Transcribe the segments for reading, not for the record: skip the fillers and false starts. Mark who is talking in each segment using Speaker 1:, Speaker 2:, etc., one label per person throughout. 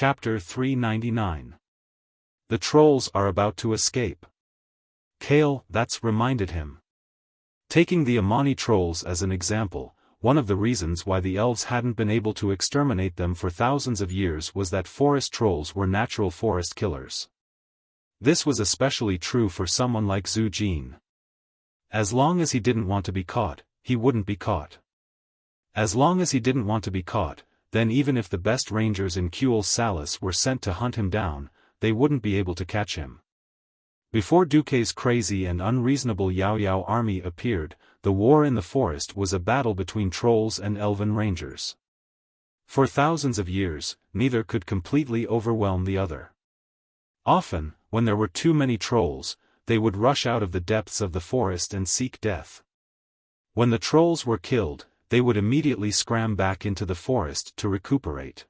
Speaker 1: Chapter 399. The trolls are about to escape. Kale, that's reminded him. Taking the Amani trolls as an example, one of the reasons why the elves hadn't been able to exterminate them for thousands of years was that forest trolls were natural forest killers. This was especially true for someone like Zhu Jin. As long as he didn't want to be caught, he wouldn't be caught. As long as he didn't want to be caught, then even if the best rangers in Kuel Salis were sent to hunt him down, they wouldn't be able to catch him. Before Duke's crazy and unreasonable Yao Yao army appeared, the war in the forest was a battle between trolls and elven rangers. For thousands of years, neither could completely overwhelm the other. Often, when there were too many trolls, they would rush out of the depths of the forest and seek death. When the trolls were killed, they would immediately scram back into the forest to recuperate.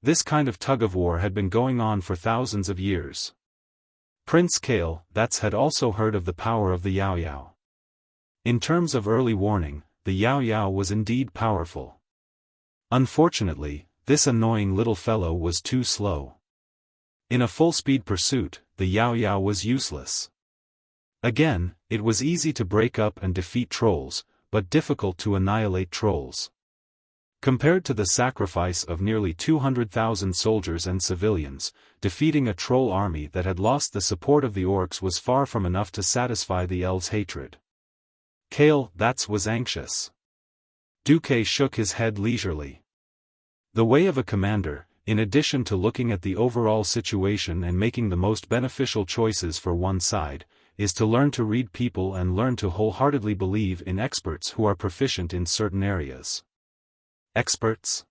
Speaker 1: This kind of tug-of-war had been going on for thousands of years. Prince Kale, had also heard of the power of the Yao Yao. In terms of early warning, the Yao Yao was indeed powerful. Unfortunately, this annoying little fellow was too slow. In a full-speed pursuit, the Yao Yao was useless. Again, it was easy to break up and defeat trolls, but difficult to annihilate trolls. Compared to the sacrifice of nearly 200,000 soldiers and civilians, defeating a troll army that had lost the support of the orcs was far from enough to satisfy the elves' hatred. Kale, was anxious. Duke shook his head leisurely. The way of a commander, in addition to looking at the overall situation and making the most beneficial choices for one side, is to learn to read people and learn to wholeheartedly believe in experts who are proficient in certain areas. Experts?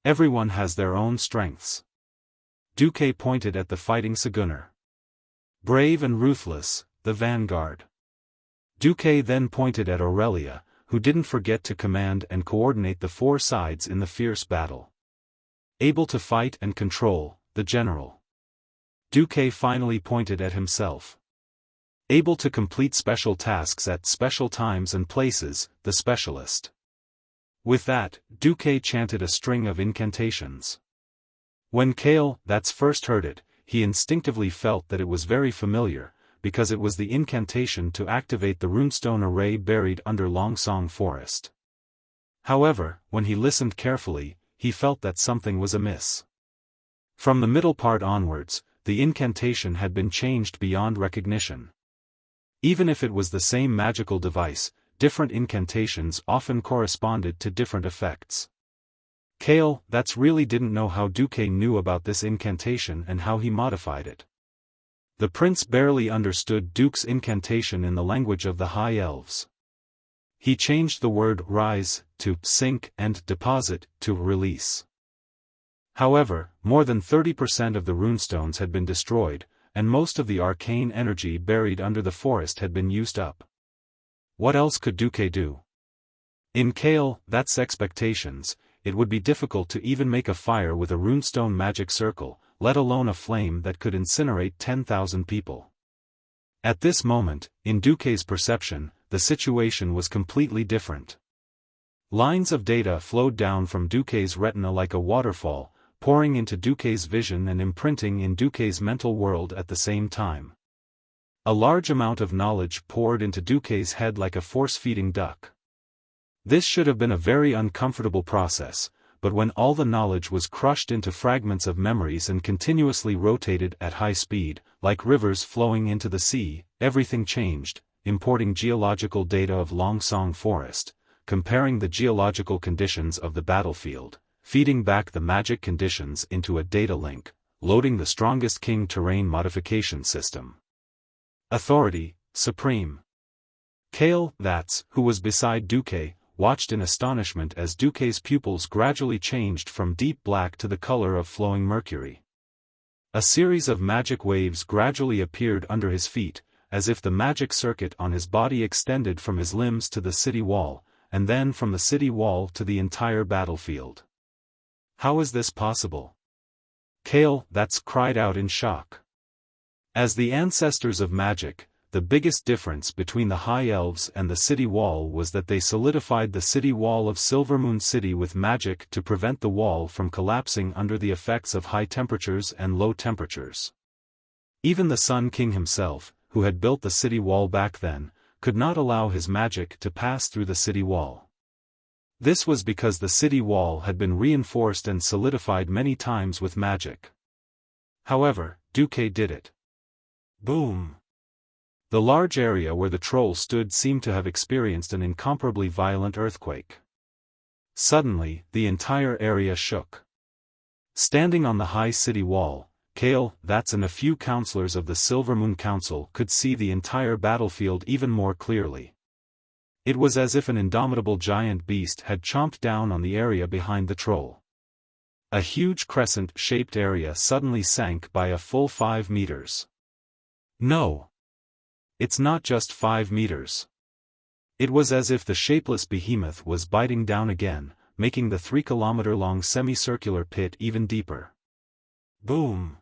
Speaker 1: Everyone has their own strengths. Duke pointed at the fighting Sagunner. Brave and ruthless, the vanguard. Duque then pointed at Aurelia, who didn't forget to command and coordinate the four sides in the fierce battle. Able to fight and control, the general. Duque finally pointed at himself. Able to complete special tasks at special times and places, the specialist. With that, Duque chanted a string of incantations. When Kale, first heard it, he instinctively felt that it was very familiar, because it was the incantation to activate the runestone array buried under Longsong Forest. However, when he listened carefully, he felt that something was amiss. From the middle part onwards, the incantation had been changed beyond recognition. Even if it was the same magical device, different incantations often corresponded to different effects. Kale, really didn't know how Duque knew about this incantation and how he modified it. The prince barely understood Duke's incantation in the language of the High Elves. He changed the word rise to sink and deposit to release. However, more than 30% of the runestones had been destroyed, and most of the arcane energy buried under the forest had been used up. What else could Duque do? In Kale's expectations, it would be difficult to even make a fire with a runestone magic circle, let alone a flame that could incinerate 10,000 people. At this moment, in Duque's perception, the situation was completely different. Lines of data flowed down from Duque's retina like a waterfall, pouring into Duque's vision and imprinting in Duque's mental world at the same time. A large amount of knowledge poured into Duque's head like a force-feeding duck. This should have been a very uncomfortable process, but when all the knowledge was crushed into fragments of memories and continuously rotated at high speed, like rivers flowing into the sea, everything changed, importing geological data of Longsong Forest, comparing the geological conditions of the battlefield, feeding back the magic conditions into a data link, loading the strongest king terrain modification system. Authority, supreme. Kale, who was beside Duque, watched in astonishment as Duque's pupils gradually changed from deep black to the color of flowing mercury. A series of magic waves gradually appeared under his feet, as if the magic circuit on his body extended from his limbs to the city wall, and then from the city wall to the entire battlefield. How is this possible? Kale, cried out in shock. As the ancestors of magic, the biggest difference between the High Elves and the city wall was that they solidified the city wall of Silvermoon City with magic to prevent the wall from collapsing under the effects of high temperatures and low temperatures. Even the Sun King himself, who had built the city wall back then, could not allow his magic to pass through the city wall. This was because the city wall had been reinforced and solidified many times with magic. However, Duque did it. Boom! The large area where the troll stood seemed to have experienced an incomparably violent earthquake. Suddenly, the entire area shook. Standing on the high city wall, Kale, that's and a few counselors of the Silvermoon Council could see the entire battlefield even more clearly. It was as if an indomitable giant beast had chomped down on the area behind the troll. A huge crescent-shaped area suddenly sank by a full 5 meters. No! It's not just 5 meters. It was as if the shapeless behemoth was biting down again, making the 3-kilometer-long semicircular pit even deeper. Boom!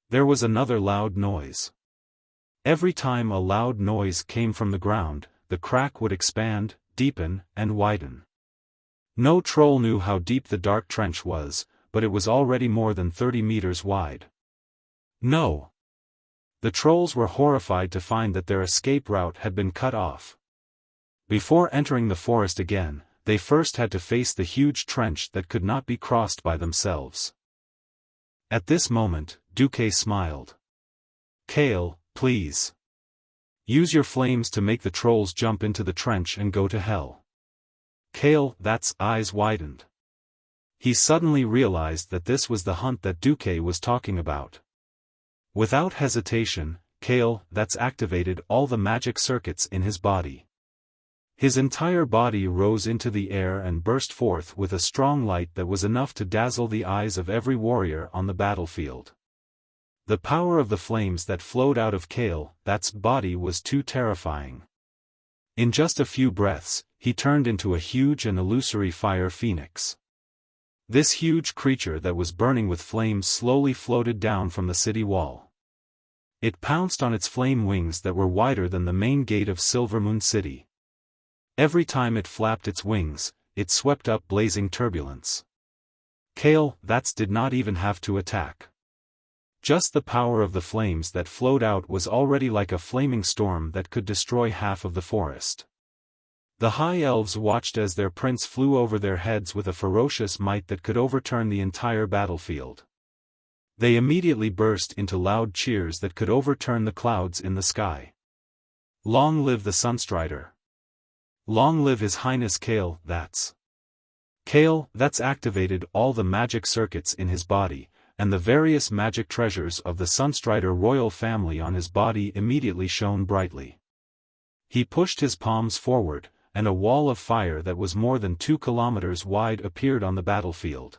Speaker 1: There was another loud noise. Every time a loud noise came from the ground, the crack would expand, deepen, and widen. No troll knew how deep the dark trench was, but it was already more than 30 meters wide. No! The trolls were horrified to find that their escape route had been cut off. Before entering the forest again, they first had to face the huge trench that could not be crossed by themselves. At this moment, Duque smiled. Kale, please. Use your flames to make the trolls jump into the trench and go to hell. Kale, that's eyes widened. He suddenly realized that this was the hunt that Duque was talking about. Without hesitation, Kale, that's activated all the magic circuits in his body. His entire body rose into the air and burst forth with a strong light that was enough to dazzle the eyes of every warrior on the battlefield. The power of the flames that flowed out of Kale, that's body was too terrifying. In just a few breaths, he turned into a huge and illusory fire phoenix. This huge creature that was burning with flames slowly floated down from the city wall. It pounced on its flame wings that were wider than the main gate of Silvermoon City. Every time it flapped its wings, it swept up blazing turbulence. Kale, that's did not even have to attack. Just the power of the flames that flowed out was already like a flaming storm that could destroy half of the forest. The High Elves watched as their prince flew over their heads with a ferocious might that could overturn the entire battlefield. They immediately burst into loud cheers that could overturn the clouds in the sky. Long live the Sunstrider! Long live His Highness Kale, that's. Kale, that's activated all the magic circuits in his body, and the various magic treasures of the Sunstrider royal family on his body immediately shone brightly. He pushed his palms forward, and a wall of fire that was more than 2 kilometers wide appeared on the battlefield.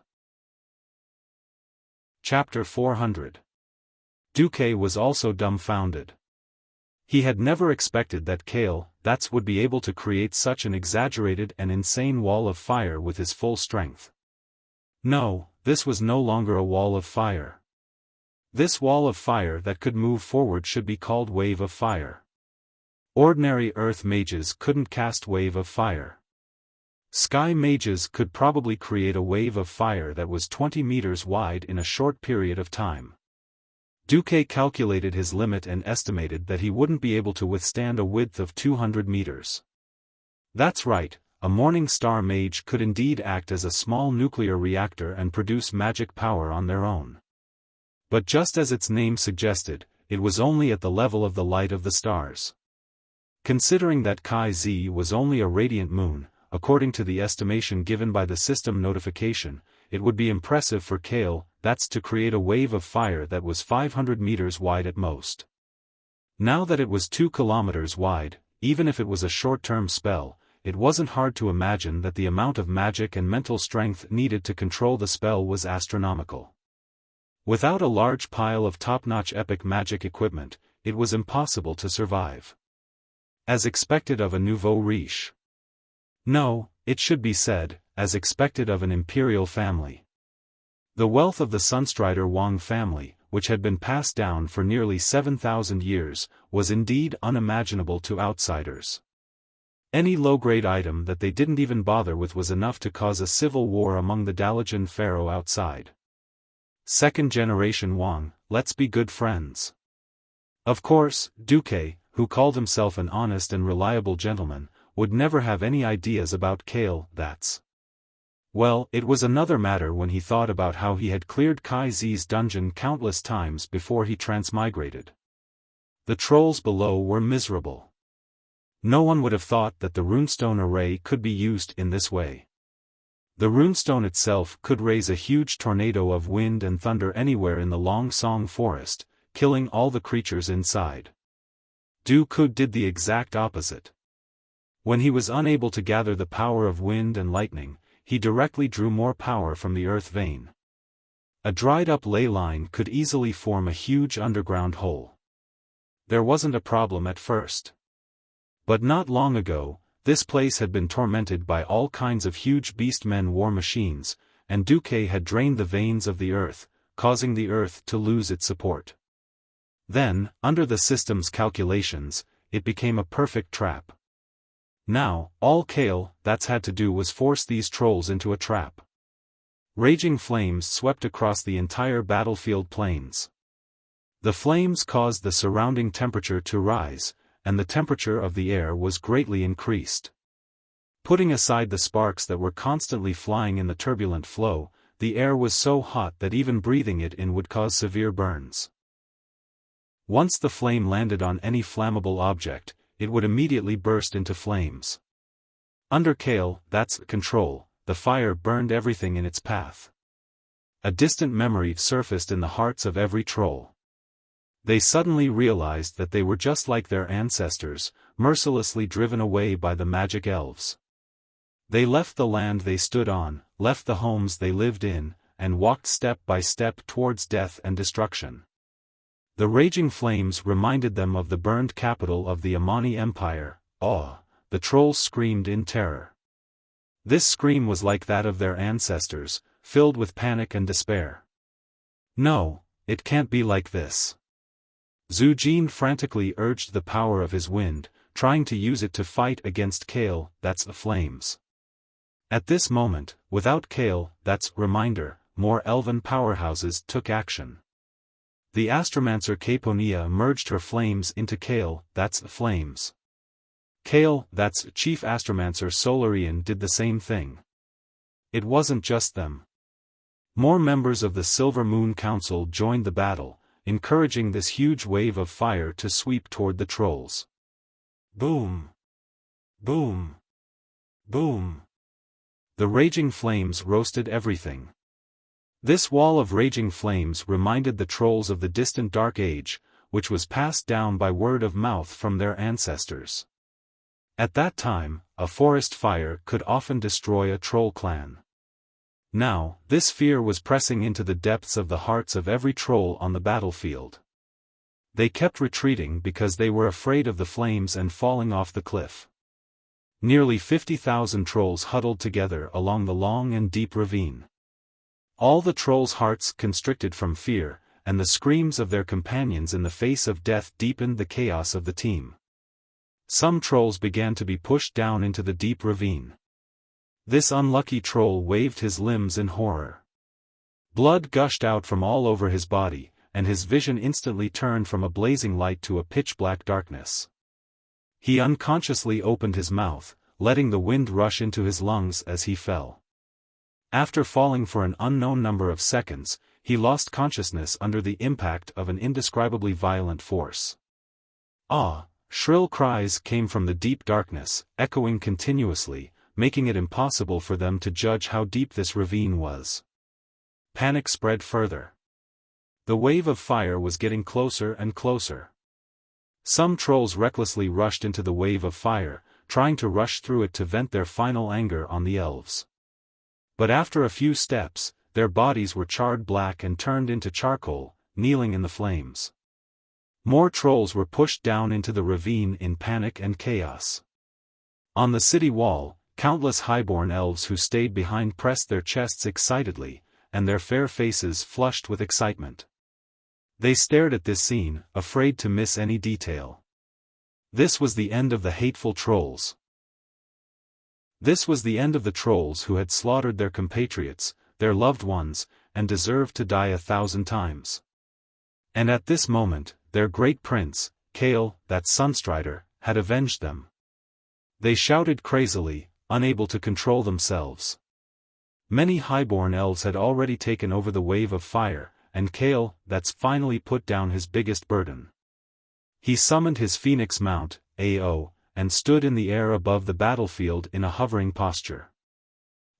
Speaker 1: Chapter 400. Duque was also dumbfounded. He had never expected that Kale, that's would be able to create such an exaggerated and insane wall of fire with his full strength. No, this was no longer a wall of fire. This wall of fire that could move forward should be called wave of fire. Ordinary earth mages couldn't cast wave of fire. Sky mages could probably create a wave of fire that was 20 meters wide in a short period of time. Duque calculated his limit and estimated that he wouldn't be able to withstand a width of 200 meters. That's right, a morning star mage could indeed act as a small nuclear reactor and produce magic power on their own. But just as its name suggested, it was only at the level of the light of the stars. Considering that Chi Z was only a radiant moon, according to the estimation given by the system notification, it would be impressive for Kale, that's to create a wave of fire that was 500 meters wide at most. Now that it was 2 kilometers wide, even if it was a short-term spell, it wasn't hard to imagine that the amount of magic and mental strength needed to control the spell was astronomical. Without a large pile of top-notch epic magic equipment, it was impossible to survive. As expected of a nouveau riche. No, it should be said, as expected of an imperial family. The wealth of the Sunstrider Wang family, which had been passed down for nearly 7,000 years, was indeed unimaginable to outsiders. Any low-grade item that they didn't even bother with was enough to cause a civil war among the Dalian pharaoh outside. Second generation Wang, let's be good friends. Of course, Duque, who called himself an honest and reliable gentleman, would never have any ideas about Kale. Well, it was another matter when he thought about how he had cleared Kai Zi's dungeon countless times before he transmigrated. The trolls below were miserable. No one would have thought that the runestone array could be used in this way. The runestone itself could raise a huge tornado of wind and thunder anywhere in the Long Song forest, killing all the creatures inside. Du Ku did the exact opposite. When he was unable to gather the power of wind and lightning, he directly drew more power from the earth vein. A dried-up ley line could easily form a huge underground hole. There wasn't a problem at first. But not long ago, this place had been tormented by all kinds of huge beastmen war machines, and Duque had drained the veins of the earth, causing the earth to lose its support. Then, under the system's calculations, it became a perfect trap. Now, all Kale had to do was force these trolls into a trap. Raging flames swept across the entire battlefield plains. The flames caused the surrounding temperature to rise, and the temperature of the air was greatly increased. Putting aside the sparks that were constantly flying in the turbulent flow, the air was so hot that even breathing it in would cause severe burns. Once the flame landed on any flammable object, it would immediately burst into flames. Under Kale's control, the fire burned everything in its path. A distant memory surfaced in the hearts of every troll. They suddenly realized that they were just like their ancestors, mercilessly driven away by the magic elves. They left the land they stood on, left the homes they lived in, and walked step by step towards death and destruction. The raging flames reminded them of the burned capital of the Amani Empire. The trolls screamed in terror. This scream was like that of their ancestors, filled with panic and despair. No, it can't be like this. Zhu Jin frantically urged the power of his wind, trying to use it to fight against Kale's flames. At this moment, without Kale's reminder, more elven powerhouses took action. The astromancer Caponia merged her flames into Kale's flames. Kale's chief astromancer Solarian did the same thing. It wasn't just them. More members of the Silver Moon Council joined the battle, encouraging this huge wave of fire to sweep toward the trolls. Boom! Boom! Boom! The raging flames roasted everything. This wall of raging flames reminded the trolls of the distant Dark Age, which was passed down by word of mouth from their ancestors. At that time, a forest fire could often destroy a troll clan. Now, this fear was pressing into the depths of the hearts of every troll on the battlefield. They kept retreating because they were afraid of the flames and falling off the cliff. Nearly 50,000 trolls huddled together along the long and deep ravine. All the trolls' hearts constricted from fear, and the screams of their companions in the face of death deepened the chaos of the team. Some trolls began to be pushed down into the deep ravine. This unlucky troll waved his limbs in horror. Blood gushed out from all over his body, and his vision instantly turned from a blazing light to a pitch-black darkness. He unconsciously opened his mouth, letting the wind rush into his lungs as he fell. After falling for an unknown number of seconds, he lost consciousness under the impact of an indescribably violent force. Shrill cries came from the deep darkness, echoing continuously, making it impossible for them to judge how deep this ravine was. Panic spread further. The wave of fire was getting closer and closer. Some trolls recklessly rushed into the wave of fire, trying to rush through it to vent their final anger on the elves. But after a few steps, their bodies were charred black and turned into charcoal, kneeling in the flames. More trolls were pushed down into the ravine in panic and chaos. On the city wall, countless highborn elves who stayed behind pressed their chests excitedly, and their fair faces flushed with excitement. They stared at this scene, afraid to miss any detail. This was the end of the hateful trolls. This was the end of the trolls who had slaughtered their compatriots, their loved ones, and deserved to die 1,000 times. And at this moment, their great prince, Kale, that Sunstrider, had avenged them. They shouted crazily, unable to control themselves. Many highborn elves had already taken over the wave of fire, and Kale, that's finally put down his biggest burden. He summoned his phoenix mount, AO, and stood in the air above the battlefield in a hovering posture.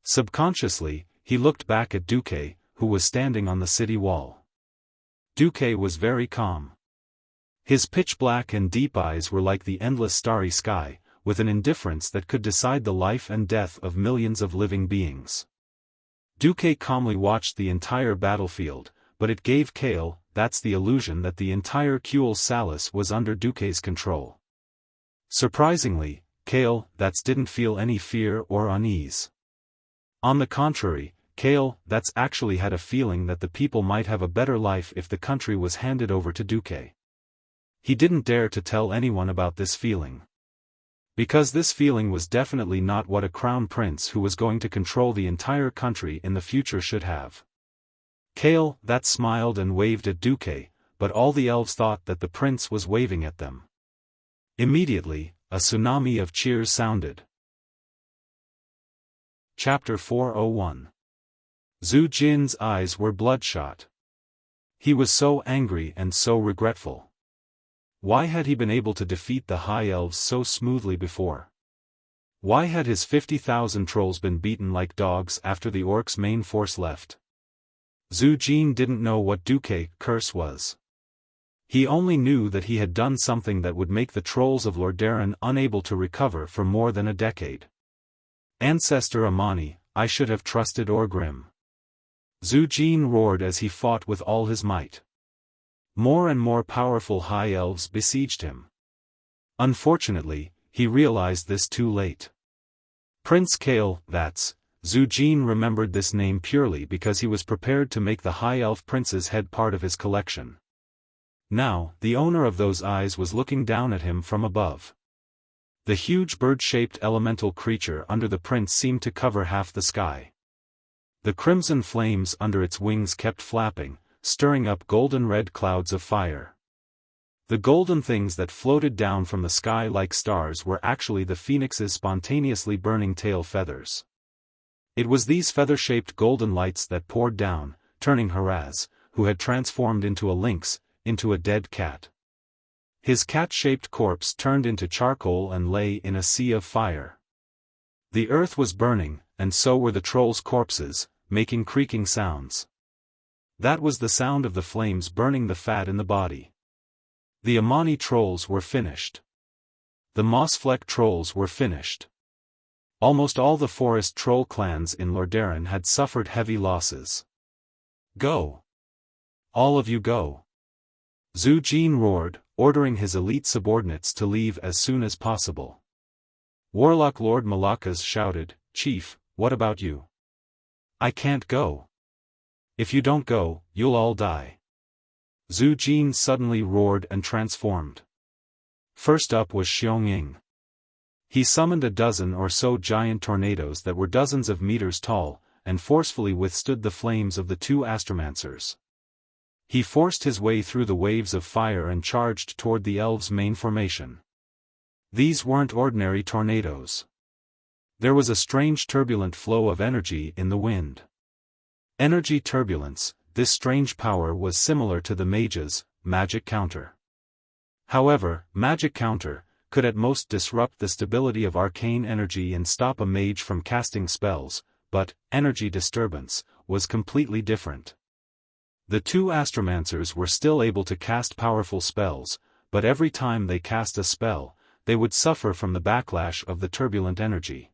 Speaker 1: Subconsciously, he looked back at Duque, who was standing on the city wall. Duque was very calm. His pitch-black and deep eyes were like the endless starry sky, with an indifference that could decide the life and death of millions of living beings. Duque calmly watched the entire battlefield, but it gave Kale, that's the illusion that the entire Kuel Salis was under Duque's control. Surprisingly, Kale, that's didn't feel any fear or unease. On the contrary, Kale, that's actually had a feeling that the people might have a better life if the country was handed over to Duque. He didn't dare to tell anyone about this feeling. Because this feeling was definitely not what a crown prince who was going to control the entire country in the future should have. Kale, that smiled and waved at Duque, but all the elves thought that the prince was waving at them. Immediately, a tsunami of cheers sounded. Chapter 401. Zhu Jin's eyes were bloodshot. He was so angry and so regretful. Why had he been able to defeat the high elves so smoothly before? Why had his 50,000 trolls been beaten like dogs after the orcs' main force left? Zhu Jin didn't know what Duque curse was. He only knew that he had done something that would make the trolls of Lordaeron unable to recover for more than a decade. Ancestor Amani, I should have trusted Orgrim. Zhu Jin roared as he fought with all his might. More and more powerful high elves besieged him. Unfortunately, he realized this too late. Prince Kale, that's, Zhu Jin remembered this name purely because he was prepared to make the high elf prince's head part of his collection. Now, the owner of those eyes was looking down at him from above. The huge bird-shaped elemental creature under the prince seemed to cover half the sky. The crimson flames under its wings kept flapping, stirring up golden-red clouds of fire. The golden things that floated down from the sky like stars were actually the phoenix's spontaneously burning tail feathers. It was these feather-shaped golden lights that poured down, turning Haraz, who had transformed into a lynx, into a dead cat. His cat-shaped corpse turned into charcoal and lay in a sea of fire. The earth was burning, and so were the trolls' corpses, making creaking sounds. That was the sound of the flames burning the fat in the body. The Amani trolls were finished. The Mossfleck trolls were finished. Almost all the forest troll clans in Lordaeron had suffered heavy losses. Go! All of you go! Zhu Jin roared, ordering his elite subordinates to leave as soon as possible. Warlock Lord Malakas shouted, Chief, what about you? I can't go. If you don't go, you'll all die. Zhu Jin suddenly roared and transformed. First up was Xiong. He summoned a dozen or so giant tornadoes that were dozens of meters tall, and forcefully withstood the flames of the two astromancers. He forced his way through the waves of fire and charged toward the elves' main formation. These weren't ordinary tornadoes. There was a strange turbulent flow of energy in the wind. Energy turbulence, this strange power was similar to the mage's magic counter. However, magic counter could at most disrupt the stability of arcane energy and stop a mage from casting spells, but energy disturbance was completely different. The two astromancers were still able to cast powerful spells, but every time they cast a spell, they would suffer from the backlash of the turbulent energy.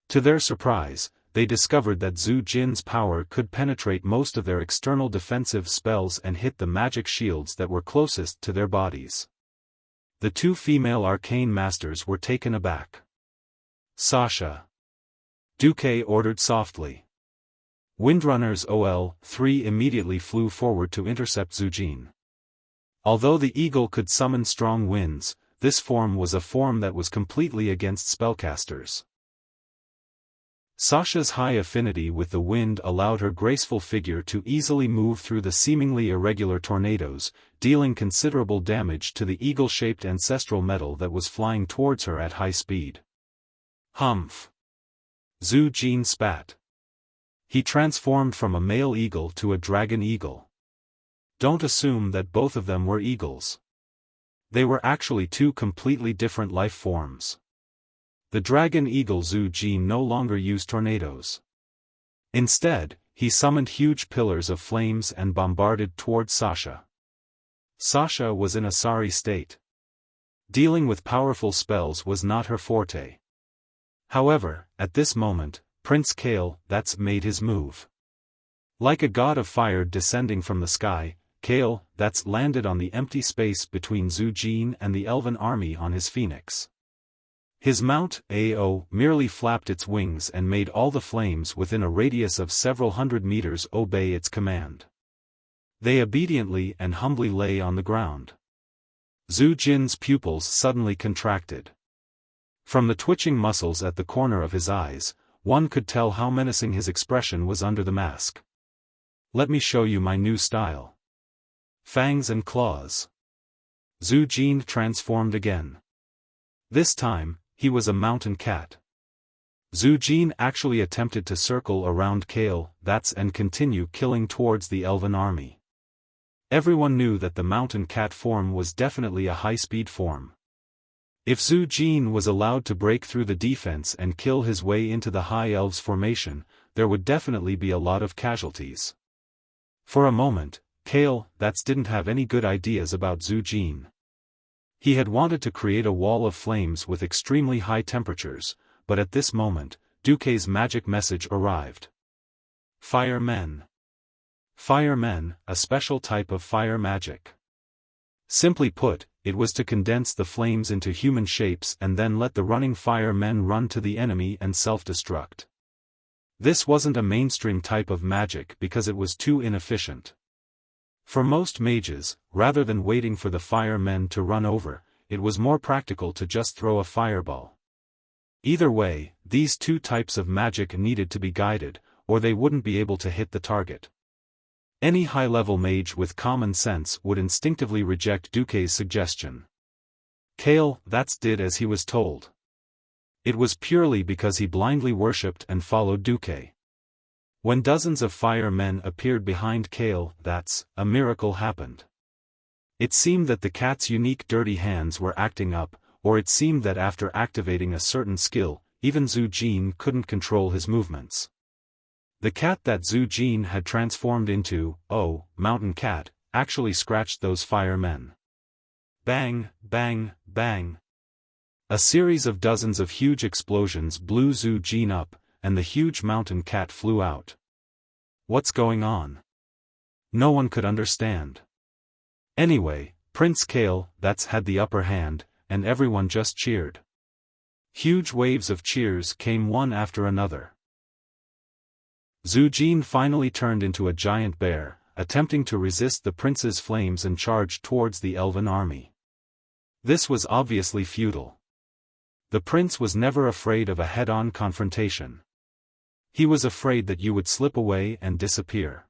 Speaker 1: To their surprise, they discovered that Zhu Jin's power could penetrate most of their external defensive spells and hit the magic shields that were closest to their bodies. The two female arcane masters were taken aback. Sasha! Duque ordered softly. Windrunners OL-3 immediately flew forward to intercept Zhu Jin. Although the eagle could summon strong winds, this form was a form that was completely against spellcasters. Sasha's high affinity with the wind allowed her graceful figure to easily move through the seemingly irregular tornadoes, dealing considerable damage to the eagle-shaped ancestral metal that was flying towards her at high speed. Humph! Zhu Jin spat. He transformed from a male eagle to a dragon eagle. Don't assume that both of them were eagles. They were actually two completely different life forms. The dragon eagle Zhu Jin no longer used tornadoes. Instead, he summoned huge pillars of flames and bombarded towards Sasha. Sasha was in a sorry state. Dealing with powerful spells was not her forte. However, at this moment, Prince Kale made his move. Like a god of fire descending from the sky, Kale landed on the empty space between Zhu Jin and the elven army on his phoenix. His mount, Ao, merely flapped its wings and made all the flames within a radius of several hundred meters obey its command. They obediently and humbly lay on the ground. Zhu Jin's pupils suddenly contracted. From the twitching muscles at the corner of his eyes, one could tell how menacing his expression was under the mask. Let me show you my new style. Fangs and claws. Zhu Jin transformed again. This time, he was a mountain cat. Zhu Jin actually attempted to circle around Kale and continue killing towards the elven army. Everyone knew that the mountain cat form was definitely a high-speed form. If Zhu Jin was allowed to break through the defense and kill his way into the High Elves formation, there would definitely be a lot of casualties. For a moment, Kale didn't have any good ideas about Zhu Jin. He had wanted to create a wall of flames with extremely high temperatures, but at this moment, Duque's magic message arrived. Fire men. Fire men, a special type of fire magic. Simply put, it was to condense the flames into human shapes and then let the running fire men run to the enemy and self-destruct. This wasn't a mainstream type of magic because it was too inefficient. For most mages, rather than waiting for the fire men to run over, it was more practical to just throw a fireball. Either way, these two types of magic needed to be guided, or they wouldn't be able to hit the target. Any high-level mage with common sense would instinctively reject Duque's suggestion. Kale did as he was told. It was purely because he blindly worshipped and followed Duque. When dozens of fire men appeared behind Kale, a miracle happened. It seemed that the cat's unique dirty hands were acting up, or it seemed that after activating a certain skill, even Zhu Jin couldn't control his movements. The cat that Zhu Jin had transformed into, mountain cat, actually scratched those fire men. Bang, bang, bang. A series of dozens of huge explosions blew Zhu Jin up, and the huge mountain cat flew out. What's going on? No one could understand. Anyway, Prince Kale had the upper hand, and everyone just cheered. Huge waves of cheers came one after another. Zhu Jin finally turned into a giant bear, attempting to resist the prince's flames and charged towards the elven army. This was obviously futile. The prince was never afraid of a head-on confrontation. He was afraid that you would slip away and disappear.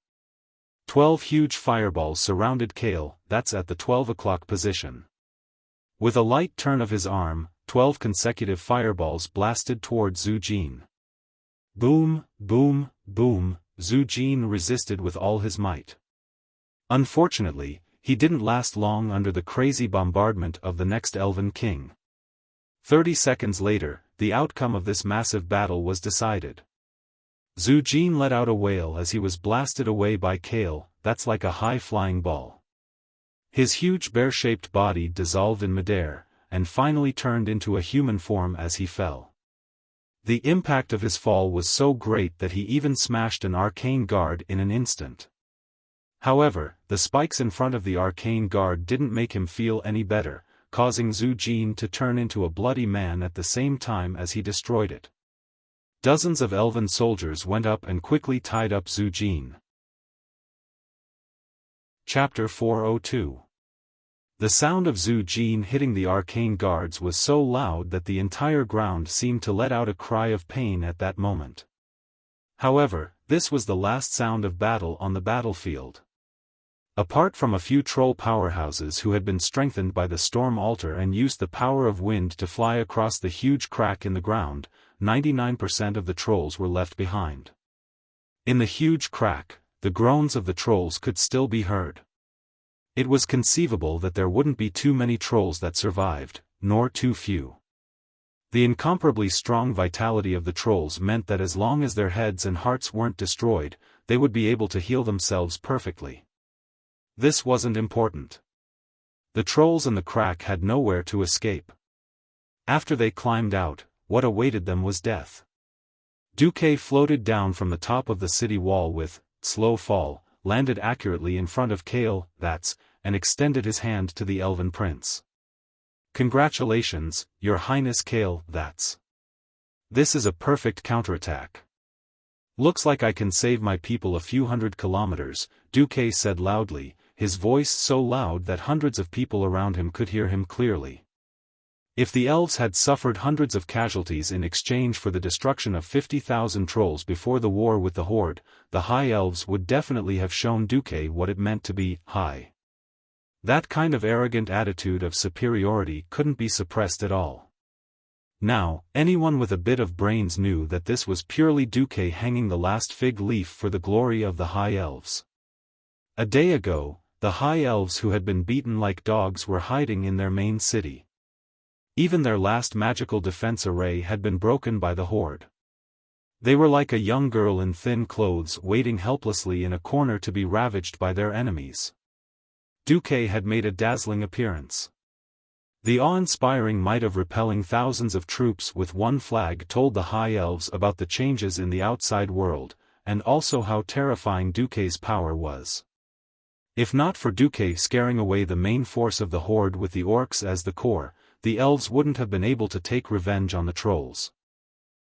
Speaker 1: 12 huge fireballs surrounded Kale, at the 12 o'clock position. With a light turn of his arm, 12 consecutive fireballs blasted towards Zhu Jin. Boom, boom, boom, Zhu Jin resisted with all his might. Unfortunately, he didn't last long under the crazy bombardment of the next Elven King. 30 seconds later, the outcome of this massive battle was decided. Zhu Jin let out a wail as he was blasted away by Kale, like a high-flying ball. His huge bear-shaped body dissolved in midair, and finally turned into a human form as he fell. The impact of his fall was so great that he even smashed an arcane guard in an instant. However, the spikes in front of the arcane guard didn't make him feel any better, causing Zhu Jin to turn into a bloody man at the same time as he destroyed it. Dozens of elven soldiers went up and quickly tied up Zhu Jin. Chapter 402. The sound of Zhu Jin hitting the arcane guards was so loud that the entire ground seemed to let out a cry of pain at that moment. However, this was the last sound of battle on the battlefield. Apart from a few troll powerhouses who had been strengthened by the storm altar and used the power of wind to fly across the huge crack in the ground, 99% of the trolls were left behind. In the huge crack, the groans of the trolls could still be heard. It was conceivable that there wouldn't be too many trolls that survived, nor too few. The incomparably strong vitality of the trolls meant that as long as their heads and hearts weren't destroyed, they would be able to heal themselves perfectly. This wasn't important. The trolls in the crack had nowhere to escape. After they climbed out, what awaited them was death. Duque floated down from the top of the city wall with slow fall, landed accurately in front of Kale, and extended his hand to the elven prince. "Congratulations, Your Highness Kale, This is a perfect counterattack. Looks like I can save my people a few hundred kilometers," Duque said loudly, his voice so loud that hundreds of people around him could hear him clearly. If the elves had suffered hundreds of casualties in exchange for the destruction of 50,000 trolls before the war with the Horde, the High Elves would definitely have shown Duque what it meant to be high. That kind of arrogant attitude of superiority couldn't be suppressed at all. Now, anyone with a bit of brains knew that this was purely Duque hanging the last fig leaf for the glory of the High Elves. A day ago, the High Elves who had been beaten like dogs were hiding in their main city. Even their last magical defense array had been broken by the Horde. They were like a young girl in thin clothes waiting helplessly in a corner to be ravaged by their enemies. Duque had made a dazzling appearance. The awe-inspiring might of repelling thousands of troops with one flag told the High Elves about the changes in the outside world, and also how terrifying Duque's power was. If not for Duque scaring away the main force of the Horde with the orcs as the core, the elves wouldn't have been able to take revenge on the trolls.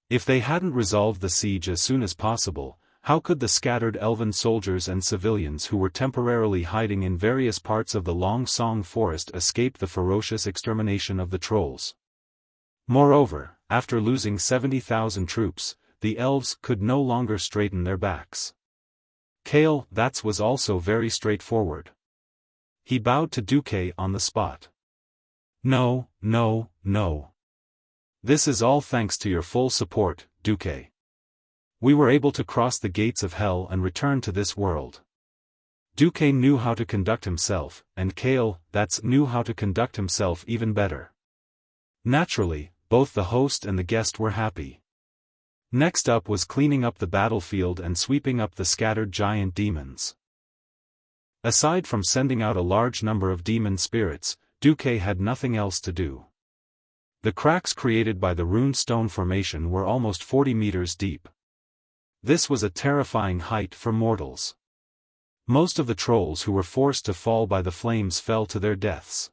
Speaker 1: If they hadn't resolved the siege as soon as possible, how could the scattered elven soldiers and civilians who were temporarily hiding in various parts of the Long Song forest escape the ferocious extermination of the trolls? Moreover, after losing 70,000 troops, the elves could no longer straighten their backs. Kale, was also very straightforward. He bowed to Duque on the spot. "No, no, no. This is all thanks to your full support, Duque. We were able to cross the gates of hell and return to this world." Duque knew how to conduct himself, and Kale, knew how to conduct himself even better. Naturally, both the host and the guest were happy. Next up was cleaning up the battlefield and sweeping up the scattered giant demons. Aside from sending out a large number of demon spirits, Duque had nothing else to do. The cracks created by the rune stone formation were almost 40 meters deep. This was a terrifying height for mortals. Most of the trolls who were forced to fall by the flames fell to their deaths.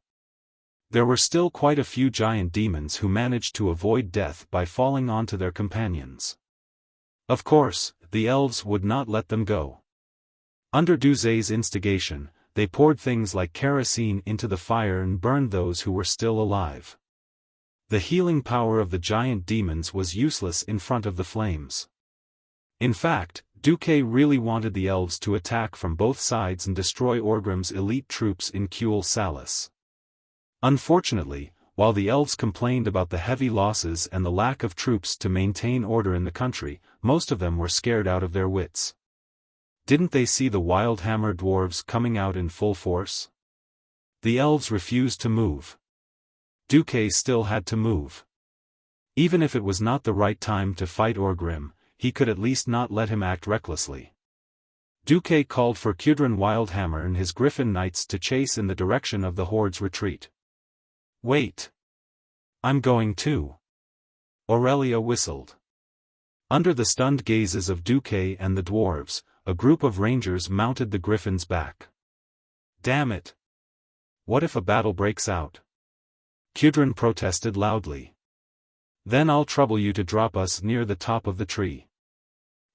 Speaker 1: There were still quite a few giant demons who managed to avoid death by falling onto their companions. Of course, the elves would not let them go. Under Duze's instigation, they poured things like kerosene into the fire and burned those who were still alive. The healing power of the giant demons was useless in front of the flames. In fact, Duque really wanted the elves to attack from both sides and destroy Orgrim's elite troops in Kuel Salis. Unfortunately, while the elves complained about the heavy losses and the lack of troops to maintain order in the country, most of them were scared out of their wits. Didn't they see the Wildhammer dwarves coming out in full force? The elves refused to move. Duque still had to move. Even if it was not the right time to fight Orgrim, he could at least not let him act recklessly. Duque called for Kudrin Wildhammer and his Griffin Knights to chase in the direction of the Horde's retreat. "Wait. I'm going too." Aurelia whistled. Under the stunned gazes of Duque and the dwarves, a group of rangers mounted the Griffin's back. "Damn it! What if a battle breaks out?" Kudrin protested loudly. "Then I'll trouble you to drop us near the top of the tree."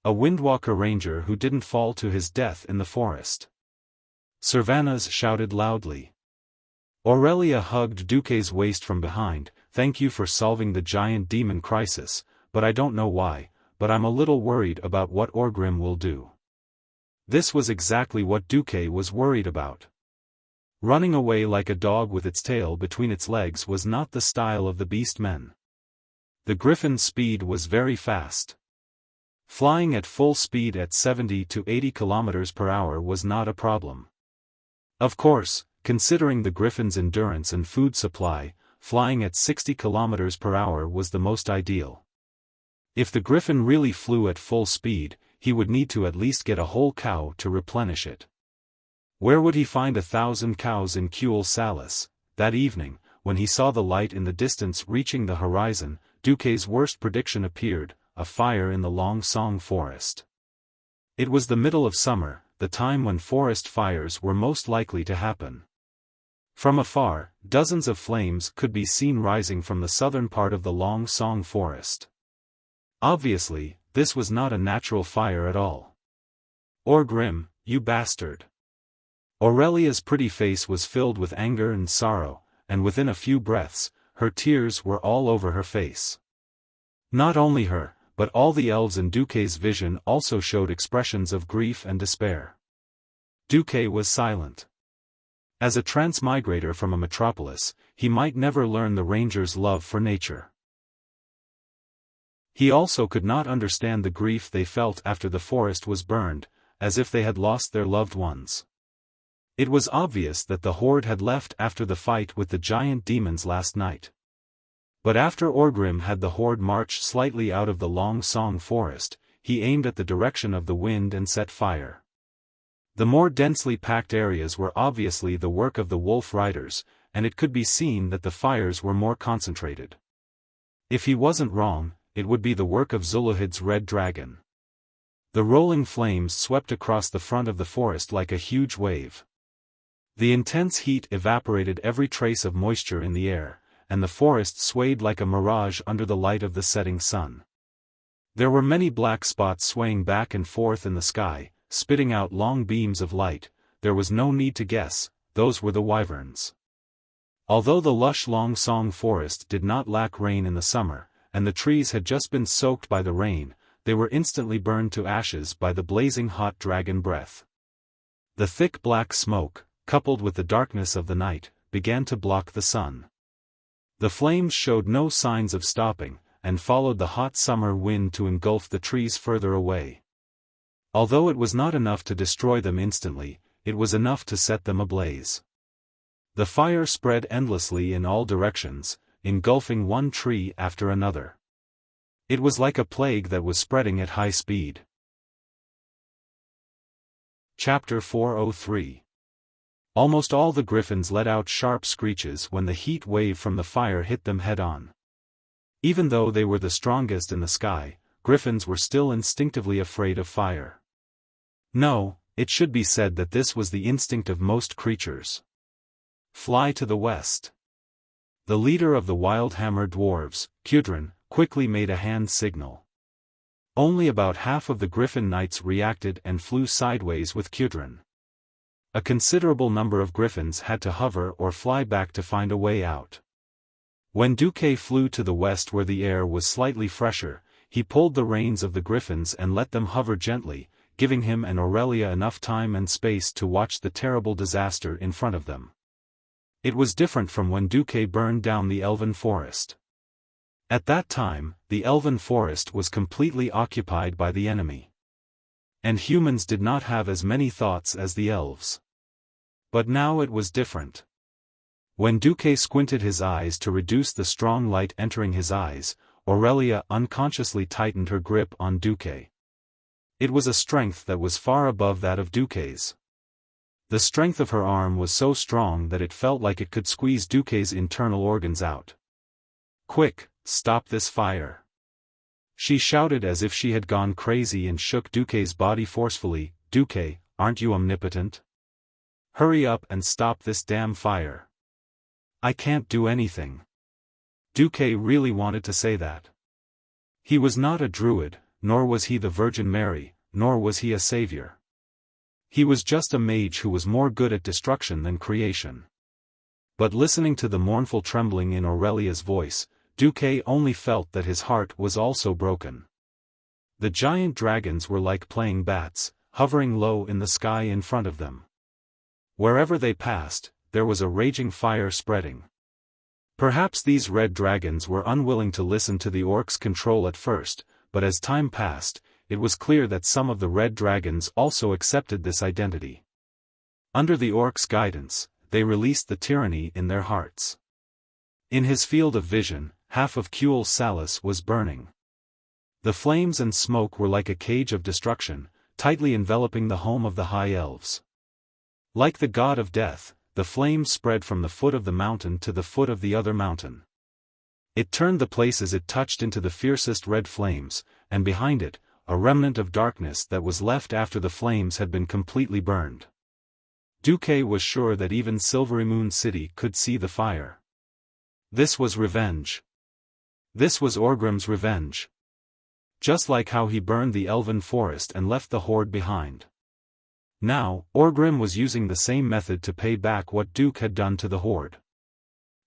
Speaker 1: A Windwalker ranger who didn't fall to his death in the forest. Servanas shouted loudly. Aurelia hugged Duque's waist from behind. "Thank you for solving the giant demon crisis, but I don't know why, but I'm a little worried about what Orgrim will do." This was exactly what Duque was worried about. Running away like a dog with its tail between its legs was not the style of the beast men. The griffin's speed was very fast. Flying at full speed at 70 to 80 kilometers per hour was not a problem. Of course, considering the griffin's endurance and food supply, flying at 60 kilometers per hour was the most ideal. If the griffin really flew at full speed, he would need to at least get a whole cow to replenish it. Where would he find 1,000 cows in Kuel Salis? That evening, when he saw the light in the distance reaching the horizon, Duque's worst prediction appeared: a fire in the Long Song forest. It was the middle of summer, the time when forest fires were most likely to happen. From afar, dozens of flames could be seen rising from the southern part of the Long Song forest. Obviously, this was not a natural fire at all. "Orgrim, you bastard!" Aurelia's pretty face was filled with anger and sorrow, and within a few breaths, her tears were all over her face. Not only her, but all the elves in Duque's vision also showed expressions of grief and despair. Duque was silent. As a transmigrator from a metropolis, he might never learn the rangers' love for nature. He also could not understand the grief they felt after the forest was burned, as if they had lost their loved ones. It was obvious that the horde had left after the fight with the giant demons last night. But after Orgrim had the horde march slightly out of the Long Song forest, he aimed at the direction of the wind and set fire. The more densely packed areas were obviously the work of the wolf riders, and it could be seen that the fires were more concentrated. If he wasn't wrong, it would be the work of Zulahid's red dragon. The rolling flames swept across the front of the forest like a huge wave. The intense heat evaporated every trace of moisture in the air, and the forest swayed like a mirage under the light of the setting sun. There were many black spots swaying back and forth in the sky, spitting out long beams of light. There was no need to guess, those were the wyverns. Although the lush Long Song forest did not lack rain in the summer, and the trees had just been soaked by the rain, they were instantly burned to ashes by the blazing hot dragon breath. The thick black smoke, coupled with the darkness of the night, began to block the sun. The flames showed no signs of stopping, and followed the hot summer wind to engulf the trees further away. Although it was not enough to destroy them instantly, it was enough to set them ablaze. The fire spread endlessly in all directions, engulfing one tree after another. It was like a plague that was spreading at high speed. Chapter 403. Almost all the griffins let out sharp screeches when the heat wave from the fire hit them head-on. Even though they were the strongest in the sky, griffins were still instinctively afraid of fire. No, it should be said that this was the instinct of most creatures. Fly to the west. The leader of the Wildhammer dwarves, Kudrin, quickly made a hand signal. Only about half of the griffin knights reacted and flew sideways with Kudrin. A considerable number of griffins had to hover or fly back to find a way out. When Duque flew to the west where the air was slightly fresher, he pulled the reins of the griffins and let them hover gently, giving him and Aurelia enough time and space to watch the terrible disaster in front of them. It was different from when Duque burned down the elven forest. At that time, the elven forest was completely occupied by the enemy. And humans did not have as many thoughts as the elves. But now it was different. When Duque squinted his eyes to reduce the strong light entering his eyes, Aurelia unconsciously tightened her grip on Duque. It was a strength that was far above that of Duque's. The strength of her arm was so strong that it felt like it could squeeze Duque's internal organs out. "Quick, stop this fire!" She shouted as if she had gone crazy and shook Duque's body forcefully. "Duque, aren't you omnipotent? Hurry up and stop this damn fire." "I can't do anything." Duque really wanted to say that. He was not a druid, nor was he the Virgin Mary, nor was he a savior. He was just a mage who was more good at destruction than creation. But listening to the mournful trembling in Aurelia's voice, Duque only felt that his heart was also broken. The giant dragons were like playing bats, hovering low in the sky in front of them. Wherever they passed, there was a raging fire spreading. Perhaps these red dragons were unwilling to listen to the orcs' control at first, but as time passed, it was clear that some of the red dragons also accepted this identity. Under the orcs' guidance, they released the tyranny in their hearts. In his field of vision, half of Kuel Salus was burning. The flames and smoke were like a cage of destruction, tightly enveloping the home of the High Elves. Like the god of death, the flames spread from the foot of the mountain to the foot of the other mountain. It turned the places it touched into the fiercest red flames, and behind it, a remnant of darkness that was left after the flames had been completely burned. Duque was sure that even Silvery Moon City could see the fire. This was revenge. This was Orgrim's revenge. Just like how he burned the elven forest and left the horde behind. Now, Orgrim was using the same method to pay back what Duke had done to the horde.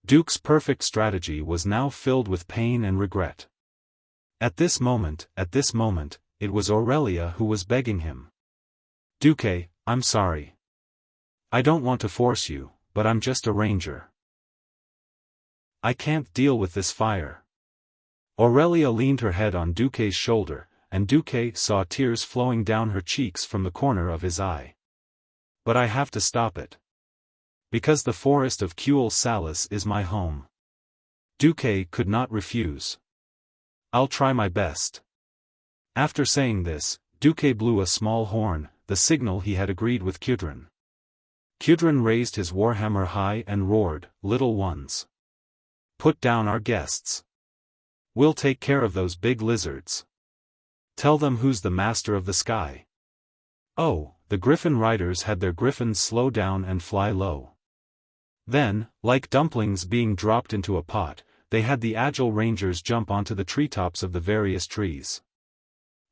Speaker 1: Duke's perfect strategy was now filled with pain and regret. At this moment, it was Aurelia who was begging him. Duque, I'm sorry. I don't want to force you, but I'm just a ranger. I can't deal with this fire. Aurelia leaned her head on Duque's shoulder, and Duque saw tears flowing down her cheeks from the corner of his eye. But I have to stop it. Because the forest of Kuel Salus is my home. Duque could not refuse. I'll try my best. After saying this, Duque blew a small horn, the signal he had agreed with Kudrin. Kudrin raised his warhammer high and roared, "Little ones. Put down our guests. We'll take care of those big lizards. Tell them who's the master of the sky." Oh, the griffin riders had their griffins slow down and fly low. Then, like dumplings being dropped into a pot, they had the agile rangers jump onto the treetops of the various trees.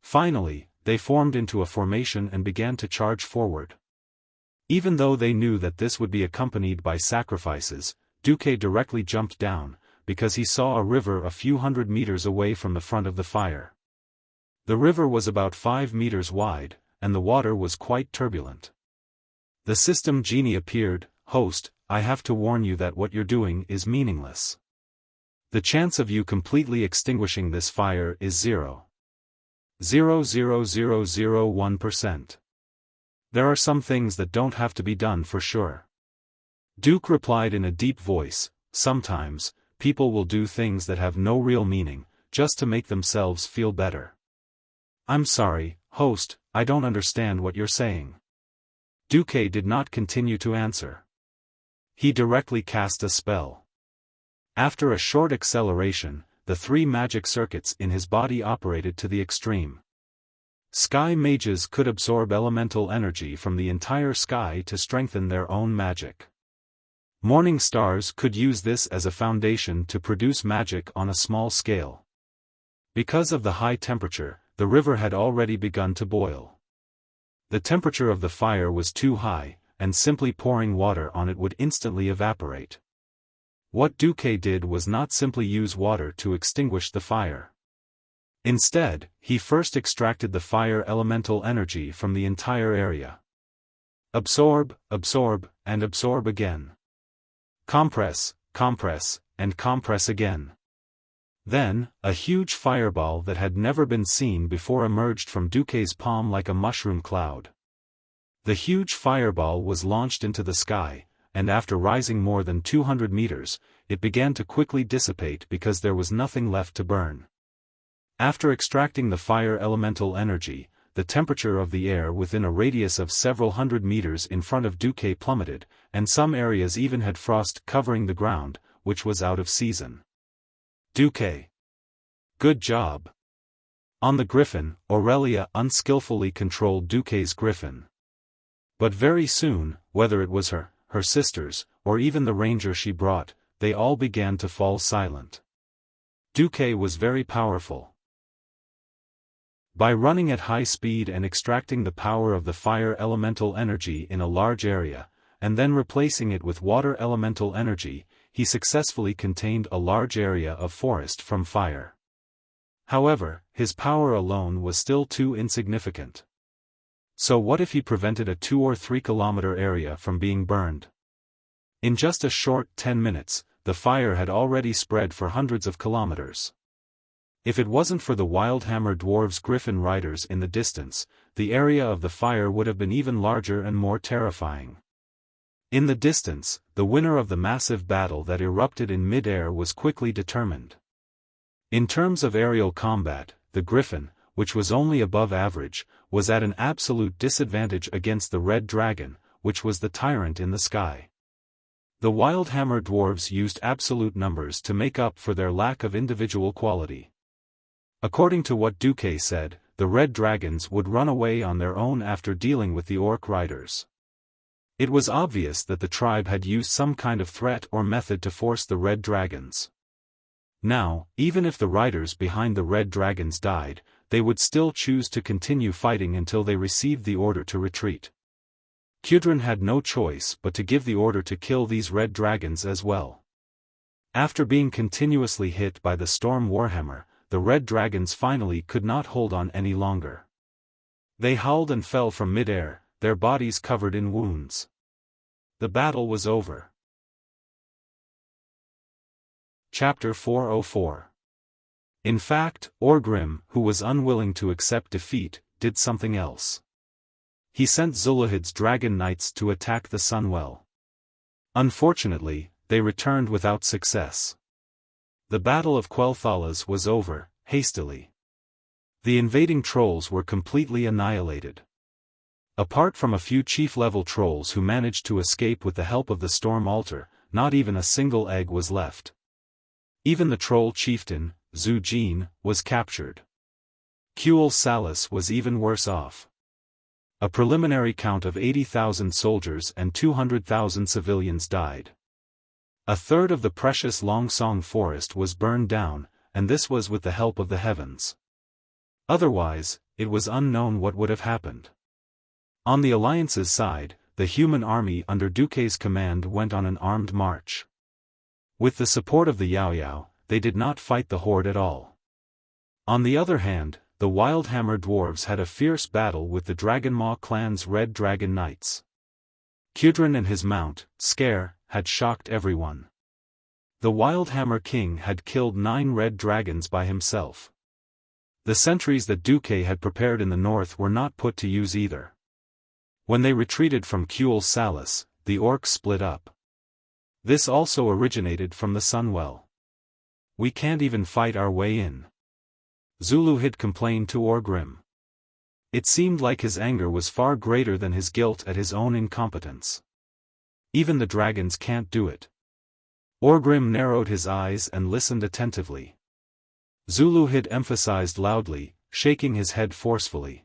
Speaker 1: Finally, they formed into a formation and began to charge forward. Even though they knew that this would be accompanied by sacrifices, Duque directly jumped down, because he saw a river a few hundred meters away from the front of the fire. The river was about 5 meters wide, and the water was quite turbulent. The system genie appeared. "Host, I have to warn you that what you're doing is meaningless. The chance of you completely extinguishing this fire is 0.00001%. There are some things that don't have to be done for sure." Duke replied in a deep voice, "Sometimes, people will do things that have no real meaning, just to make themselves feel better. I'm sorry, host, I don't understand what you're saying." Duque did not continue to answer. He directly cast a spell. After a short acceleration, the 3 magic circuits in his body operated to the extreme. Sky mages could absorb elemental energy from the entire sky to strengthen their own magic. Morning stars could use this as a foundation to produce magic on a small scale. Because of the high temperature, the river had already begun to boil. The temperature of the fire was too high, and simply pouring water on it would instantly evaporate. What Duque did was not simply use water to extinguish the fire. Instead, he first extracted the fire elemental energy from the entire area. Absorb, absorb, and absorb again. Compress, compress, and compress again. Then, a huge fireball that had never been seen before emerged from Duque's palm like a mushroom cloud. The huge fireball was launched into the sky, and after rising more than 200 meters, it began to quickly dissipate because there was nothing left to burn. After extracting the fire elemental energy, the temperature of the air within a radius of several hundred meters in front of Duque plummeted, and some areas even had frost covering the ground, which was out of season. Duque. Good job. On the griffin, Aurelia unskillfully controlled Duque's griffin. But very soon, whether it was her sisters, or even the ranger she brought, they all began to fall silent. Duque was very powerful. By running at high speed and extracting the power of the fire elemental energy in a large area, and then replacing it with water elemental energy, he successfully contained a large area of forest from fire. However, his power alone was still too insignificant. So what if he prevented a 2 or 3 kilometer area from being burned? In just a short 10 minutes, the fire had already spread for hundreds of kilometers. If it wasn't for the Wildhammer dwarves' griffin riders in the distance, the area of the fire would have been even larger and more terrifying. In the distance, the winner of the massive battle that erupted in mid-air was quickly determined. In terms of aerial combat, the griffin, which was only above average, was at an absolute disadvantage against the red dragon, which was the tyrant in the sky. The Wildhammer dwarves used absolute numbers to make up for their lack of individual quality. According to what Duque said, the red dragons would run away on their own after dealing with the orc riders. It was obvious that the tribe had used some kind of threat or method to force the red dragons. Now, even if the riders behind the red dragons died, they would still choose to continue fighting until they received the order to retreat. Kudrin had no choice but to give the order to kill these red dragons as well. After being continuously hit by the storm warhammer, the red dragons finally could not hold on any longer. They howled and fell from mid-air, their bodies covered in wounds. The battle was over. Chapter 404. In fact, Orgrim, who was unwilling to accept defeat, did something else. He sent Zuluhid's dragon knights to attack the Sunwell. Unfortunately, they returned without success. The Battle of Quel'Thalas was over, hastily. The invading trolls were completely annihilated. Apart from a few chief-level trolls who managed to escape with the help of the Storm Altar, not even a single egg was left. Even the troll chieftain, Zhu Jin, was captured. Kuel Salas was even worse off. A preliminary count of 80,000 soldiers and 200,000 civilians died. A third of the precious Longsong forest was burned down, and this was with the help of the heavens. Otherwise, it was unknown what would have happened. On the Alliance's side, the human army under Duque's command went on an armed march. With the support of the Yao Yao, they did not fight the horde at all. On the other hand, the Wildhammer dwarves had a fierce battle with the Dragonmaw clan's Red Dragon Knights. Kudrin and his mount, Scare, had shocked everyone. The Wildhammer king had killed 9 red dragons by himself. The sentries that Duque had prepared in the north were not put to use either. When they retreated from Kuel Salas, the orcs split up. This also originated from the Sunwell. We can't even fight our way in. Zuluhid complained to Orgrim. It seemed like his anger was far greater than his guilt at his own incompetence. Even the dragons can't do it. Orgrim narrowed his eyes and listened attentively. Zuluhid emphasized loudly, shaking his head forcefully.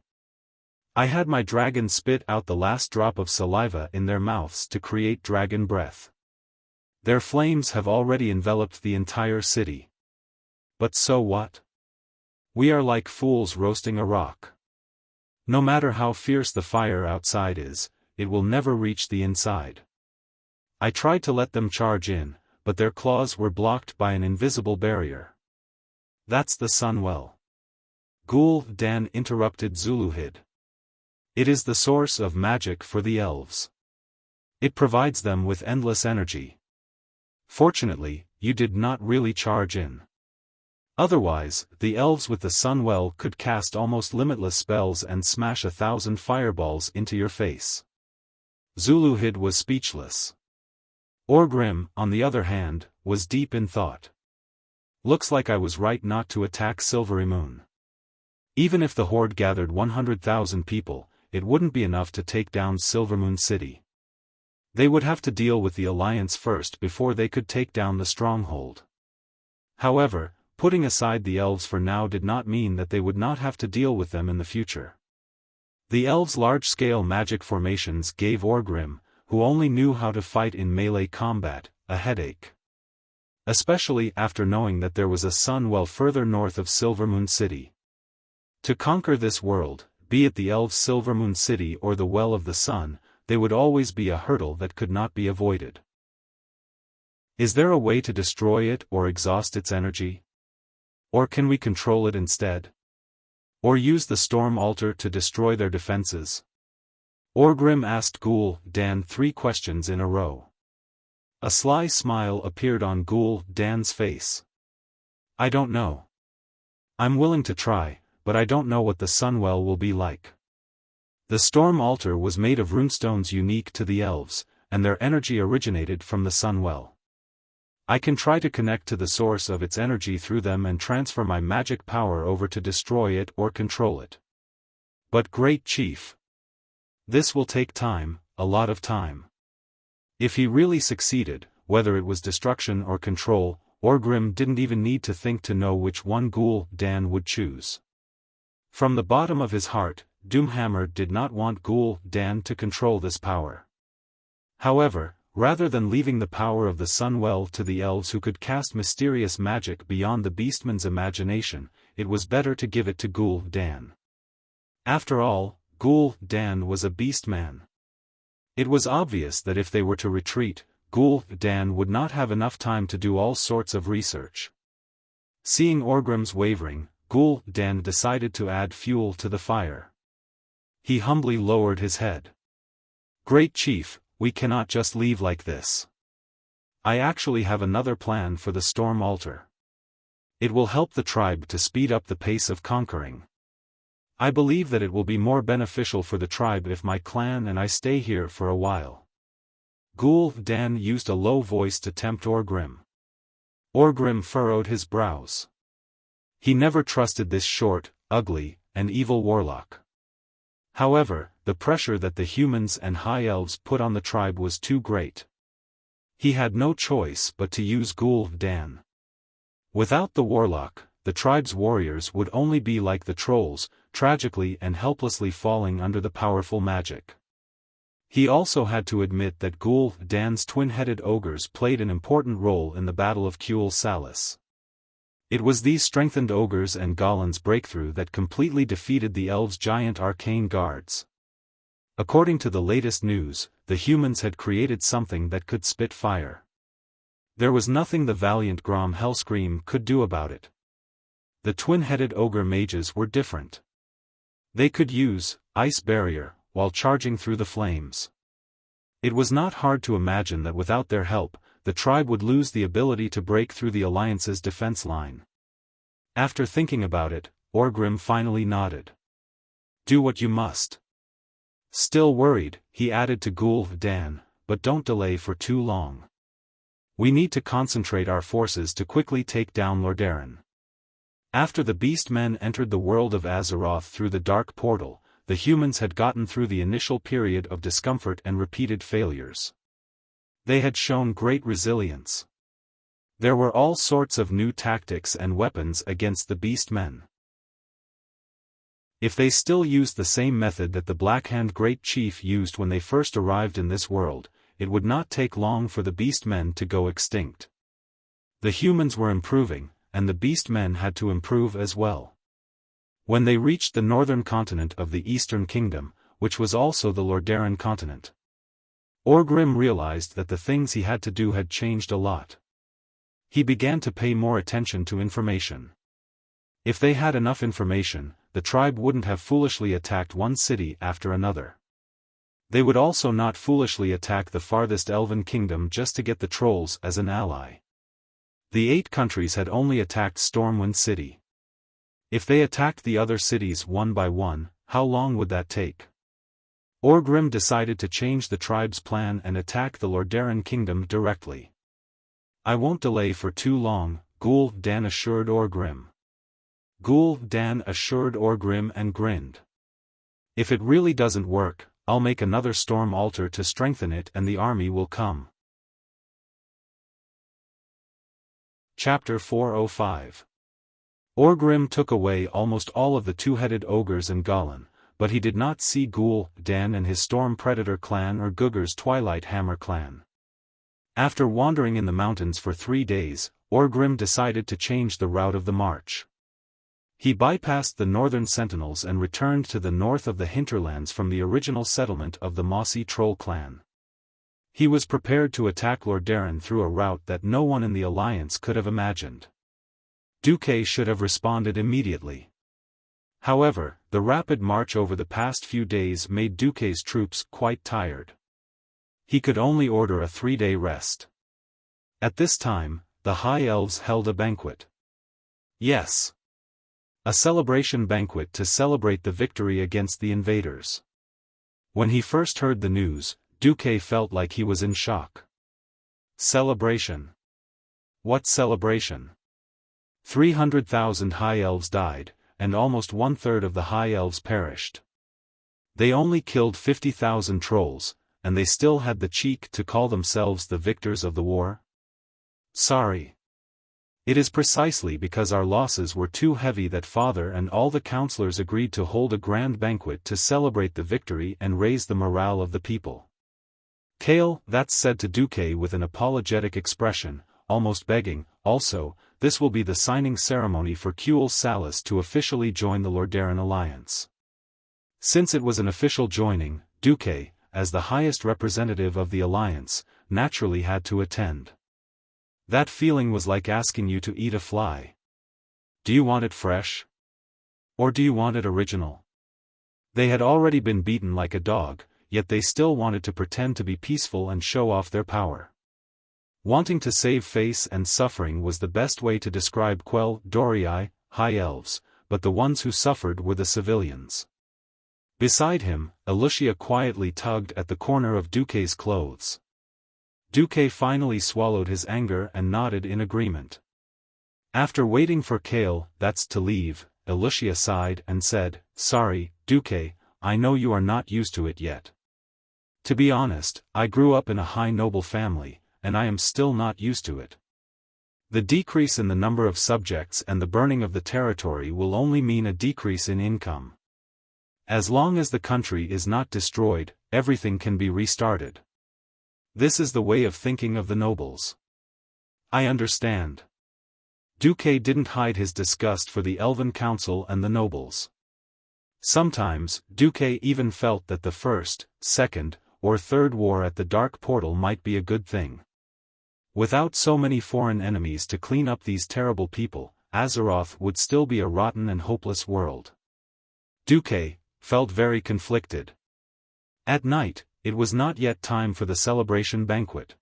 Speaker 1: I had my dragons spit out the last drop of saliva in their mouths to create dragon breath. Their flames have already enveloped the entire city. But so what? We are like fools roasting a rock. No matter how fierce the fire outside is, it will never reach the inside. I tried to let them charge in, but their claws were blocked by an invisible barrier. That's the Sunwell. Gul'dan interrupted Zuluhid. It is the source of magic for the elves. It provides them with endless energy. Fortunately, you did not really charge in. Otherwise, the elves with the Sunwell could cast almost limitless spells and smash 1,000 fireballs into your face. Zuluhid was speechless. Orgrim, on the other hand, was deep in thought. Looks like I was right not to attack Silvery Moon. Even if the horde gathered 100,000 people, it wouldn't be enough to take down Silvermoon City. They would have to deal with the Alliance first before they could take down the stronghold. However, putting aside the elves for now did not mean that they would not have to deal with them in the future. The elves' large-scale magic formations gave Orgrim, who only knew how to fight in melee combat, a headache. Especially after knowing that there was a Sunwell further north of Silvermoon City. To conquer this world, be it the elves' Silvermoon City or the Well of the Sun, they would always be a hurdle that could not be avoided. Is there a way to destroy it or exhaust its energy? Or can we control it instead? Or use the storm altar to destroy their defenses? Orgrim asked Ghoul Dan 3 questions in a row. A sly smile appeared on Ghoul Dan's face. I don't know. I'm willing to try, but I don't know what the Sunwell will be like. The storm altar was made of runestones unique to the elves, and their energy originated from the Sunwell. I can try to connect to the source of its energy through them and transfer my magic power over to destroy it or control it. But Great Chief, this will take time, a lot of time. If he really succeeded, whether it was destruction or control, Orgrim didn't even need to think to know which one Ghoul Dan would choose. From the bottom of his heart, Doomhammer did not want Ghoul Dan to control this power. However, rather than leaving the power of the Sunwell to the elves who could cast mysterious magic beyond the beastman's imagination, it was better to give it to Ghoul Dan. After all, Ghoul Dan was a beastman. It was obvious that if they were to retreat, Ghoul Dan would not have enough time to do all sorts of research. Seeing Orgrim's wavering, Ghoul Dan decided to add fuel to the fire. He humbly lowered his head. Great Chief, we cannot just leave like this. I actually have another plan for the storm altar. It will help the tribe to speed up the pace of conquering. I believe that it will be more beneficial for the tribe if my clan and I stay here for a while. Ghoul Dan used a low voice to tempt Orgrim. Orgrim furrowed his brows. He never trusted this short, ugly, and evil warlock. However, the pressure that the humans and high elves put on the tribe was too great. He had no choice but to use Ghoul Dan. Without the warlock, the tribe's warriors would only be like the trolls, tragically and helplessly falling under the powerful magic. He also had to admit that Ghoul Dan's twin-headed ogres played an important role in the Battle of Kuel Salis. It was these strengthened ogres and Galen's breakthrough that completely defeated the elves' giant arcane guards. According to the latest news, the humans had created something that could spit fire. There was nothing the valiant Grom Hellscream could do about it. The twin-headed ogre mages were different. They could use ice barrier while charging through the flames. It was not hard to imagine that without their help, the tribe would lose the ability to break through the alliance's defense line. After thinking about it, Orgrim finally nodded. Do what you must. Still worried, he added to Ghoul Dan, but don't delay for too long. We need to concentrate our forces to quickly take down Lordaeron. After the beastmen entered the world of Azeroth through the dark portal, the humans had gotten through the initial period of discomfort and repeated failures. They had shown great resilience. There were all sorts of new tactics and weapons against the beastmen. If they still used the same method that the Blackhand Great Chief used when they first arrived in this world, it would not take long for the beastmen to go extinct. The humans were improving, and the beastmen had to improve as well. When they reached the northern continent of the Eastern Kingdom, which was also the Lordaeron continent, Orgrim realized that the things he had to do had changed a lot. He began to pay more attention to information. If they had enough information, the tribe wouldn't have foolishly attacked one city after another. They would also not foolishly attack the farthest elven kingdom just to get the trolls as an ally. The 8 countries had only attacked Stormwind City. If they attacked the other cities one by one, how long would that take? Orgrim decided to change the tribe's plan and attack the Lordaeron kingdom directly. I won't delay for too long, Ghoul Dan assured Orgrim. Ghoul Dan assured Orgrim and grinned. If it really doesn't work, I'll make another storm altar to strengthen it and the army will come. Chapter 405. Orgrim took away almost all of the two-headed ogres and Galen, but he did not see Ghoul Dan and his Storm Predator clan or Gugger's Twilight Hammer clan. After wandering in the mountains for 3 days, Orgrim decided to change the route of the march. He bypassed the northern sentinels and returned to the north of the hinterlands from the original settlement of the Mossy Troll clan. He was prepared to attack Lord Darren through a route that no one in the alliance could have imagined. Duque should have responded immediately. However, the rapid march over the past few days made Duque's troops quite tired. He could only order a 3-day rest. At this time, the High Elves held a banquet. Yes. A celebration banquet to celebrate the victory against the invaders. When he first heard the news, Duque felt like he was in shock. Celebration? What celebration? 300,000 High Elves died, and almost 1/3 of the High Elves perished. They only killed 50,000 trolls, and they still had the cheek to call themselves the victors of the war? Sorry. It is precisely because our losses were too heavy that Father and all the councillors agreed to hold a grand banquet to celebrate the victory and raise the morale of the people. Kale, that's said to Duque with an apologetic expression, almost begging. Also, this will be the signing ceremony for Kuel Salas to officially join the Lordaeron alliance. Since it was an official joining, Duque, as the highest representative of the alliance, naturally had to attend. That feeling was like asking you to eat a fly. Do you want it fresh? Or do you want it original? They had already been beaten like a dog, yet they still wanted to pretend to be peaceful and show off their power. Wanting to save face and suffering was the best way to describe Quell Dorii, High Elves, but the ones who suffered were the civilians. Beside him, Alicia quietly tugged at the corner of Duque's clothes. Duque finally swallowed his anger and nodded in agreement. After waiting for Kale, that's to leave, Alicia sighed and said, "Sorry, Duque, I know you are not used to it yet. To be honest, I grew up in a high noble family, and I am still not used to it. The decrease in the number of subjects and the burning of the territory will only mean a decrease in income. As long as the country is not destroyed, everything can be restarted. This is the way of thinking of the nobles. I understand." Duque didn't hide his disgust for the Elven Council and the nobles. Sometimes, Duque even felt that the first, second, or third war at the Dark Portal might be a good thing. Without so many foreign enemies to clean up these terrible people, Azeroth would still be a rotten and hopeless world. Duque felt very conflicted. At night, it was not yet time for the celebration banquet.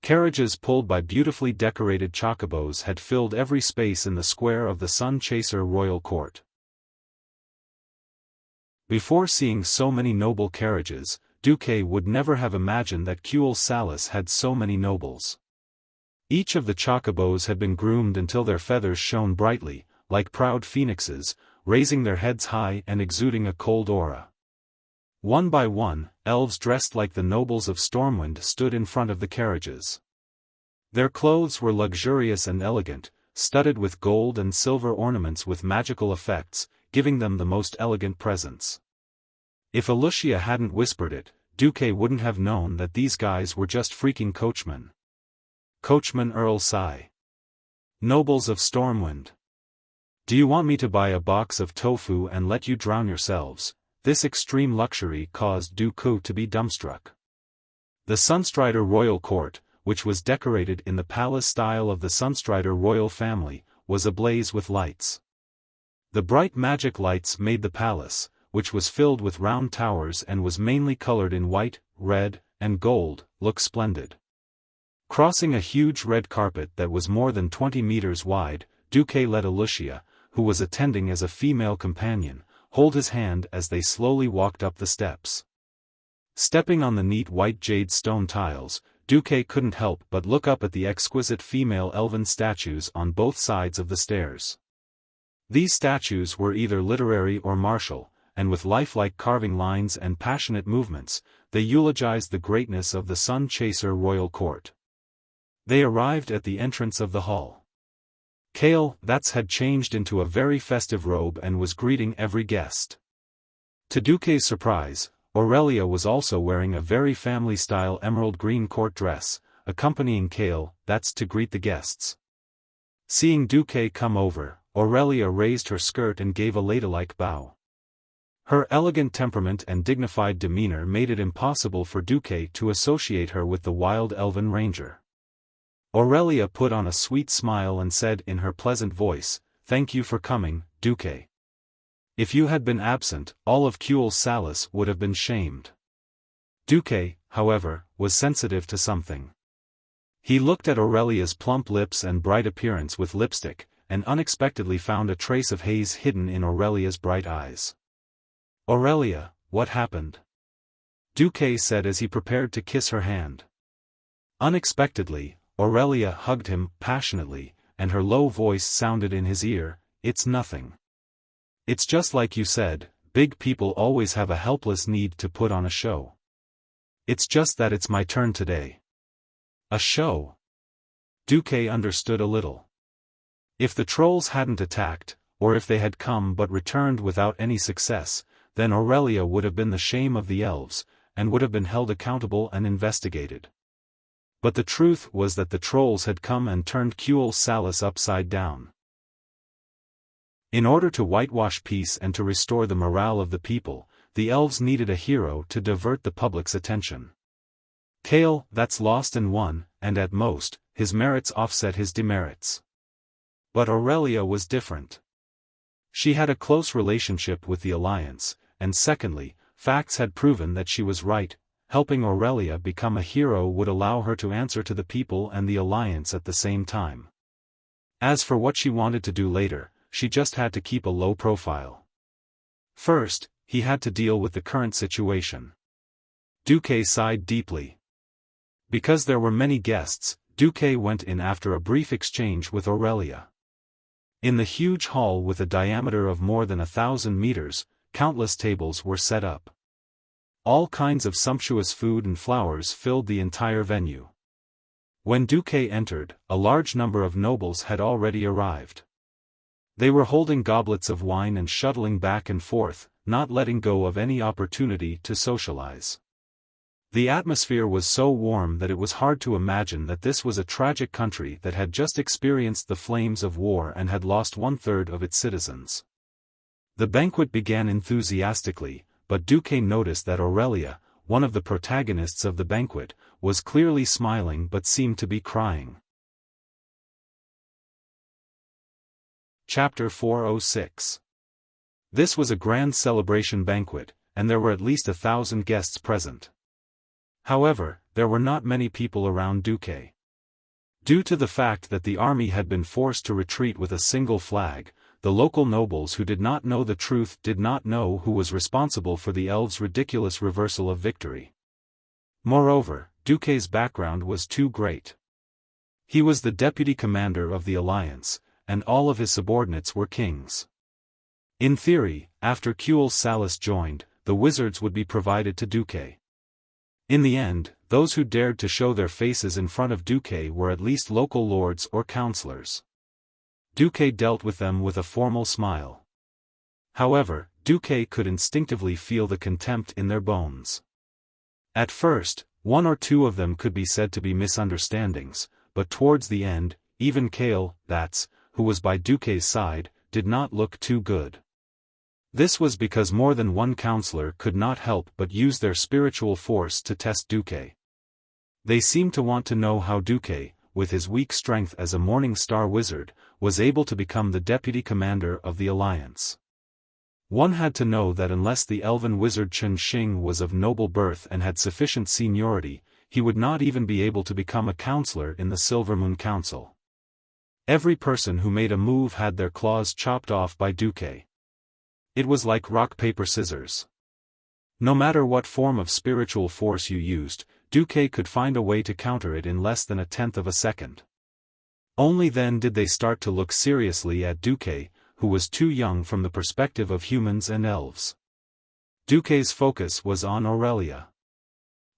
Speaker 1: Carriages pulled by beautifully decorated chocobos had filled every space in the square of the Sun Chaser royal court. Before seeing so many noble carriages, Duque would never have imagined that Kuel Salas had so many nobles. Each of the chocobos had been groomed until their feathers shone brightly, like proud phoenixes, raising their heads high and exuding a cold aura. One by one, elves dressed like the nobles of Stormwind stood in front of the carriages. Their clothes were luxurious and elegant, studded with gold and silver ornaments with magical effects, giving them the most elegant presence. If Alicia hadn't whispered it, Duque wouldn't have known that these guys were just freaking coachmen. Coachman Earl Sai. Nobles of Stormwind. Do you want me to buy a box of tofu and let you drown yourselves? This extreme luxury caused Duque to be dumbstruck. The Sunstrider royal court, which was decorated in the palace style of the Sunstrider royal family, was ablaze with lights. The bright magic lights made the palace, which was filled with round towers and was mainly colored in white, red, and gold, look splendid. Crossing a huge red carpet that was more than 20 meters wide, Duque led Alicia, who was attending as a female companion, hold his hand as they slowly walked up the steps. Stepping on the neat white jade stone tiles, Duque couldn't help but look up at the exquisite female elven statues on both sides of the stairs. These statues were either literary or martial, and with lifelike carving lines and passionate movements, they eulogized the greatness of the Sun Chaser royal court. They arrived at the entrance of the hall. Kale, that's had changed into a very festive robe and was greeting every guest. To Duque's surprise, Aurelia was also wearing a very family-style emerald green court dress, accompanying Kale, that's to greet the guests. Seeing Duque come over, Aurelia raised her skirt and gave a ladylike bow. Her elegant temperament and dignified demeanor made it impossible for Duque to associate her with the wild elven ranger. Aurelia put on a sweet smile and said in her pleasant voice, "Thank you for coming, Duque. If you had been absent, all of Kuel's Salis would have been shamed." Duque, however, was sensitive to something. He looked at Aurelia's plump lips and bright appearance with lipstick, and unexpectedly found a trace of haze hidden in Aurelia's bright eyes. "Aurelia, what happened?" Duque said as he prepared to kiss her hand. Unexpectedly, Aurelia hugged him passionately, and her low voice sounded in his ear, "It's nothing. It's just like you said, big people always have a helpless need to put on a show. It's just that it's my turn today." A show? Duque understood a little. If the trolls hadn't attacked, or if they had come but returned without any success, then Aurelia would have been the shame of the elves, and would have been held accountable and investigated. But the truth was that the trolls had come and turned Kuel's Salis upside down. In order to whitewash peace and to restore the morale of the people, the elves needed a hero to divert the public's attention. Kale, that's lost and won, and at most, his merits offset his demerits. But Aurelia was different. She had a close relationship with the Alliance, and secondly, facts had proven that she was right. Helping Aurelia become a hero would allow her to answer to the people and the Alliance at the same time. As for what she wanted to do later, she just had to keep a low profile. First, he had to deal with the current situation. Duque sighed deeply. Because there were many guests, Duque went in after a brief exchange with Aurelia. In the huge hall with a diameter of more than 1,000 meters, countless tables were set up. All kinds of sumptuous food and flowers filled the entire venue. When Duque entered, a large number of nobles had already arrived. They were holding goblets of wine and shuttling back and forth, not letting go of any opportunity to socialize. The atmosphere was so warm that it was hard to imagine that this was a tragic country that had just experienced the flames of war and had lost 1/3 of its citizens. The banquet began enthusiastically, but Duque noticed that Aurelia, one of the protagonists of the banquet, was clearly smiling but seemed to be crying. Chapter 406. This was a grand celebration banquet, and there were at least 1,000 guests present. However, there were not many people around Duque. Due to the fact that the army had been forced to retreat with a single flag, the local nobles who did not know the truth did not know who was responsible for the elves' ridiculous reversal of victory. Moreover, Duque's background was too great. He was the deputy commander of the Alliance, and all of his subordinates were kings. In theory, after Kuel's Salis joined, the wizards would be provided to Duque. In the end, those who dared to show their faces in front of Duque were at least local lords or counselors. Duque dealt with them with a formal smile. However, Duque could instinctively feel the contempt in their bones. At first, one or two of them could be said to be misunderstandings, but towards the end, even Kale, who was by Duque's side, did not look too good. This was because more than one counselor could not help but use their spiritual force to test Duque. They seemed to want to know how Duque, with his weak strength as a Morning Star wizard, was able to become the deputy commander of the Alliance. One had to know that unless the elven wizard Chen Xing was of noble birth and had sufficient seniority, he would not even be able to become a counselor in the Silvermoon Council. Every person who made a move had their claws chopped off by Duque. It was like rock paper scissors. No matter what form of spiritual force you used, Duque could find a way to counter it in less than 1/10 of a second. Only then did they start to look seriously at Duque, who was too young from the perspective of humans and elves. Duque's focus was on Aurelia.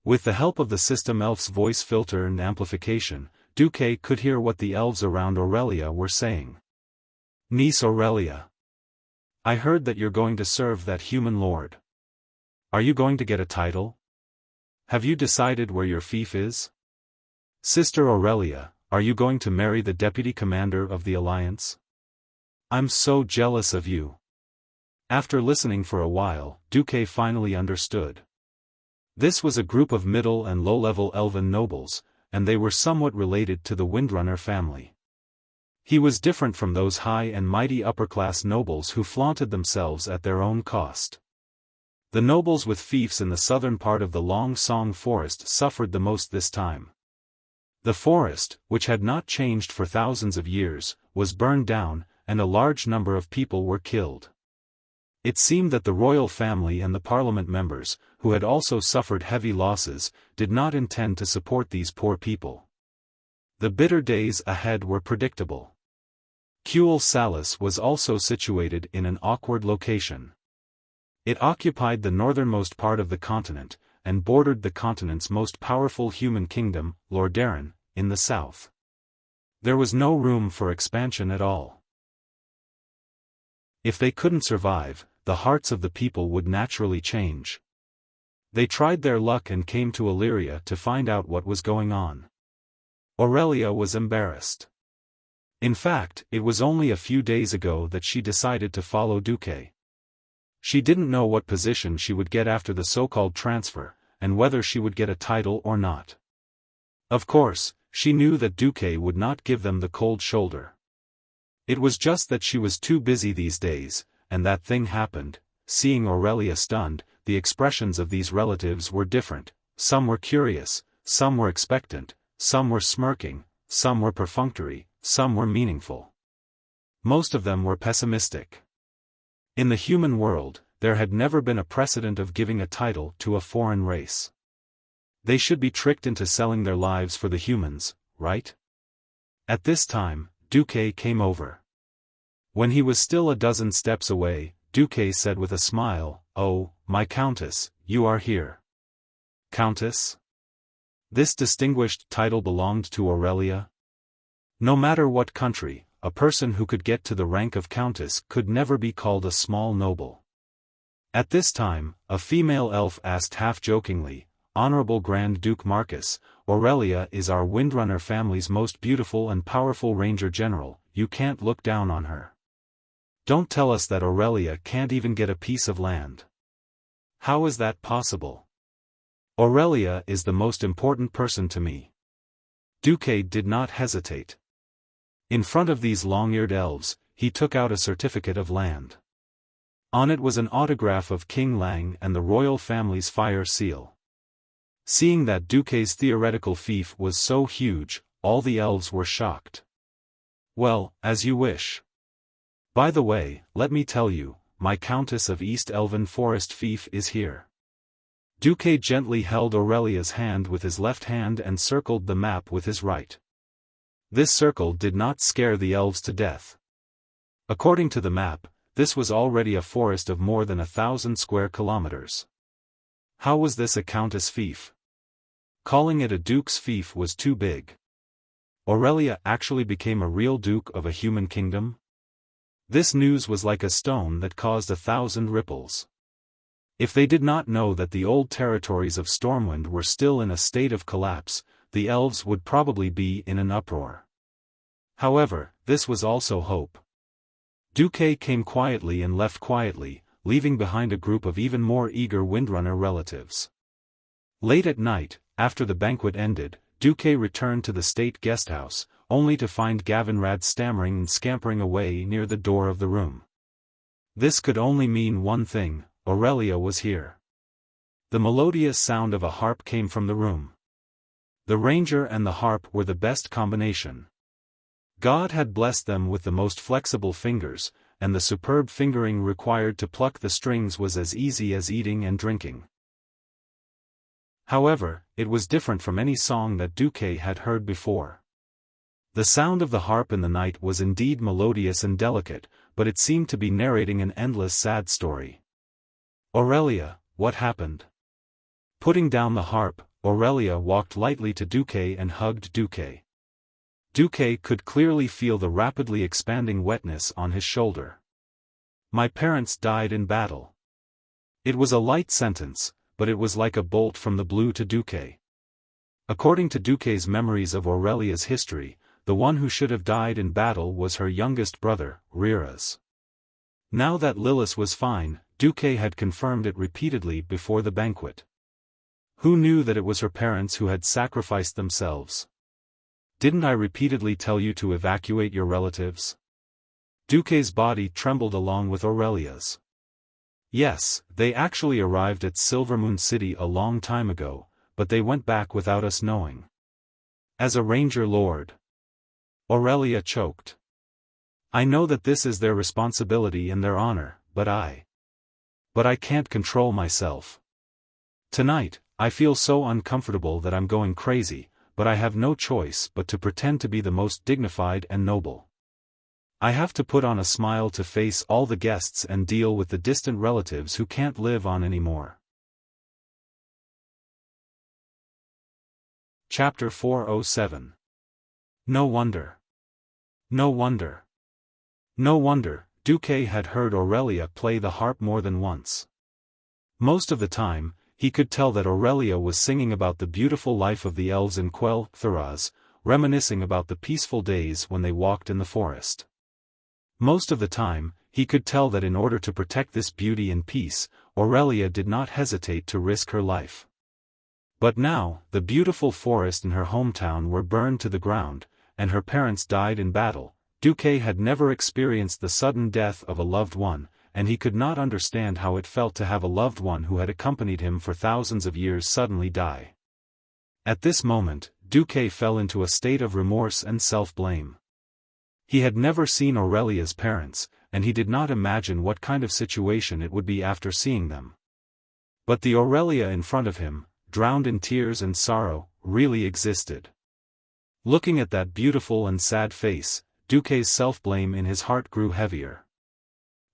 Speaker 1: With the help of the system elf's voice filter and amplification, Duque could hear what the elves around Aurelia were saying. "Niece Aurelia. I heard that you're going to serve that human lord. Are you going to get a title? Have you decided where your fief is? Sister Aurelia, are you going to marry the deputy commander of the Alliance?" I'm so jealous of you. After listening for a while, Duque finally understood. This was a group of middle and low-level elven nobles, and they were somewhat related to the Windrunner family. He was different from those high and mighty upper-class nobles who flaunted themselves at their own cost. The nobles with fiefs in the southern part of the Long Song forest suffered the most this time. The forest, which had not changed for thousands of years, was burned down, and a large number of people were killed. It seemed that the royal family and the parliament members, who had also suffered heavy losses, did not intend to support these poor people. The bitter days ahead were predictable. Cuel Salis was also situated in an awkward location. It occupied the northernmost part of the continent, and bordered the continent's most powerful human kingdom, Lordaeron, in the south. There was no room for expansion at all. If they couldn't survive, the hearts of the people would naturally change. They tried their luck and came to Illyria to find out what was going on. Aurelia was embarrassed. In fact, it was only a few days ago that she decided to follow Duque. She didn't know what position she would get after the so-called transfer, and whether she would get a title or not. Of course, she knew that Duque would not give them the cold shoulder. It was just that she was too busy these days, and that thing happened. Seeing Aurelia stunned, the expressions of these relatives were different. Some were curious, some were expectant, some were smirking, some were perfunctory, some were meaningful. Most of them were pessimistic. In the human world, there had never been a precedent of giving a title to a foreign race. They should be tricked into selling their lives for the humans, right? At this time, Duque came over. When he was still a dozen steps away, Duque said with a smile, "Oh, my countess, you are here." Countess? This distinguished title belonged to Aurelia? No matter what country, a person who could get to the rank of countess could never be called a small noble. At this time, a female elf asked half-jokingly, "Honorable Grand Duke Marcus, Aurelia is our Windrunner family's most beautiful and powerful ranger general, you can't look down on her. Don't tell us that Aurelia can't even get a piece of land. How is that possible? Aurelia is the most important person to me." Duque did not hesitate. In front of these long-eared elves, he took out a certificate of land. On it was an autograph of King Lang and the royal family's fire seal. Seeing that Duque's theoretical fief was so huge, all the elves were shocked. "Well, as you wish. By the way, let me tell you, my Countess of East Elven Forest fief is here." Duque gently held Aurelia's hand with his left hand and circled the map with his right. This circle did not scare the elves to death. According to the map, this was already a forest of more than 1,000 square kilometers. How was this a countess fief? Calling it a duke's fief was too big. Aurelia actually became a real duke of a human kingdom? This news was like a stone that caused 1,000 ripples. If they did not know that the old territories of Stormwind were still in a state of collapse, the elves would probably be in an uproar. However, this was also hope. Duque came quietly and left quietly, leaving behind a group of even more eager Windrunner relatives. Late at night, after the banquet ended, Duque returned to the state guesthouse, only to find Gavinrad stammering and scampering away near the door of the room. This could only mean one thing: Aurelia was here. The melodious sound of a harp came from the room. The ranger and the harp were the best combination. God had blessed them with the most flexible fingers, and the superb fingering required to pluck the strings was as easy as eating and drinking. However, it was different from any song that Duque had heard before. The sound of the harp in the night was indeed melodious and delicate, but it seemed to be narrating an endless sad story. "Aurelia, what happened?" Putting down the harp, Aurelia walked lightly to Duque and hugged Duque. Duque could clearly feel the rapidly expanding wetness on his shoulder. "My parents died in battle." It was a light sentence, but it was like a bolt from the blue to Duque. According to Duque's memories of Aurelia's history, the one who should have died in battle was her youngest brother, Rira's. Now that Lilith was fine, Duque had confirmed it repeatedly before the banquet. Who knew that it was her parents who had sacrificed themselves? Didn't I repeatedly tell you to evacuate your relatives? Duque's body trembled along with Aurelia's. Yes, they actually arrived at Silvermoon City a long time ago, but they went back without us knowing. As a Ranger Lord. Aurelia choked. I know that this is their responsibility and their honor, but I can't control myself. Tonight, I feel so uncomfortable that I'm going crazy, but I have no choice but to pretend to be the most dignified and noble. I have to put on a smile to face all the guests and deal with the distant relatives who can't live on anymore. Chapter 407. No wonder. No wonder. No wonder, Duque had heard Aurelia play the harp more than once. Most of the time, he could tell that Aurelia was singing about the beautiful life of the elves in Quel Thuraz, reminiscing about the peaceful days when they walked in the forest. Most of the time, he could tell that in order to protect this beauty and peace, Aurelia did not hesitate to risk her life. But now, the beautiful forest in her hometown were burned to the ground, and her parents died in battle. Duque had never experienced the sudden death of a loved one, and he could not understand how it felt to have a loved one who had accompanied him for thousands of years suddenly die. At this moment, Duque fell into a state of remorse and self-blame. He had never seen Aurelia's parents, and he did not imagine what kind of situation it would be after seeing them. But the Aurelia in front of him, drowned in tears and sorrow, really existed. Looking at that beautiful and sad face, Duque's self-blame in his heart grew heavier.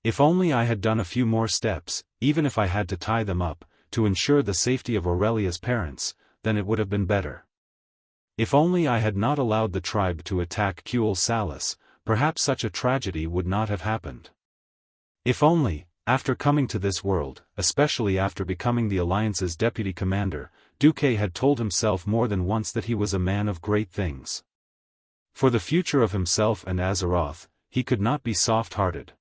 Speaker 1: If only I had done a few more steps, even if I had to tie them up, to ensure the safety of Aurelia's parents, then it would have been better. If only I had not allowed the tribe to attack Cuel Salis, perhaps such a tragedy would not have happened. If only, after coming to this world, especially after becoming the Alliance's deputy commander, Duque had told himself more than once that he was a man of great things. For the future of himself and Azeroth, he could not be soft-hearted.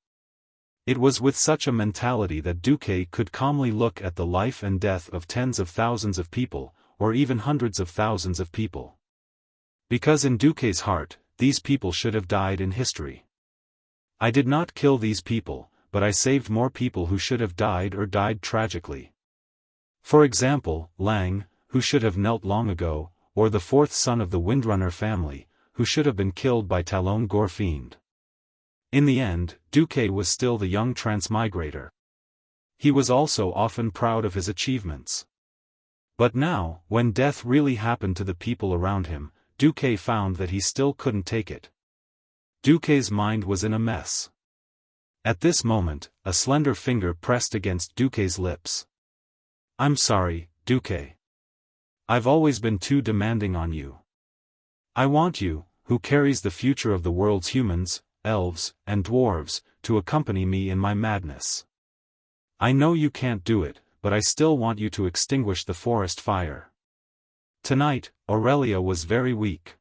Speaker 1: It was with such a mentality that Duque could calmly look at the life and death of tens of thousands of people, or even hundreds of thousands of people. Because in Duque's heart, these people should have died in history. I did not kill these people, but I saved more people who should have died or died tragically. For example, Lang, who should have knelt long ago, or the fourth son of the Windrunner family, who should have been killed by Talon Gorfiend. In the end, Duque was still the young transmigrator. He was also often proud of his achievements. But now, when death really happened to the people around him, Duque found that he still couldn't take it. Duque's mind was in a mess. At this moment, a slender finger pressed against Duque's lips. I'm sorry, Duque. I've always been too demanding on you. I want you, who carries the future of the world's humans, elves, and dwarves, to accompany me in my madness. I know you can't do it, but I still want you to extinguish the forest fire. Tonight, Aurelia was very weak.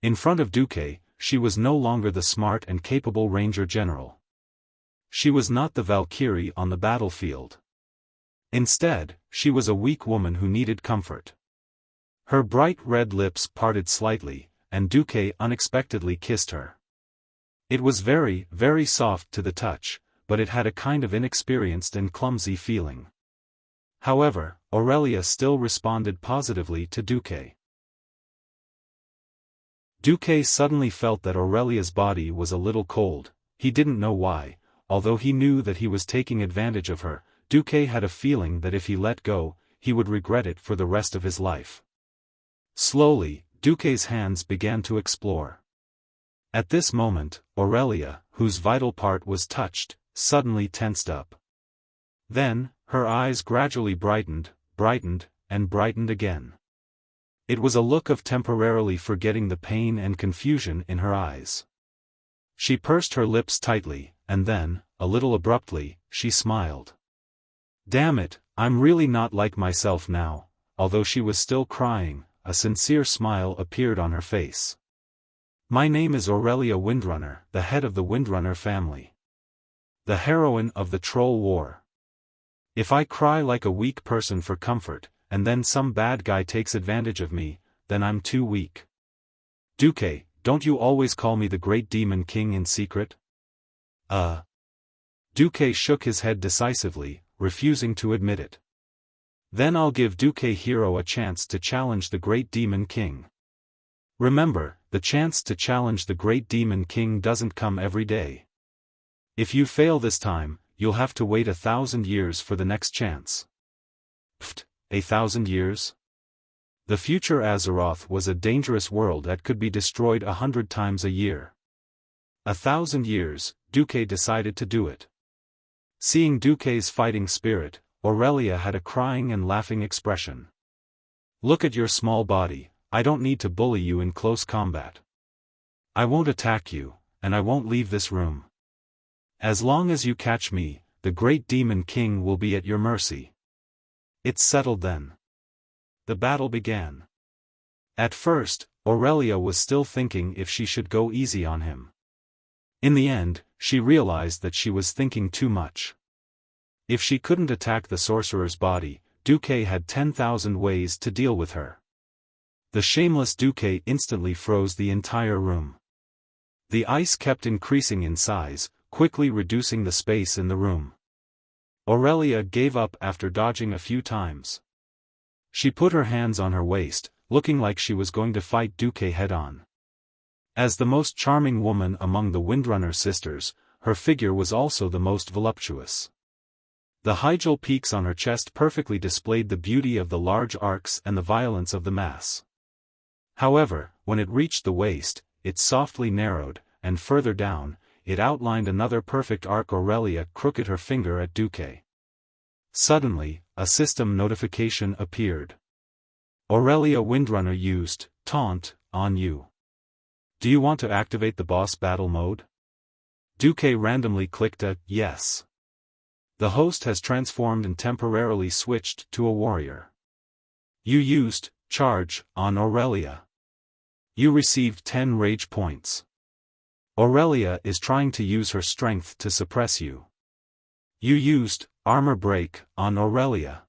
Speaker 1: In front of Duque, she was no longer the smart and capable Ranger General. She was not the Valkyrie on the battlefield. Instead, she was a weak woman who needed comfort. Her bright red lips parted slightly, and Duque unexpectedly kissed her. It was very, very soft to the touch, but it had a kind of inexperienced and clumsy feeling. However, Aurelia still responded positively to Duque. Duque suddenly felt that Aurelia's body was a little cold. He didn't know why, although he knew that he was taking advantage of her. Duque had a feeling that if he let go, he would regret it for the rest of his life. Slowly, Duque's hands began to explore. At this moment, Aurelia, whose vital part was touched, suddenly tensed up. Then, her eyes gradually brightened, and brightened again. It was a look of temporarily forgetting the pain and confusion in her eyes. She pursed her lips tightly, and then, a little abruptly, she smiled. Damn it, I'm really not like myself now. Although she was still crying, a sincere smile appeared on her face. My name is Aurelia Windrunner, the head of the Windrunner family. The heroine of the Troll War. If I cry like a weak person for comfort, and then some bad guy takes advantage of me, then I'm too weak. Duque, don't you always call me the Great Demon King in secret? Duque shook his head decisively, refusing to admit it. Then I'll give Duque Hero a chance to challenge the Great Demon King. Remember, the chance to challenge the Great Demon King doesn't come every day. If you fail this time, you'll have to wait 1,000 years for the next chance. Pfft, 1,000 years? The future Azeroth was a dangerous world that could be destroyed 100 times a year. 1,000 years, Duque decided to do it. Seeing Duque's fighting spirit, Aurelia had a crying and laughing expression. Look at your small body, I don't need to bully you in close combat. I won't attack you, and I won't leave this room. As long as you catch me, the Great Demon King will be at your mercy. It's settled then. The battle began. At first, Aurelia was still thinking if she should go easy on him. In the end, she realized that she was thinking too much. If she couldn't attack the sorcerer's body, Duque had 10,000 ways to deal with her. The shameless Duque instantly froze the entire room. The ice kept increasing in size, quickly reducing the space in the room. Aurelia gave up after dodging a few times. She put her hands on her waist, looking like she was going to fight Duque head-on. As the most charming woman among the Windrunner sisters, her figure was also the most voluptuous. The Hyjal peaks on her chest perfectly displayed the beauty of the large arcs and the violence of the mass. However, when it reached the waist, it softly narrowed, and further down, it outlined another perfect arc. Aurelia crooked her finger at Duque. Suddenly, a system notification appeared. Aurelia Windrunner used taunt on you. Do you want to activate the boss battle mode? Duque randomly clicked a yes. The host has transformed and temporarily switched to a warrior. You used charge on Aurelia. You received 10 rage points. Aurelia is trying to use her strength to suppress you. You used armor break on Aurelia.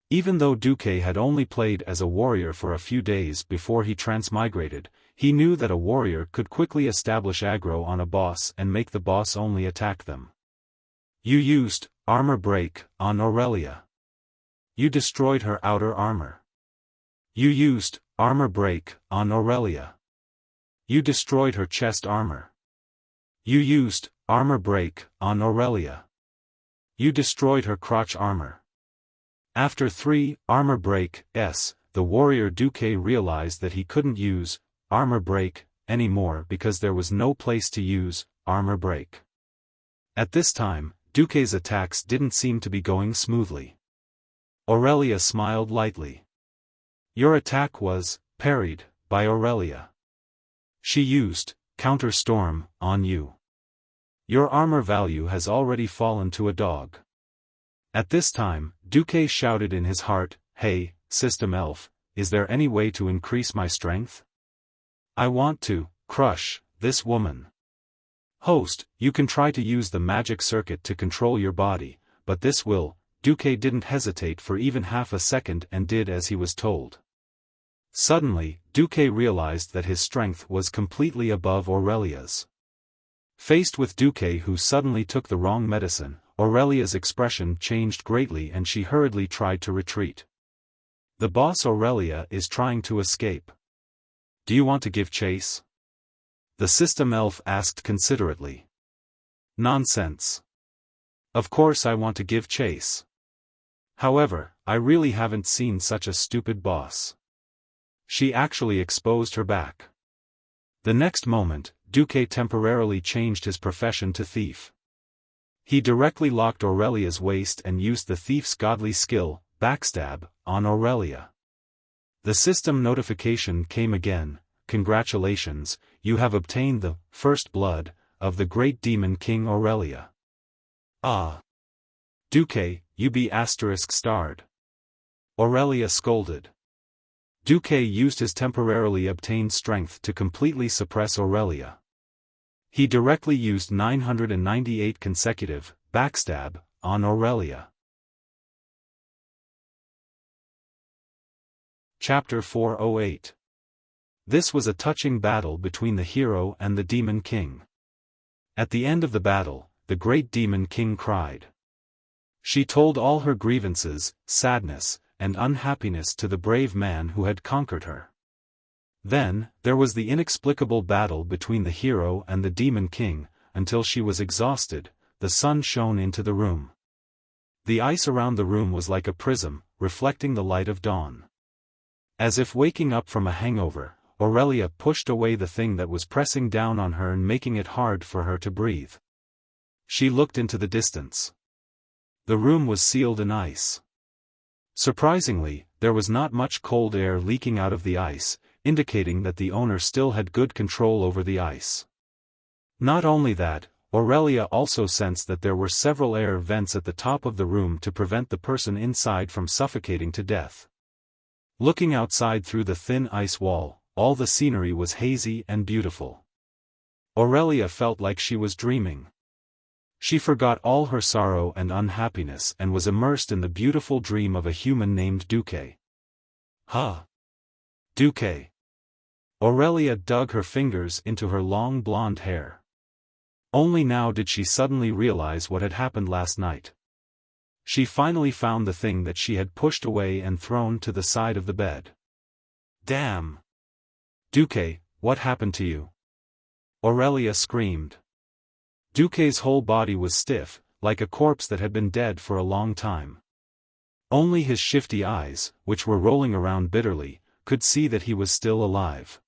Speaker 1: Even though Duque had only played as a warrior for a few days before he transmigrated, he knew that a warrior could quickly establish aggro on a boss and make the boss only attack them. You used armor break on Aurelia. You destroyed her outer armor. You used armor break on Aurelia. You destroyed her chest armor. You used armor break on Aurelia. You destroyed her crotch armor. After 3 armor break the warrior Duque realized that he couldn't use armor break anymore because there was no place to use armor break. At this time, Duque's attacks didn't seem to be going smoothly. Aurelia smiled lightly. Your attack was parried by Aurelia. She used counter storm on you. Your armor value has already fallen to a dog. At this time, Duque shouted in his heart, Hey, system elf, is there any way to increase my strength? I want to crush this woman. Host, you can try to use the magic circuit to control your body, but this will. Duque didn't hesitate for even half a second and did as he was told. Suddenly, Duque realized that his strength was completely above Aurelia's. Faced with Duque who suddenly took the wrong medicine, Aurelia's expression changed greatly and she hurriedly tried to retreat. The boss Aurelia is trying to escape. Do you want to give chase? The system elf asked considerately. Nonsense. Of course I want to give chase. However, I really haven't seen such a stupid boss. She actually exposed her back. The next moment, Duque temporarily changed his profession to thief. He directly locked Aurelia's waist and used the thief's godly skill, backstab, on Aurelia. The system notification came again. Congratulations, you have obtained the first blood of the great demon king Aurelia. Ah! Duque, you be *****. Aurelia scolded. Duque used his temporarily obtained strength to completely suppress Aurelia. He directly used 998 consecutive backstab on Aurelia. Chapter 408. This was a touching battle between the hero and the Demon King. At the end of the battle, the great Demon King cried. She told all her grievances, sadness, and unhappiness to the brave man who had conquered her. Then, there was the inexplicable battle between the hero and the Demon King. Until she was exhausted, the sun shone into the room. The ice around the room was like a prism, reflecting the light of dawn. As if waking up from a hangover, Aurelia pushed away the thing that was pressing down on her and making it hard for her to breathe. She looked into the distance. The room was sealed in ice. Surprisingly, there was not much cold air leaking out of the ice, indicating that the owner still had good control over the ice. Not only that, Aurelia also sensed that there were several air vents at the top of the room to prevent the person inside from suffocating to death. Looking outside through the thin ice wall, all the scenery was hazy and beautiful. Aurelia felt like she was dreaming. She forgot all her sorrow and unhappiness and was immersed in the beautiful dream of a human named Duque. Huh? Duque. Aurelia dug her fingers into her long blonde hair. Only now did she suddenly realize what had happened last night. She finally found the thing that she had pushed away and thrown to the side of the bed. Damn! Duque, what happened to you? Aurelia screamed. Duque's whole body was stiff, like a corpse that had been dead for a long time. Only his shifty eyes, which were rolling around bitterly, could see that he was still alive.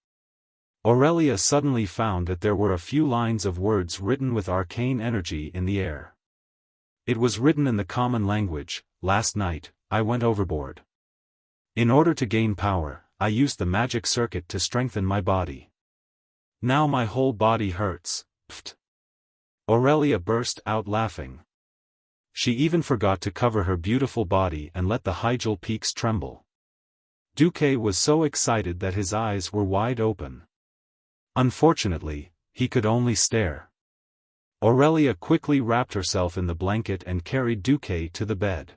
Speaker 1: Aurelia suddenly found that there were a few lines of words written with arcane energy in the air. It was written in the common language. Last night, I went overboard. In order to gain power, I used the magic circuit to strengthen my body. Now my whole body hurts. Pfft. Aurelia burst out laughing. She even forgot to cover her beautiful body and let the Hyjal peaks tremble. Duque was so excited that his eyes were wide open. Unfortunately, he could only stare. Aurelia quickly wrapped herself in the blanket and carried Duque to the bed.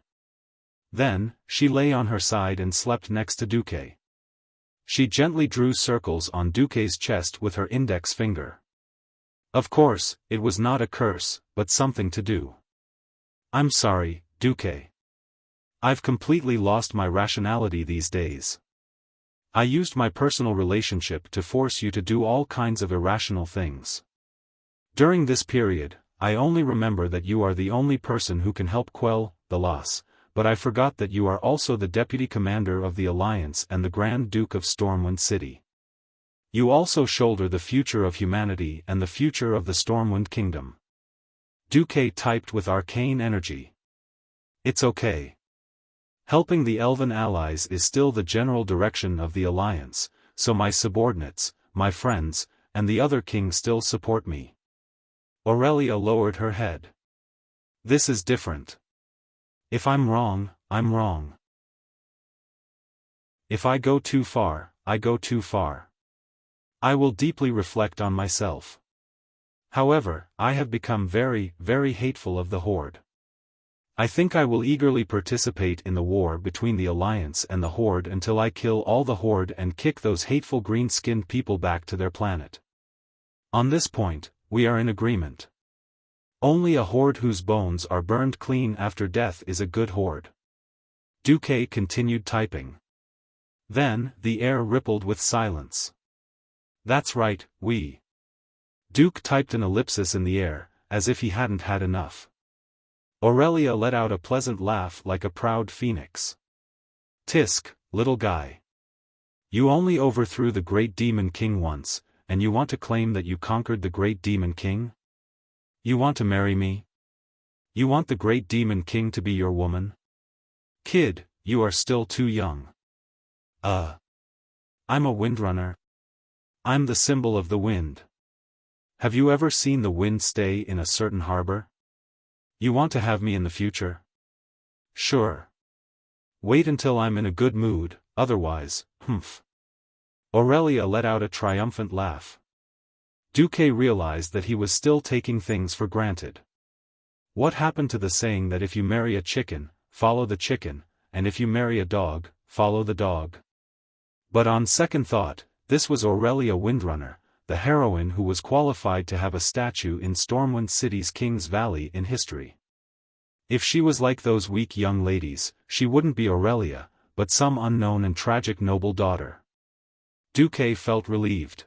Speaker 1: Then, she lay on her side and slept next to Duque. She gently drew circles on Duque's chest with her index finger. Of course, it was not a curse, but something to do. I'm sorry, Duque. I've completely lost my rationality these days. I used my personal relationship to force you to do all kinds of irrational things. During this period, I only remember that you are the only person who can help quell the loss, but I forgot that you are also the deputy commander of the Alliance and the Grand Duke of Stormwind City. You also shoulder the future of humanity and the future of the Stormwind Kingdom. Duque typed with arcane energy. It's okay. Helping the Elven allies is still the general direction of the Alliance, so my subordinates, my friends, and the other king still support me. Aurelia lowered her head. This is different. If I'm wrong, I'm wrong. If I go too far, I go too far. I will deeply reflect on myself. However, I have become very, very hateful of the Horde. I think I will eagerly participate in the war between the Alliance and the Horde until I kill all the Horde and kick those hateful green-skinned people back to their planet. On this point, we are in agreement. Only a Horde whose bones are burned clean after death is a good Horde. Duque continued typing. Then, the air rippled with silence. That's right, we. Duke typed an ellipsis in the air, as if he hadn't had enough. Aurelia let out a pleasant laugh like a proud phoenix. Tisk, little guy. You only overthrew the Great Demon King once, and you want to claim that you conquered the Great Demon King? You want to marry me? You want the Great Demon King to be your woman? Kid, you are still too young. I'm a windrunner. I'm the symbol of the wind. Have you ever seen the wind stay in a certain harbor? You want to have me in the future? Sure. Wait until I'm in a good mood, otherwise, Humph. Aurelia let out a triumphant laugh. Duque realized that he was still taking things for granted. What happened to the saying that if you marry a chicken, follow the chicken, and if you marry a dog, follow the dog? But on second thought, this was Aurelia Windrunner, the heroine who was qualified to have a statue in Stormwind City's King's Valley in history. If she was like those weak young ladies, she wouldn't be Aurelia, but some unknown and tragic noble daughter. Duque felt relieved.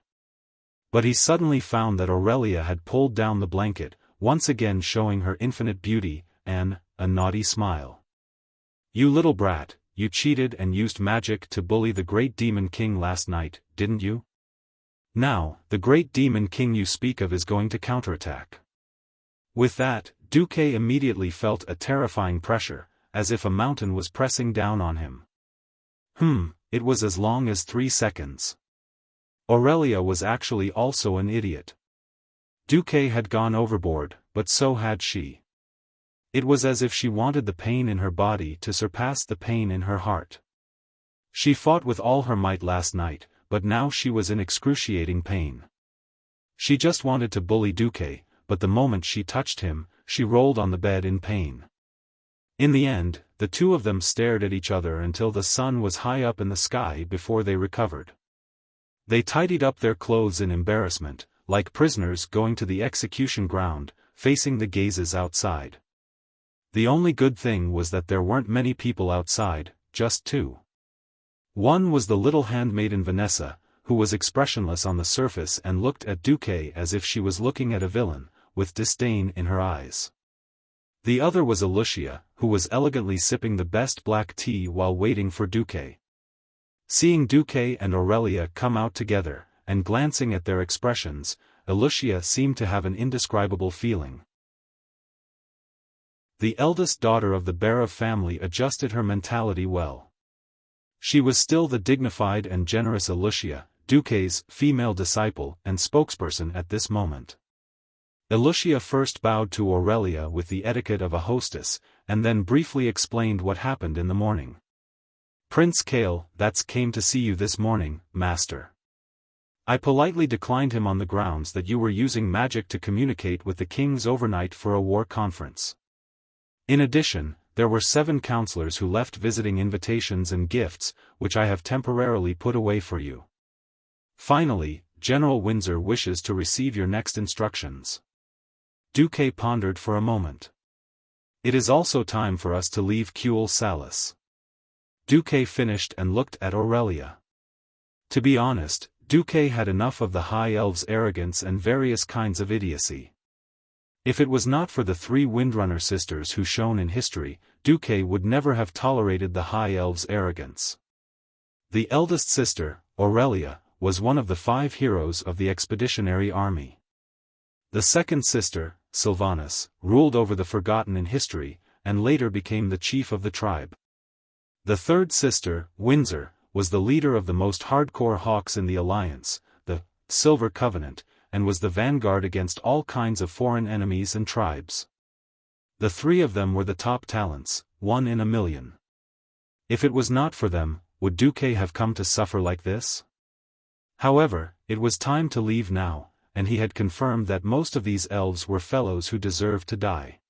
Speaker 1: But he suddenly found that Aurelia had pulled down the blanket, once again showing her infinite beauty, and a naughty smile. "You little brat, you cheated and used magic to bully the great Demon King last night, didn't you? Now, the great Demon King you speak of is going to counterattack." With that, Duque immediately felt a terrifying pressure, as if a mountain was pressing down on him. It was as long as 3 seconds. Aurelia was actually also an idiot. Duque had gone overboard, but so had she. It was as if she wanted the pain in her body to surpass the pain in her heart. She fought with all her might last night, but now she was in excruciating pain. She just wanted to bully Duque, but the moment she touched him, she rolled on the bed in pain. In the end, the two of them stared at each other until the sun was high up in the sky before they recovered. They tidied up their clothes in embarrassment, like prisoners going to the execution ground, facing the gazes outside. The only good thing was that there weren't many people outside, just 2. One was the little handmaiden Vanessa, who was expressionless on the surface and looked at Duque as if she was looking at a villain, with disdain in her eyes. The other was Lucia, who was elegantly sipping the best black tea while waiting for Duque. Seeing Duque and Aurelia come out together, and glancing at their expressions, Lucia seemed to have an indescribable feeling. The eldest daughter of the Bera family adjusted her mentality well. She was still the dignified and generous Lucia, Duque's female disciple and spokesperson at this moment. Lucia first bowed to Aurelia with the etiquette of a hostess, and then briefly explained what happened in the morning. "Prince Kale, that's came to see you this morning, master. I politely declined him on the grounds that you were using magic to communicate with the kings overnight for a war conference. In addition, there were 7 counselors who left visiting invitations and gifts, which I have temporarily put away for you. Finally, General Windsor wishes to receive your next instructions." Duque pondered for a moment. "It is also time for us to leave Kuel Salis." Duque finished and looked at Aurelia. To be honest, Duque had enough of the High Elves' arrogance and various kinds of idiocy. If it was not for the 3 Windrunner sisters who shone in history, Duque would never have tolerated the High Elves' arrogance. The eldest sister, Aurelia, was one of the 5 heroes of the expeditionary army. The second sister, Sylvanas, ruled over the Forgotten in history, and later became the chief of the tribe. The third sister, Windsor, was the leader of the most hardcore hawks in the Alliance, the Silver Covenant, and was the vanguard against all kinds of foreign enemies and tribes. The 3 of them were the top talents, 1 in a million. If it was not for them, would Duque have come to suffer like this? However, it was time to leave now, and he had confirmed that most of these elves were fellows who deserved to die.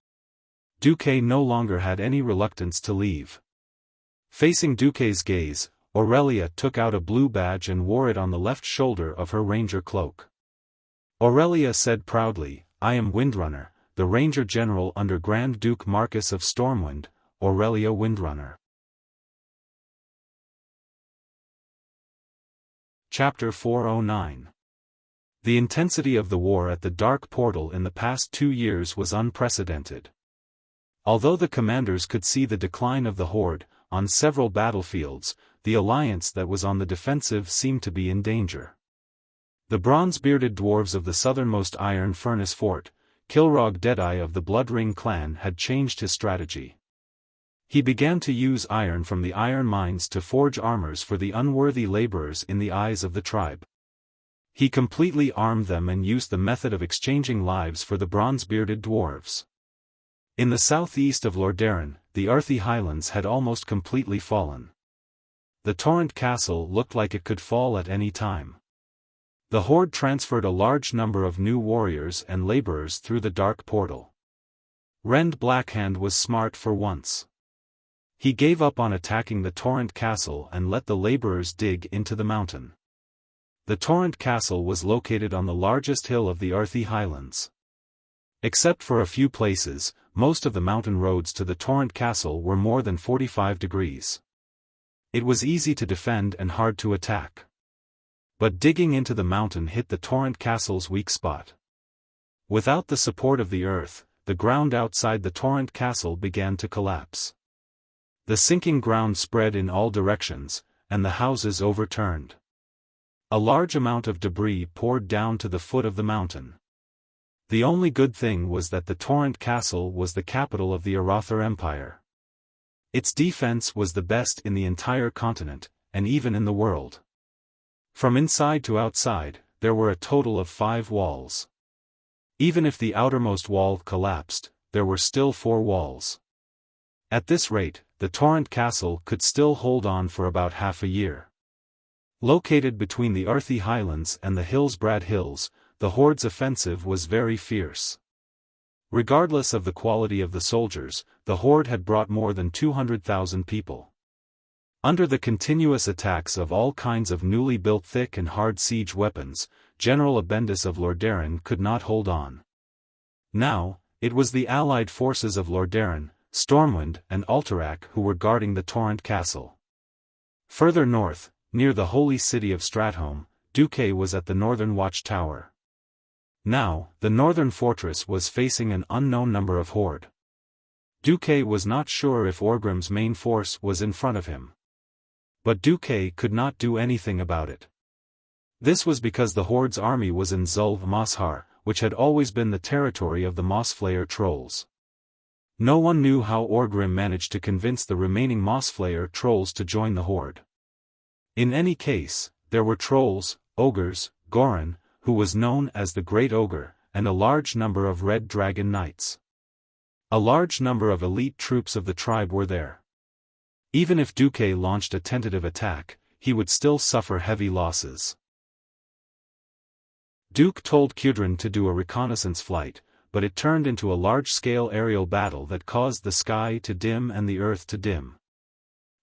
Speaker 1: Duque no longer had any reluctance to leave. Facing Duque's gaze, Aurelia took out a blue badge and wore it on the left shoulder of her ranger cloak. Aurelia said proudly, "I am Windrunner, the Ranger General under Grand Duke Marcus of Stormwind, Aurelia Windrunner." Chapter 409. The intensity of the war at the Dark Portal in the past 2 years was unprecedented. Although the commanders could see the decline of the Horde, on several battlefields, the alliance that was on the defensive seemed to be in danger. The bronze-bearded dwarves of the southernmost Iron Furnace Fort, Kilrog Deadeye of the Bloodring clan had changed his strategy. He began to use iron from the iron mines to forge armors for the unworthy laborers in the eyes of the tribe. He completely armed them and used the method of exchanging lives for the bronze-bearded dwarves. In the southeast of Lordaeron, the Arthi Highlands had almost completely fallen. the torrent castle looked like it could fall at any time. The horde transferred a large number of new warriors and laborers through the dark portal. Rend Blackhand was smart for once. He gave up on attacking the torrent castle and let the laborers dig into the mountain. The torrent castle was located on the largest hill of the earthy highlands. Except for a few places, most of the mountain roads to the torrent castle were more than 45 degrees. It was easy to defend and hard to attack. But digging into the mountain hit the torrent castle's weak spot. Without the support of the earth, the ground outside the torrent castle began to collapse. The sinking ground spread in all directions, and the houses overturned. A large amount of debris poured down to the foot of the mountain. The only good thing was that the torrent castle was the capital of the Arathar Empire. Its defense was the best in the entire continent, and even in the world. From inside to outside, there were a total of 5 walls. Even if the outermost wall collapsed, there were still 4 walls. At this rate, the torrent castle could still hold on for about half a year. Located between the earthy highlands and the Hillsbrad Hills, the horde's offensive was very fierce. Regardless of the quality of the soldiers, the horde had brought more than 200,000 people. Under the continuous attacks of all kinds of newly built thick and hard siege weapons, General Abendus of Lordaeron could not hold on. Now, it was the allied forces of Lordaeron, Stormwind and Alterac who were guarding the torrent castle. Further north, near the holy city of Stratholme, Duque was at the northern watchtower. Now, the northern fortress was facing an unknown number of horde. Duque was not sure if Orgrim's main force was in front of him. But Duque could not do anything about it. This was because the horde's army was in Zulv Moshar, which had always been the territory of the Mossflayer trolls. No one knew how Orgrim managed to convince the remaining Mossflayer trolls to join the horde. In any case, there were trolls, ogres, Goran, who was known as the Great Ogre, and a large number of Red Dragon Knights. A large number of elite troops of the tribe were there. Even if Duque launched a tentative attack, he would still suffer heavy losses. Duke told Kudrin to do a reconnaissance flight, but it turned into a large-scale aerial battle that caused the sky to dim and the earth to dim.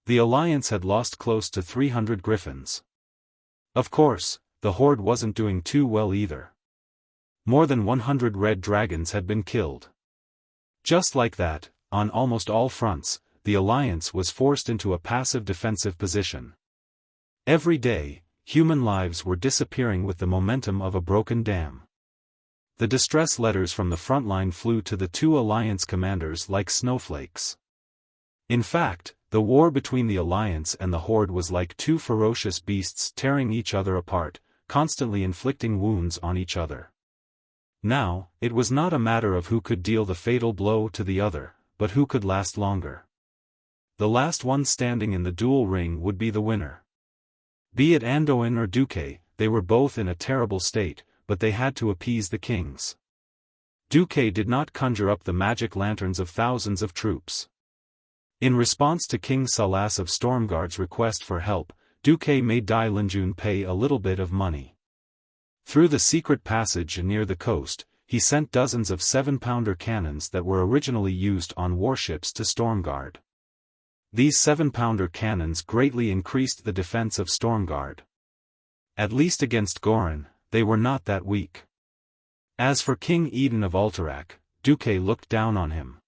Speaker 1: The Alliance had lost close to 300 griffins. Of course, the horde wasn't doing too well either. More than 100 red dragons had been killed. Just like that, on almost all fronts, the Alliance was forced into a passive defensive position. Every day, human lives were disappearing with the momentum of a broken dam. The distress letters from the front line flew to the 2 Alliance commanders like snowflakes. In fact, the war between the Alliance and the Horde was like 2 ferocious beasts tearing each other apart, constantly inflicting wounds on each other. Now, it was not a matter of who could deal the fatal blow to the other, but who could last longer. The last one standing in the duel ring would be the winner. Be it Anduin or Duque, they were both in a terrible state, but they had to appease the kings. Duque did not conjure up the magic lanterns of thousands of troops. In response to King Salas of Stormguard's request for help, Duque made Dai Linjun pay a little bit of money. Through the secret passage near the coast, he sent dozens of 7-pounder cannons that were originally used on warships to Stormguard. These 7-pounder cannons greatly increased the defense of Stormguard. At least against Goran, they were not that weak. As for King Eden of Alterac, Duque looked down on him.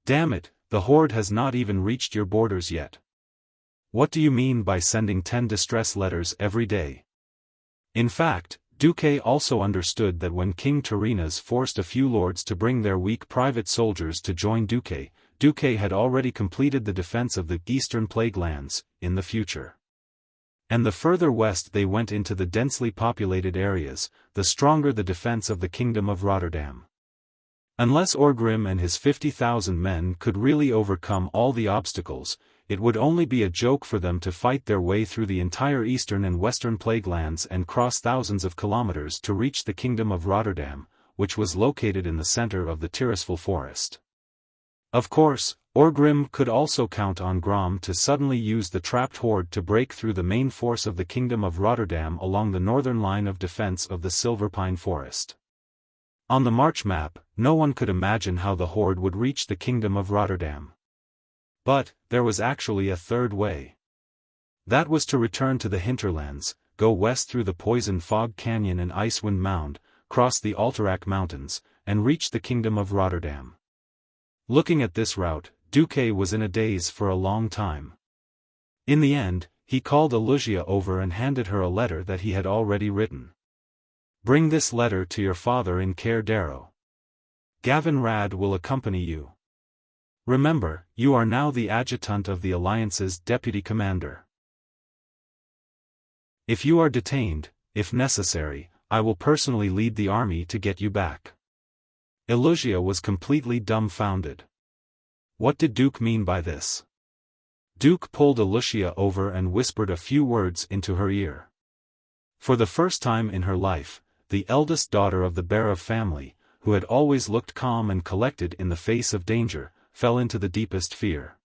Speaker 1: Damn it, the Horde has not even reached your borders yet. What do you mean by sending 10 distress letters every day? In fact, Duque also understood that when King Turinas forced a few lords to bring their weak private soldiers to join Duque, Duque had already completed the defense of the Eastern Plague Lands, in the future. And the further west they went into the densely populated areas, the stronger the defense of the Kingdom of Rotterdam. Unless Orgrim and his 50,000 men could really overcome all the obstacles, it would only be a joke for them to fight their way through the entire Eastern and Western Plague Lands and cross thousands of kilometers to reach the Kingdom of Rotterdam, which was located in the center of the Tirisfal forest. Of course, Orgrim could also count on Grom to suddenly use the trapped horde to break through the main force of the Kingdom of Rotterdam along the northern line of defense of the Silverpine Forest. On the March map, no one could imagine how the horde would reach the Kingdom of Rotterdam. But, there was actually a third way. That was to return to the hinterlands, go west through the Poison Fog Canyon and Icewind Mound, cross the Alterac Mountains, and reach the Kingdom of Rotterdam. Looking at this route, Duque was in a daze for a long time. In the end, he called Wuxia over and handed her a letter that he had already written. "Bring this letter to your father in Cair Darrow. Gavin Rad will accompany you. Remember, you are now the adjutant of the Alliance's deputy commander. If you are detained, if necessary, I will personally lead the army to get you back." Wuxia was completely dumbfounded. What did Duke mean by this? Duke pulled Wuxia over and whispered a few words into her ear. For the first time in her life, the eldest daughter of the Barav family, who had always looked calm and collected in the face of danger, fell into the deepest fear.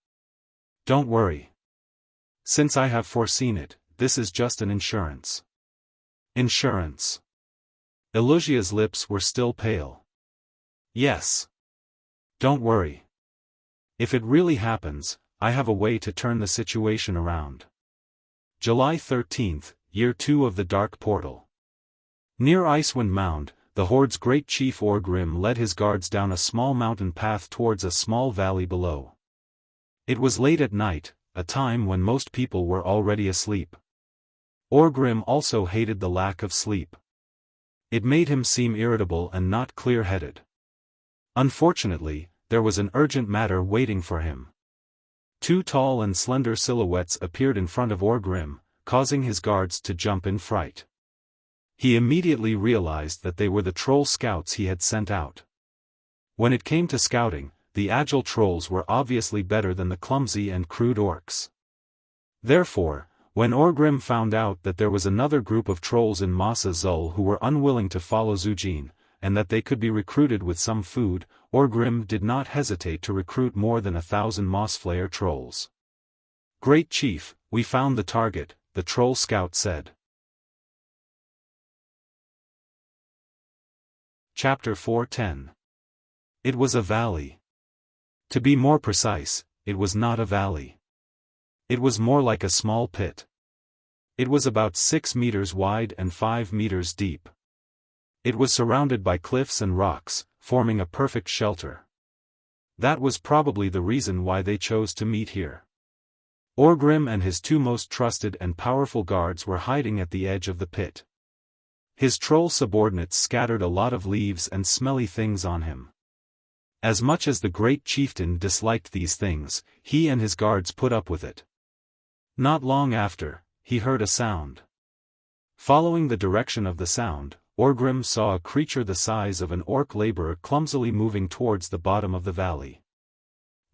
Speaker 1: "Don't worry. Since I have foreseen it, this is just an insurance." "Insurance?" Wuxia's lips were still pale. "Yes. Don't worry. If it really happens, I have a way to turn the situation around." July 13th, Year 2 of the Dark Portal. Near Icewind Mound, the Horde's great chief Orgrim led his guards down a small mountain path towards a small valley below. It was late at night, a time when most people were already asleep. Orgrim also hated the lack of sleep. It made him seem irritable and not clear-headed. Unfortunately, there was an urgent matter waiting for him. Two tall and slender silhouettes appeared in front of Orgrim, causing his guards to jump in fright. He immediately realized that they were the troll scouts he had sent out. When it came to scouting, the agile trolls were obviously better than the clumsy and crude orcs. Therefore, when Orgrim found out that there was another group of trolls in Masa Zul who were unwilling to follow Zujin, and that they could be recruited with some food, Orgrim did not hesitate to recruit more than 1,000 Mossflayer trolls. "Great Chief, we found the target," the troll scout said. Chapter 4:10. It was a valley. To be more precise, it was not a valley. It was more like a small pit. It was about 6 meters wide and 5 meters deep. It was surrounded by cliffs and rocks, forming a perfect shelter. That was probably the reason why they chose to meet here. Orgrim and his two most trusted and powerful guards were hiding at the edge of the pit. His troll subordinates scattered a lot of leaves and smelly things on him. As much as the great chieftain disliked these things, he and his guards put up with it. Not long after, he heard a sound. Following the direction of the sound, Orgrim saw a creature the size of an orc laborer clumsily moving towards the bottom of the valley.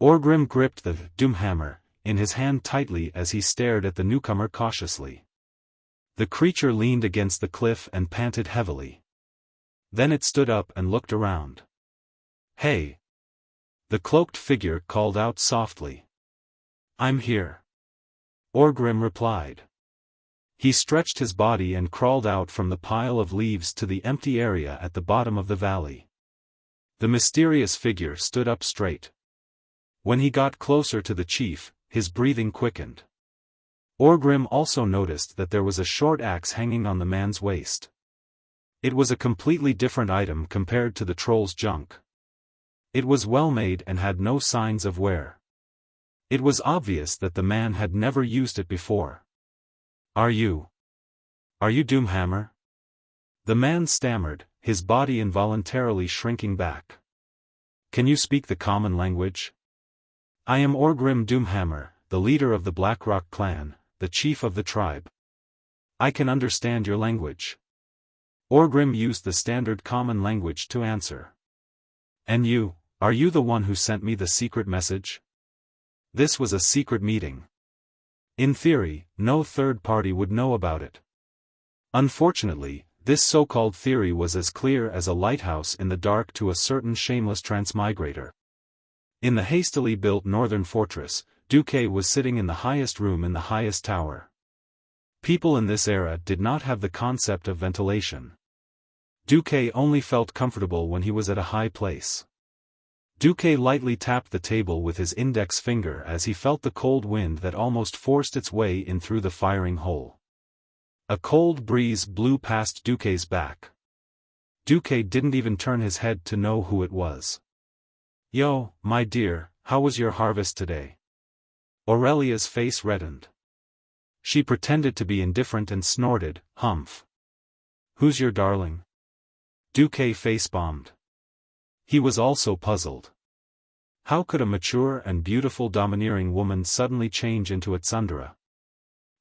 Speaker 1: Orgrim gripped the Doomhammer in his hand tightly as he stared at the newcomer cautiously. The creature leaned against the cliff and panted heavily. Then it stood up and looked around. "Hey!" The cloaked figure called out softly. "I'm here." Orgrim replied. He stretched his body and crawled out from the pile of leaves to the empty area at the bottom of the valley. The mysterious figure stood up straight. When he got closer to the chief, his breathing quickened. Orgrim also noticed that there was a short axe hanging on the man's waist. It was a completely different item compared to the troll's junk. It was well made and had no signs of wear. It was obvious that the man had never used it before. Are you Doomhammer?" The man stammered, his body involuntarily shrinking back. "Can you speak the common language?" "I am Orgrim Doomhammer, the leader of the Blackrock clan, the chief of the tribe. I can understand your language." Orgrim used the standard common language to answer. "And you, are you the one who sent me the secret message?" This was a secret meeting. In theory, no third party would know about it. Unfortunately, this so-called theory was as clear as a lighthouse in the dark to a certain shameless transmigrator. In the hastily built northern fortress, Duque was sitting in the highest room in the highest tower. People in this era did not have the concept of ventilation. Duque only felt comfortable when he was at a high place. Duque lightly tapped the table with his index finger as he felt the cold wind that almost forced its way in through the firing hole. A cold breeze blew past Duque's back. Duque didn't even turn his head to know who it was. "Yo, my dear, how was your harvest today?" Aurelia's face reddened. She pretended to be indifferent and snorted, "Humph. Who's your darling?" Duque face-bombed. He was also puzzled. How could a mature and beautiful domineering woman suddenly change into a tsundere?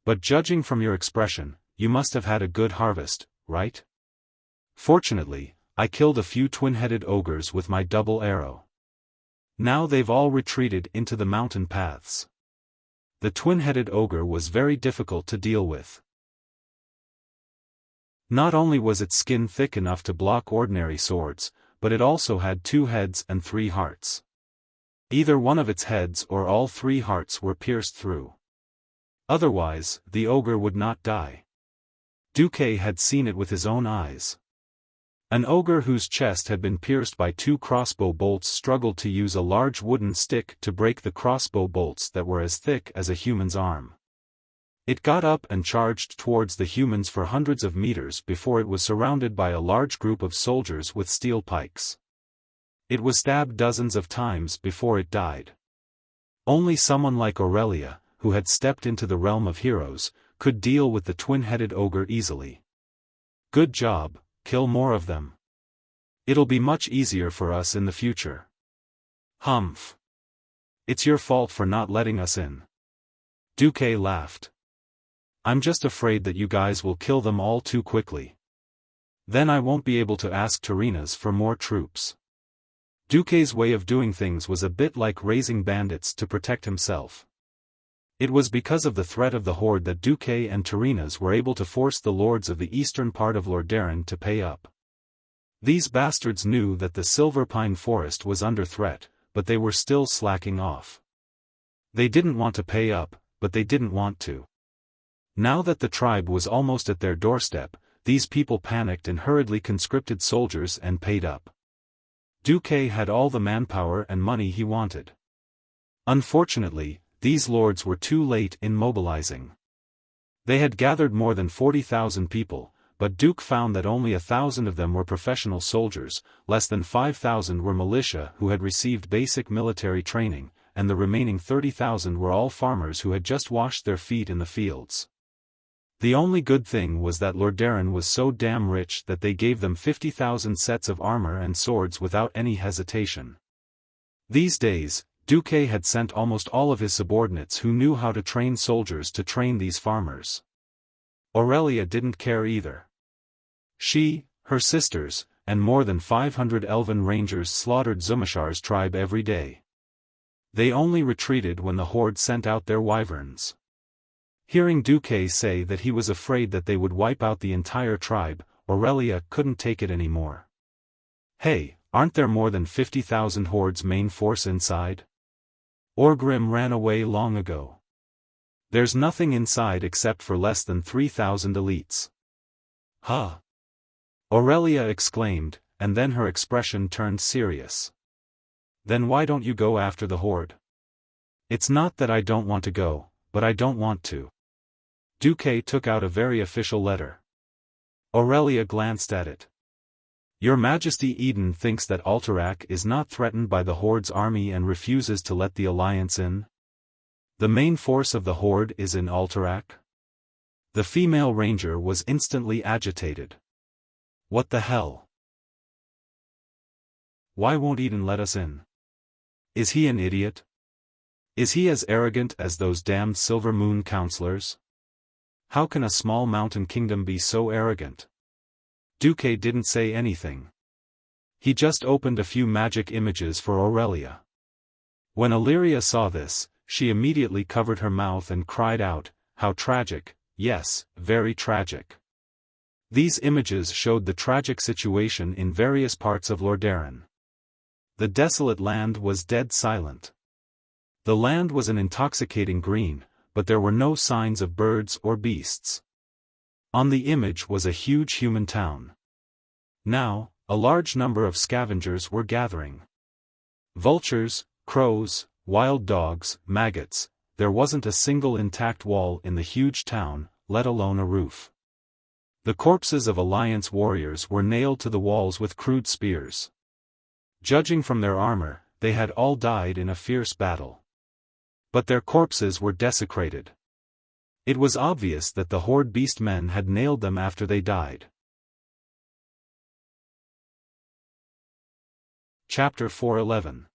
Speaker 1: But judging from your expression, you must have had a good harvest, right? Fortunately, I killed a few twin-headed ogres with my double arrow. Now they've all retreated into the mountain paths. The twin-headed ogre was very difficult to deal with. Not only was its skin thick enough to block ordinary swords, but it also had 2 heads and 3 hearts. Either one of its heads or all 3 hearts were pierced through. Otherwise, the ogre would not die. Duque had seen it with his own eyes. An ogre whose chest had been pierced by 2 crossbow bolts struggled to use a large wooden stick to break the crossbow bolts that were as thick as a human's arm. It got up and charged towards the humans for hundreds of meters before it was surrounded by a large group of soldiers with steel pikes. It was stabbed dozens of times before it died. Only someone like Aurelia, who had stepped into the realm of heroes, could deal with the twin-headed ogre easily. "Good job, kill more of them. It'll be much easier for us in the future." "Humph. It's your fault for not letting us in." Duque laughed. "I'm just afraid that you guys will kill them all too quickly. Then I won't be able to ask Tyrrhena's for more troops." Duque's way of doing things was a bit like raising bandits to protect himself. It was because of the threat of the horde that Duque and Tyrrhena's were able to force the lords of the eastern part of Lordaeron to pay up. These bastards knew that the Silver Pine Forest was under threat, but they were still slacking off. They didn't want to pay up, but they didn't want to. Now that the tribe was almost at their doorstep, these people panicked and hurriedly conscripted soldiers and paid up. Duque had all the manpower and money he wanted. Unfortunately, these lords were too late in mobilizing. They had gathered more than 40,000 people, but Duque found that only 1,000 of them were professional soldiers, less than 5,000 were militia who had received basic military training, and the remaining 30,000 were all farmers who had just washed their feet in the fields. The only good thing was that Lordaeron was so damn rich that they gave them 50,000 sets of armor and swords without any hesitation. These days, Duque had sent almost all of his subordinates who knew how to train soldiers to train these farmers. Aurelia didn't care either. She, her sisters, and more than 500 elven rangers slaughtered Zumashar's tribe every day. They only retreated when the horde sent out their wyverns. Hearing Duque say that he was afraid that they would wipe out the entire tribe, Aurelia couldn't take it anymore. "Hey, aren't there more than 50,000 horde's main force inside? Orgrim ran away long ago. There's nothing inside except for less than 3,000 elites." "Huh?" Aurelia exclaimed, and then her expression turned serious. "Then why don't you go after the horde?" "It's not that I don't want to go, but I don't want to." Duque took out a very official letter. Aurelia glanced at it. "Your Majesty, Eden thinks that Alterac is not threatened by the Horde's army and refuses to let the Alliance in. The main force of the Horde is in Alterac." The female ranger was instantly agitated. "What the hell? Why won't Eden let us in? Is he an idiot? Is he as arrogant as those damned Silver Moon counselors? How can a small mountain kingdom be so arrogant?" Duque didn't say anything. He just opened a few magic images for Aurelia. When Illyria saw this, she immediately covered her mouth and cried out, "How tragic, yes, very tragic." These images showed the tragic situation in various parts of Lordaeron. The desolate land was dead silent. The land was an intoxicating green, but there were no signs of birds or beasts. On the image was a huge human town. Now, a large number of scavengers were gathering. Vultures, crows, wild dogs, maggots. There wasn't a single intact wall in the huge town, let alone a roof. The corpses of Alliance warriors were nailed to the walls with crude spears. Judging from their armor, they had all died in a fierce battle. But their corpses were desecrated. It was obvious that the Horde beastmen had nailed them after they died. Chapter 411.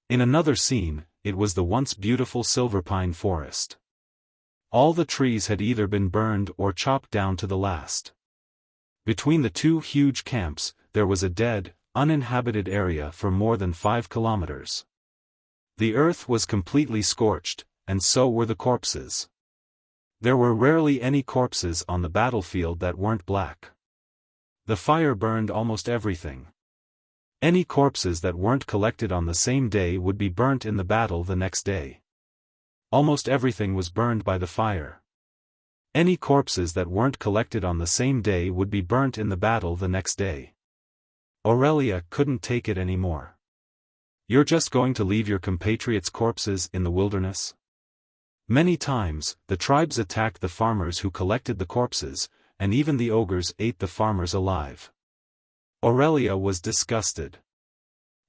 Speaker 1: In another scene, it was the once beautiful silverpine forest. All the trees had either been burned or chopped down to the last. Between the two huge camps, there was a dead, uninhabited area for more than 5 kilometers. The earth was completely scorched, and so were the corpses. There were rarely any corpses on the battlefield that weren't black. The fire burned almost everything. Any corpses that weren't collected on the same day would be burnt in the battle the next day. Almost everything was burned by the fire. Any corpses that weren't collected on the same day would be burnt in the battle the next day. Aurelia couldn't take it anymore. You're just going to leave your compatriots' corpses in the wilderness? Many times, the tribes attacked the farmers who collected the corpses, and even the ogres ate the farmers alive. Aurelia was disgusted.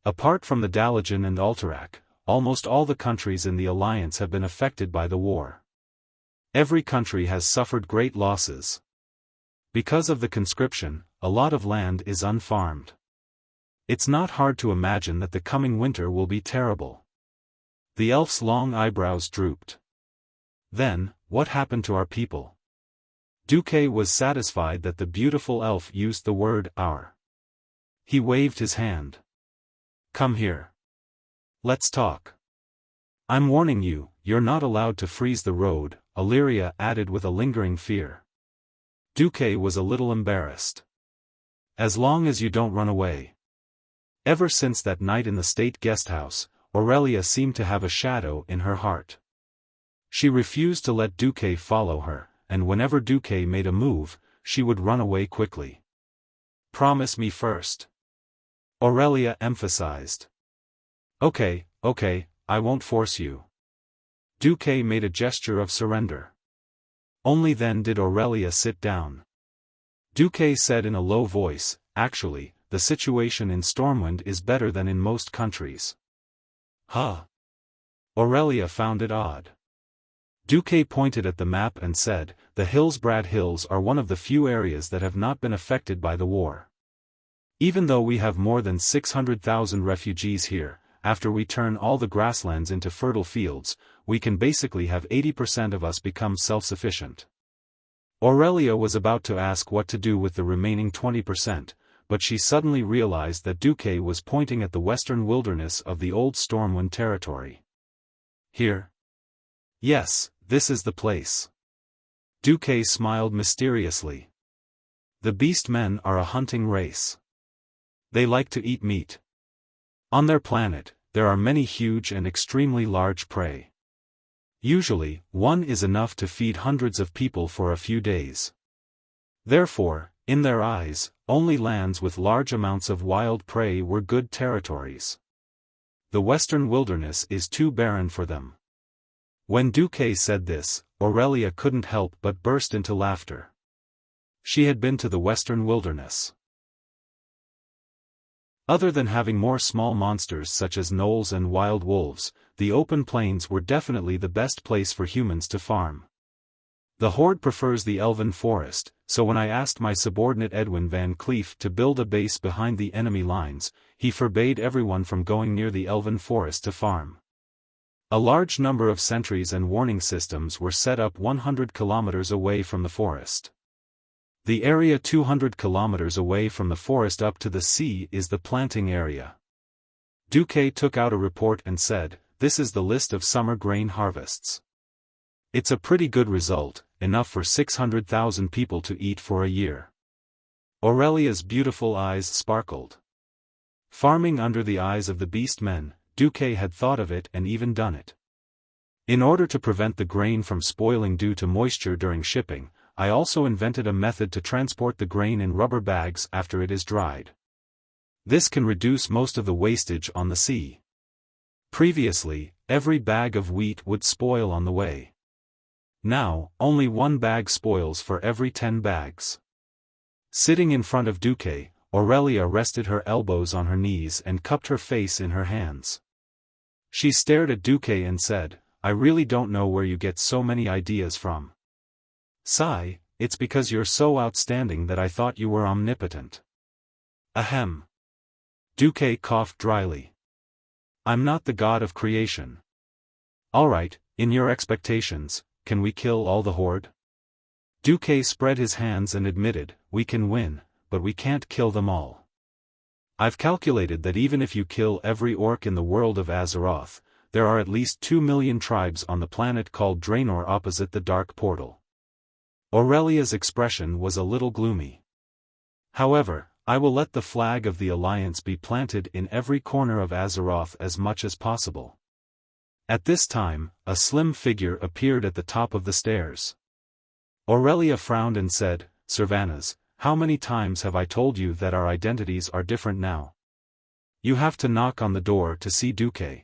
Speaker 1: Apart from the Dalajan and Alterac, almost all the countries in the Alliance have been affected by the war. Every country has suffered great losses. Because of the conscription, a lot of land is unfarmed. It's not hard to imagine that the coming winter will be terrible. The elf's long eyebrows drooped. Then, what happened to our people? Duque was satisfied that the beautiful elf used the word our. He waved his hand. Come here. Let's talk. I'm warning you, you're not allowed to freeze the road, Illyria added with a lingering fear. Duque was a little embarrassed. As long as you don't run away. Ever since that night in the state guesthouse, Aurelia seemed to have a shadow in her heart. She refused to let Duque follow her, and whenever Duque made a move, she would run away quickly. Promise me first. Aurelia emphasized. Okay, I won't force you. Duque made a gesture of surrender. Only then did Aurelia sit down. Duque said in a low voice, actually, the situation in Stormwind is better than in most countries. Huh? Aurelia found it odd. Duque pointed at the map and said, the Hillsbrad Hills are one of the few areas that have not been affected by the war. Even though we have more than 600,000 refugees here, after we turn all the grasslands into fertile fields, we can basically have 80% of us become self-sufficient. Aurelia was about to ask what to do with the remaining 20%, but she suddenly realized that Duque was pointing at the western wilderness of the old Stormwind territory. Here? Yes, this is the place. Duque smiled mysteriously. The beastmen are a hunting race. They like to eat meat. On their planet, there are many huge and extremely large prey. Usually, one is enough to feed hundreds of people for a few days. Therefore, in their eyes, only lands with large amounts of wild prey were good territories. The western wilderness is too barren for them. When Duque said this, Aurelia couldn't help but burst into laughter. She had been to the western wilderness. Other than having more small monsters such as gnolls and wild wolves, the open plains were definitely the best place for humans to farm. The Horde prefers the elven forest, so when I asked my subordinate Edwin Van Cleef to build a base behind the enemy lines, he forbade everyone from going near the elven forest to farm. A large number of sentries and warning systems were set up 100 kilometers away from the forest. The area 200 kilometers away from the forest up to the sea is the planting area. Duque took out a report and said, this is the list of summer grain harvests. It's a pretty good result, enough for 600,000 people to eat for a year. Aurelia's beautiful eyes sparkled. Farming under the eyes of the beast men, Duque had thought of it and even done it. In order to prevent the grain from spoiling due to moisture during shipping, I also invented a method to transport the grain in rubber bags after it is dried. This can reduce most of the wastage on the sea. Previously, every bag of wheat would spoil on the way. Now, only one bag spoils for every 10 bags. Sitting in front of Duque, Aurelia rested her elbows on her knees and cupped her face in her hands. She stared at Duque and said, "I really don't know where you get so many ideas from." "Sigh, it's because you're so outstanding that I thought you were omnipotent." Ahem. Duque coughed dryly. "I'm not the god of creation." "Alright, in your expectations, can we kill all the horde?" Duque spread his hands and admitted, "We can win, but we can't kill them all. I've calculated that even if you kill every orc in the world of Azeroth, there are at least 2 million tribes on the planet called Draenor opposite the Dark Portal." Aurelia's expression was a little gloomy. "However, I will let the flag of the Alliance be planted in every corner of Azeroth as much as possible." At this time, a slim figure appeared at the top of the stairs. Aurelia frowned and said, "Sylvanas, how many times have I told you that our identities are different now? You have to knock on the door to see Duque."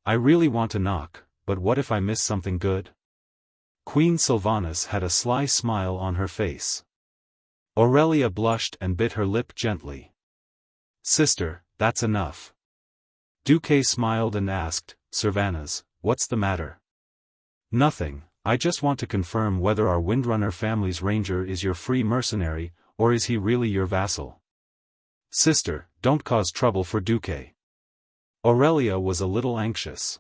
Speaker 1: "I really want to knock, but what if I miss something good?" Queen Sylvanas had a sly smile on her face. Aurelia blushed and bit her lip gently. "Sister, that's enough." Duque smiled and asked, "Sylvanas, what's the matter?" "Nothing, I just want to confirm whether our Windrunner family's ranger is your free mercenary, or is he really your vassal?" "Sister, don't cause trouble for Duque." Aurelia was a little anxious.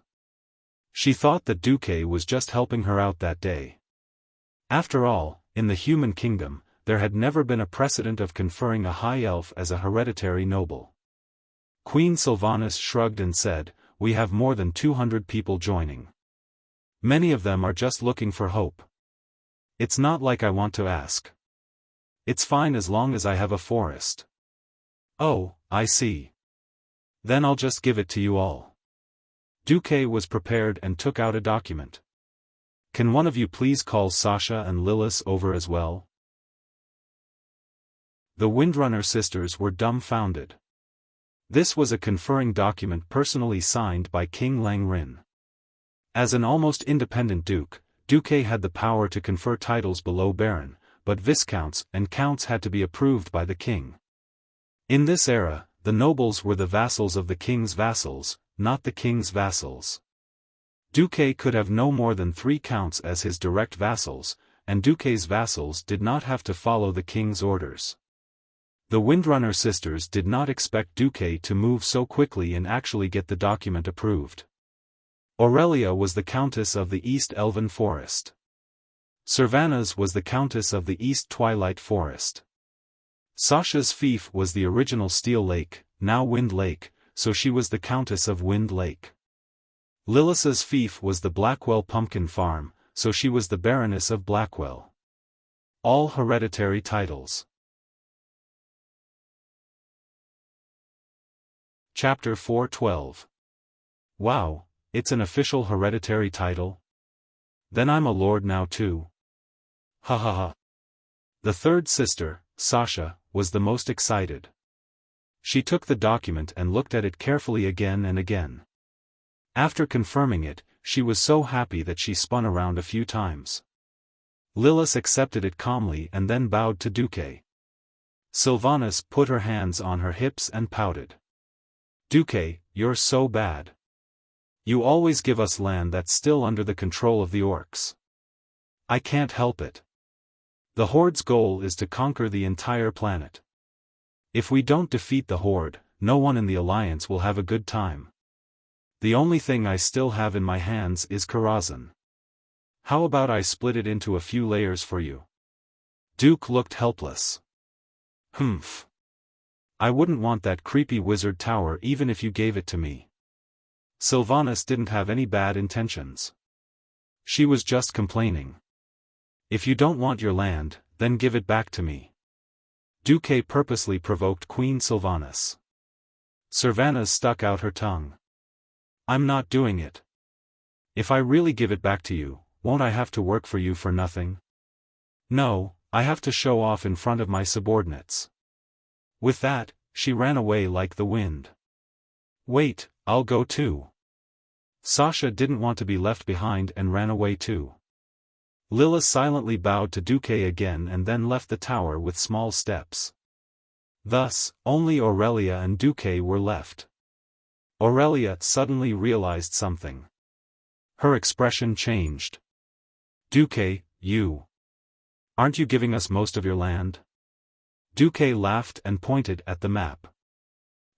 Speaker 1: She thought that Duque was just helping her out that day. After all, in the human kingdom, there had never been a precedent of conferring a high elf as a hereditary noble. Queen Sylvanas shrugged and said, "We have more than 200 people joining. Many of them are just looking for hope. It's not like I want to ask. It's fine as long as I have a forest." "Oh, I see. Then I'll just give it to you all." Duque was prepared and took out a document. "Can one of you please call Sasha and Lilith over as well?" The Windrunner sisters were dumbfounded. This was a conferring document personally signed by King Langrin. As an almost independent duke, Duque had the power to confer titles below Baron, but Viscounts and Counts had to be approved by the king. In this era, the nobles were the vassals of the king's vassals, not the king's vassals. Duque could have no more than 3 counts as his direct vassals, and Duque's vassals did not have to follow the king's orders. The Windrunner sisters did not expect Duque to move so quickly and actually get the document approved. Aurelia was the Countess of the East Elven Forest. Sylvanas was the Countess of the East Twilight Forest. Sasha's fief was the original Steel Lake, now Wind Lake, so she was the Countess of Wind Lake. Lilith's fief was the Blackwell Pumpkin Farm, so she was the Baroness of Blackwell. All hereditary titles. Chapter 412. Wow, it's an official hereditary title? Then I'm a lord now too. Ha ha ha. The third sister, Sasha, was the most excited. She took the document and looked at it carefully again and again. After confirming it, she was so happy that she spun around a few times. Lilith accepted it calmly and then bowed to Duque. Sylvanas put her hands on her hips and pouted. "Duque, you're so bad. You always give us land that's still under the control of the orcs. I can't help it. The Horde's goal is to conquer the entire planet. If we don't defeat the Horde, no one in the Alliance will have a good time. The only thing I still have in my hands is Karazhan. How about I split it into a few layers for you?" Duke looked helpless. "Humph. I wouldn't want that creepy wizard tower even if you gave it to me." Sylvanas didn't have any bad intentions. She was just complaining. "If you don't want your land, then give it back to me." Duque purposely provoked Queen Sylvanas. Servanas stuck out her tongue. I'm not doing it. If I really give it back to you, won't I have to work for you for nothing? No, I have to show off in front of my subordinates. With that, she ran away like the wind. Wait, I'll go too. Sasha didn't want to be left behind and ran away too. Lila silently bowed to Duque again and then left the tower with small steps. Thus, only Aurelia and Duque were left. Aurelia suddenly realized something. Her expression changed. Duque, you. Aren't you giving us most of your land? Duque laughed and pointed at the map.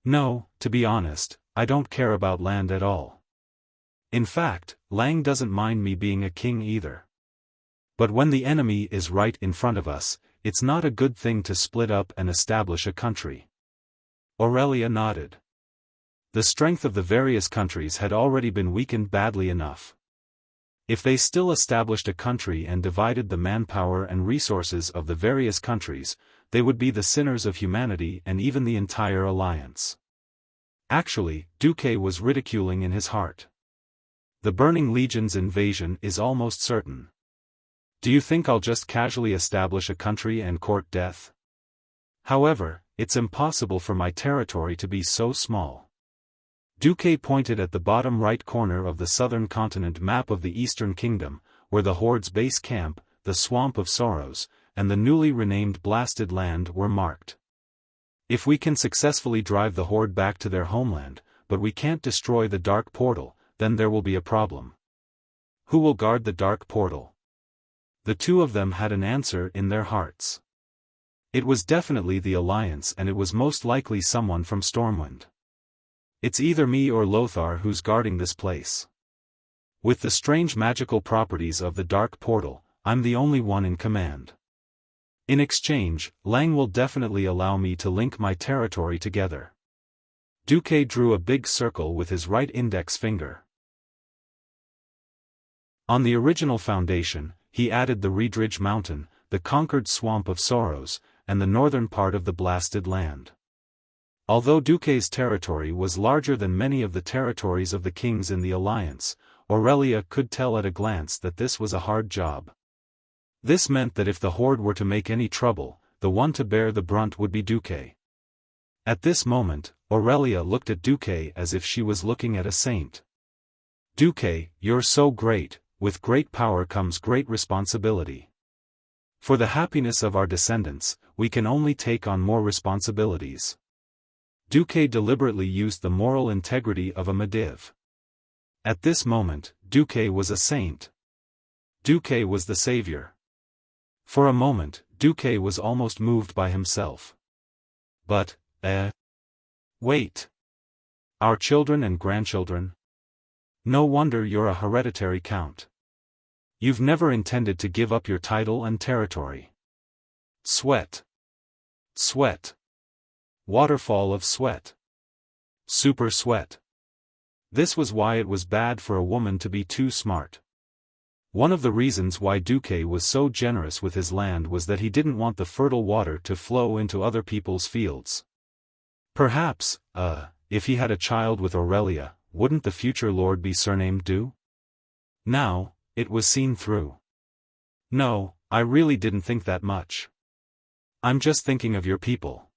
Speaker 1: No, to be honest, I don't care about land at all. In fact, Lang doesn't mind me being a king either. But when the enemy is right in front of us, it's not a good thing to split up and establish a country. Aurelia nodded. The strength of the various countries had already been weakened badly enough. If they still established a country and divided the manpower and resources of the various countries, they would be the sinners of humanity and even the entire alliance. Actually, Duque was ridiculing in his heart. The Burning Legion's invasion is almost certain. Do you think I'll just casually establish a country and court death? However, it's impossible for my territory to be so small. Duque pointed at the bottom right corner of the southern continent map of the Eastern Kingdom, where the Horde's base camp, the Swamp of Sorrows, and the newly renamed Blasted Land were marked. If we can successfully drive the Horde back to their homeland, but we can't destroy the Dark Portal, then there will be a problem. Who will guard the Dark Portal? The two of them had an answer in their hearts. It was definitely the Alliance, and it was most likely someone from Stormwind. It's either me or Lothar who's guarding this place. With the strange magical properties of the Dark Portal, I'm the only one in command. In exchange, Lang will definitely allow me to link my territory together. Duque drew a big circle with his right index finger. On the original foundation, he added the Riedridge Mountain, the conquered Swamp of Sorrows, and the northern part of the Blasted Land. Although Duque's territory was larger than many of the territories of the kings in the Alliance, Aurelia could tell at a glance that this was a hard job. This meant that if the Horde were to make any trouble, the one to bear the brunt would be Duque. At this moment, Aurelia looked at Duque as if she was looking at a saint. Duque, you're so great. With great power comes great responsibility. For the happiness of our descendants, we can only take on more responsibilities. Duque deliberately used the moral integrity of a Mediv. At this moment, Duque was a saint. Duque was the savior. For a moment, Duque was almost moved by himself. But, wait. Our children and grandchildren? No wonder you're a hereditary count. You've never intended to give up your title and territory. Sweat. Sweat. Waterfall of sweat. Super sweat. This was why it was bad for a woman to be too smart. One of the reasons why Duque was so generous with his land was that he didn't want the fertile water to flow into other people's fields. Perhaps, if he had a child with Aurelia, wouldn't the future lord be surnamed Du? Now, it was seen through. No, I really didn't think that much. I'm just thinking of your people.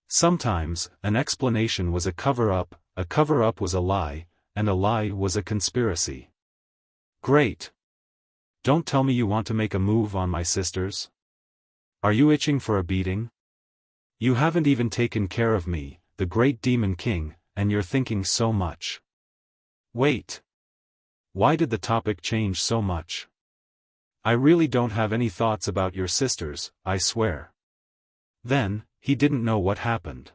Speaker 1: Sometimes, an explanation was a cover-up was a lie, and a lie was a conspiracy. Great. Don't tell me you want to make a move on my sisters. Are you itching for a beating? You haven't even taken care of me, the great demon king, and you're thinking so much. Wait. Why did the topic change so much? I really don't have any thoughts about your sisters, I swear. Then, he didn't know what happened.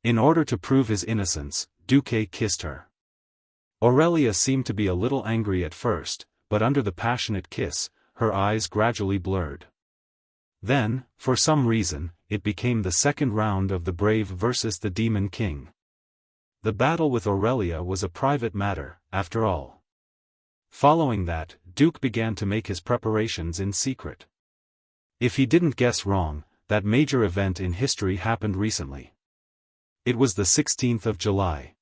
Speaker 1: In order to prove his innocence, Duque kissed her. Aurelia seemed to be a little angry at first, but under the passionate kiss, her eyes gradually blurred. Then, for some reason, it became the second round of the Brave versus the Demon King. The battle with Aurelia was a private matter, after all. Following that, Duke began to make his preparations in secret. If he didn't guess wrong, that major event in history happened recently. It was the 16th of July.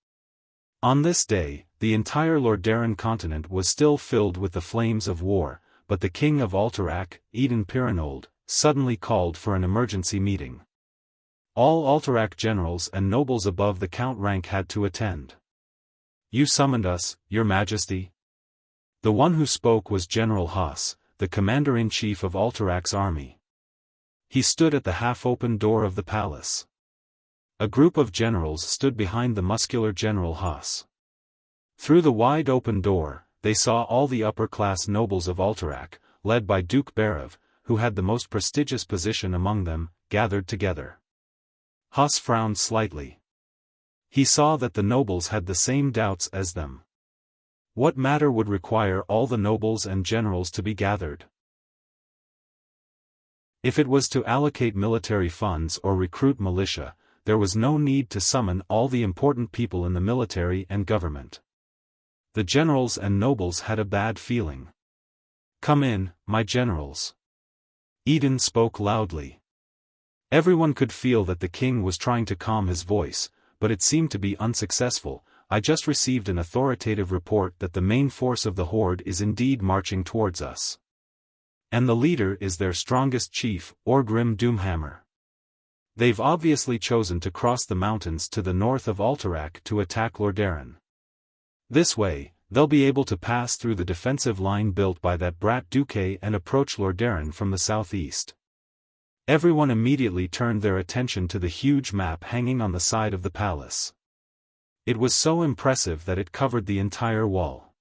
Speaker 1: On this day, the entire Lordaeron continent was still filled with the flames of war, but the king of Alterac, Eden Pirinold, suddenly called for an emergency meeting. All Alterac generals and nobles above the count rank had to attend. "You summoned us, your majesty?" The one who spoke was General Haas, the commander-in-chief of Alterac's army. He stood at the half-open door of the palace. A group of generals stood behind the muscular General Haas. Through the wide-open door, they saw all the upper-class nobles of Alterac, led by Duke Berev, who had the most prestigious position among them, gathered together. Haas frowned slightly. He saw that the nobles had the same doubts as them. What matter would require all the nobles and generals to be gathered? If it was to allocate military funds or recruit militia, there was no need to summon all the important people in the military and government. The generals and nobles had a bad feeling. "Come in, my generals." Eden spoke loudly. Everyone could feel that the king was trying to calm his voice, but it seemed to be unsuccessful. "I just received an authoritative report that the main force of the Horde is indeed marching towards us. And the leader is their strongest chief, Orgrim Doomhammer. They've obviously chosen to cross the mountains to the north of Alterac to attack Lordaeron. This way, they'll be able to pass through the defensive line built by that brat Duque and approach Lordaeron from the southeast." Everyone immediately turned their attention to the huge map hanging on the side of the palace. It was so impressive that it covered the entire wall.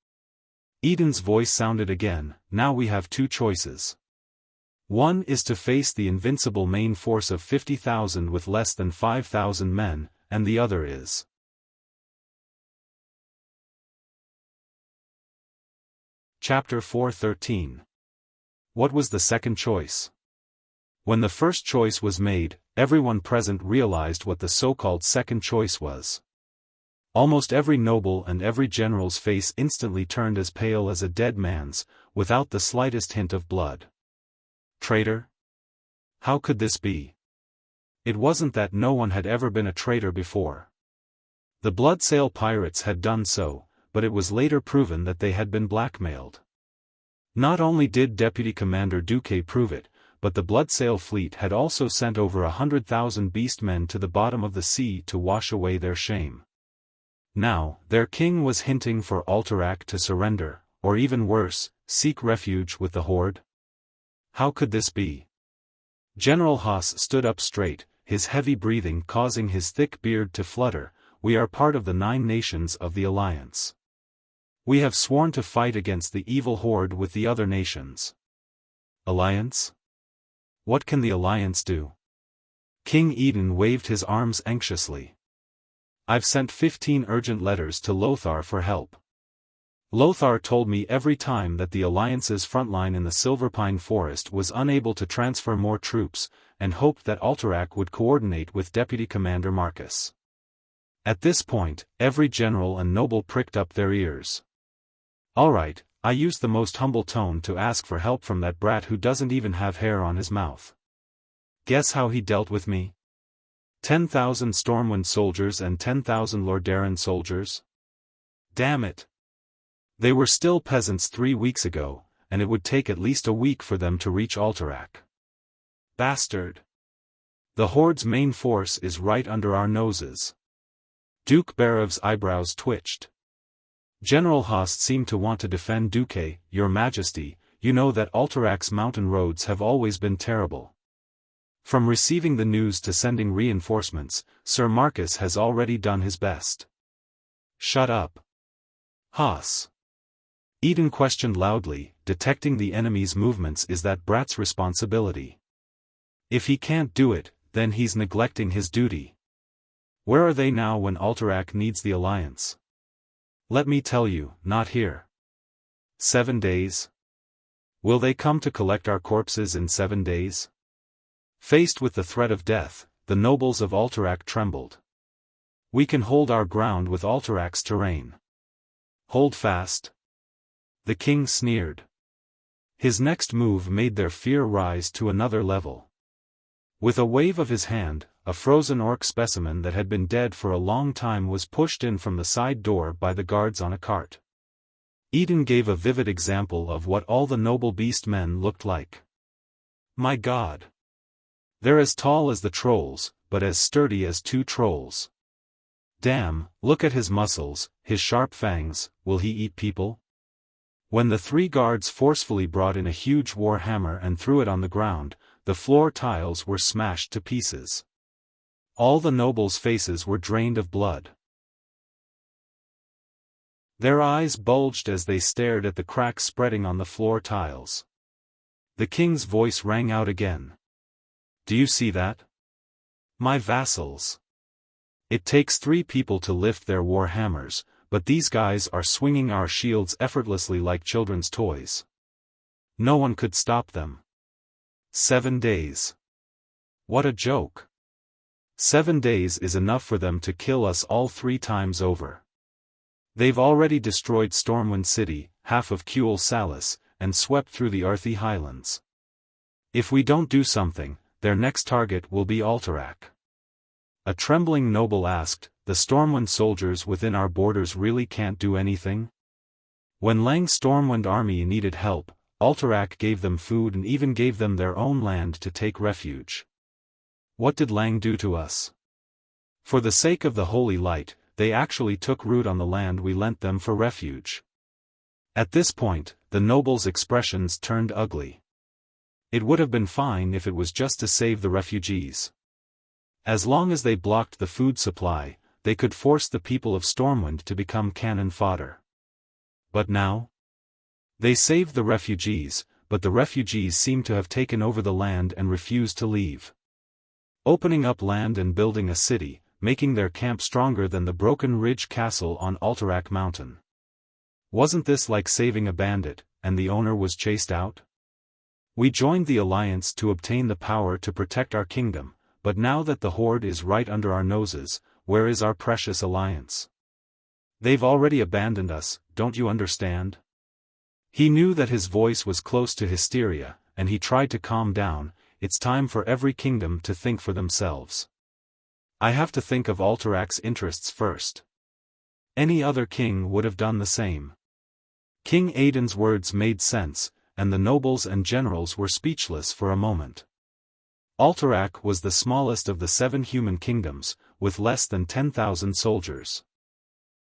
Speaker 1: Eden's voice sounded again. "Now we have two choices. One is to face the invincible main force of 50,000 with less than 5,000 men, and the other is..." Chapter 4:13. What was the second choice? When the first choice was made, everyone present realized what the so-called second choice was. Almost every noble and every general's face instantly turned as pale as a dead man's, without the slightest hint of blood. Traitor? How could this be? It wasn't that no one had ever been a traitor before. The Bloodsail pirates had done so, but it was later proven that they had been blackmailed. Not only did Deputy Commander Duque prove it, but the Bloodsail fleet had also sent over 100,000 beastmen to the bottom of the sea to wash away their shame. Now, their king was hinting for Alterac to surrender, or even worse, seek refuge with the Horde. How could this be? General Haas stood up straight, his heavy breathing causing his thick beard to flutter. "We are part of the 9 nations of the Alliance. We have sworn to fight against the evil Horde with the other nations." Alliance? What can the Alliance do? King Eden waved his arms anxiously. "I've sent 15 urgent letters to Lothar for help. Lothar told me every time that the Alliance's frontline in the Silverpine Forest was unable to transfer more troops, and hoped that Alterac would coordinate with Deputy Commander Marcus." At this point, every general and noble pricked up their ears. "All right, I used the most humble tone to ask for help from that brat who doesn't even have hair on his mouth. Guess how he dealt with me? 10,000 Stormwind soldiers and 10,000 Lordaeron soldiers? Damn it! They were still peasants 3 weeks ago, and it would take at least a week for them to reach Alterac. Bastard! The Horde's main force is right under our noses." Duke Berev's eyebrows twitched. General Haas seemed to want to defend Duque. "Your Majesty, you know that Alterac's mountain roads have always been terrible. From receiving the news to sending reinforcements, Sir Marcus has already done his best." "Shut up. Haas." Eden questioned loudly. "Detecting the enemy's movements is that brat's responsibility. If he can't do it, then he's neglecting his duty. Where are they now when Alterac needs the Alliance?" "Let me tell you, not here." 7 days? Will they come to collect our corpses in 7 days? Faced with the threat of death, the nobles of Alterac trembled. "We can hold our ground with Alterac's terrain." "Hold fast." The king sneered. His next move made their fear rise to another level. With a wave of his hand, a frozen orc specimen that had been dead for a long time was pushed in from the side door by the guards on a cart. Eden gave a vivid example of what all the noble beast men looked like. My God! They're as tall as the trolls, but as sturdy as two trolls. Damn, look at his muscles, his sharp fangs, will he eat people? When the three guards forcefully brought in a huge war hammer and threw it on the ground, the floor tiles were smashed to pieces. All the nobles' faces were drained of blood. Their eyes bulged as they stared at the cracks spreading on the floor tiles. The king's voice rang out again. Do you see that? My vassals. It takes 3 people to lift their war hammers, but these guys are swinging our shields effortlessly like children's toys. No one could stop them. 7 days. What a joke. 7 days is enough for them to kill us all 3 times over. They've already destroyed Stormwind City, half of Kuel Salis, and swept through the Earthy Highlands. If we don't do something, their next target will be Alterac. A trembling noble asked, the Stormwind soldiers within our borders really can't do anything? When Lang's Stormwind army needed help, Alterac gave them food and even gave them their own land to take refuge. What did Lang do to us? For the sake of the holy light, they actually took root on the land we lent them for refuge. At this point, the nobles' expressions turned ugly. It would have been fine if it was just to save the refugees. As long as they blocked the food supply, they could force the people of Stormwind to become cannon fodder. But now? They saved the refugees, but the refugees seem to have taken over the land and refused to leave. Opening up land and building a city, making their camp stronger than the Broken Ridge Castle on Alterac Mountain. Wasn't this like saving a bandit, and the owner was chased out? We joined the alliance to obtain the power to protect our kingdom, but now that the horde is right under our noses, where is our precious alliance? They've already abandoned us, don't you understand? He knew that his voice was close to hysteria, and he tried to calm down. It's time for every kingdom to think for themselves. I have to think of Alterac's interests first. Any other king would have done the same. King Aiden's words made sense, and the nobles and generals were speechless for a moment. Alterac was the smallest of the 7 human kingdoms, with less than 10,000 soldiers.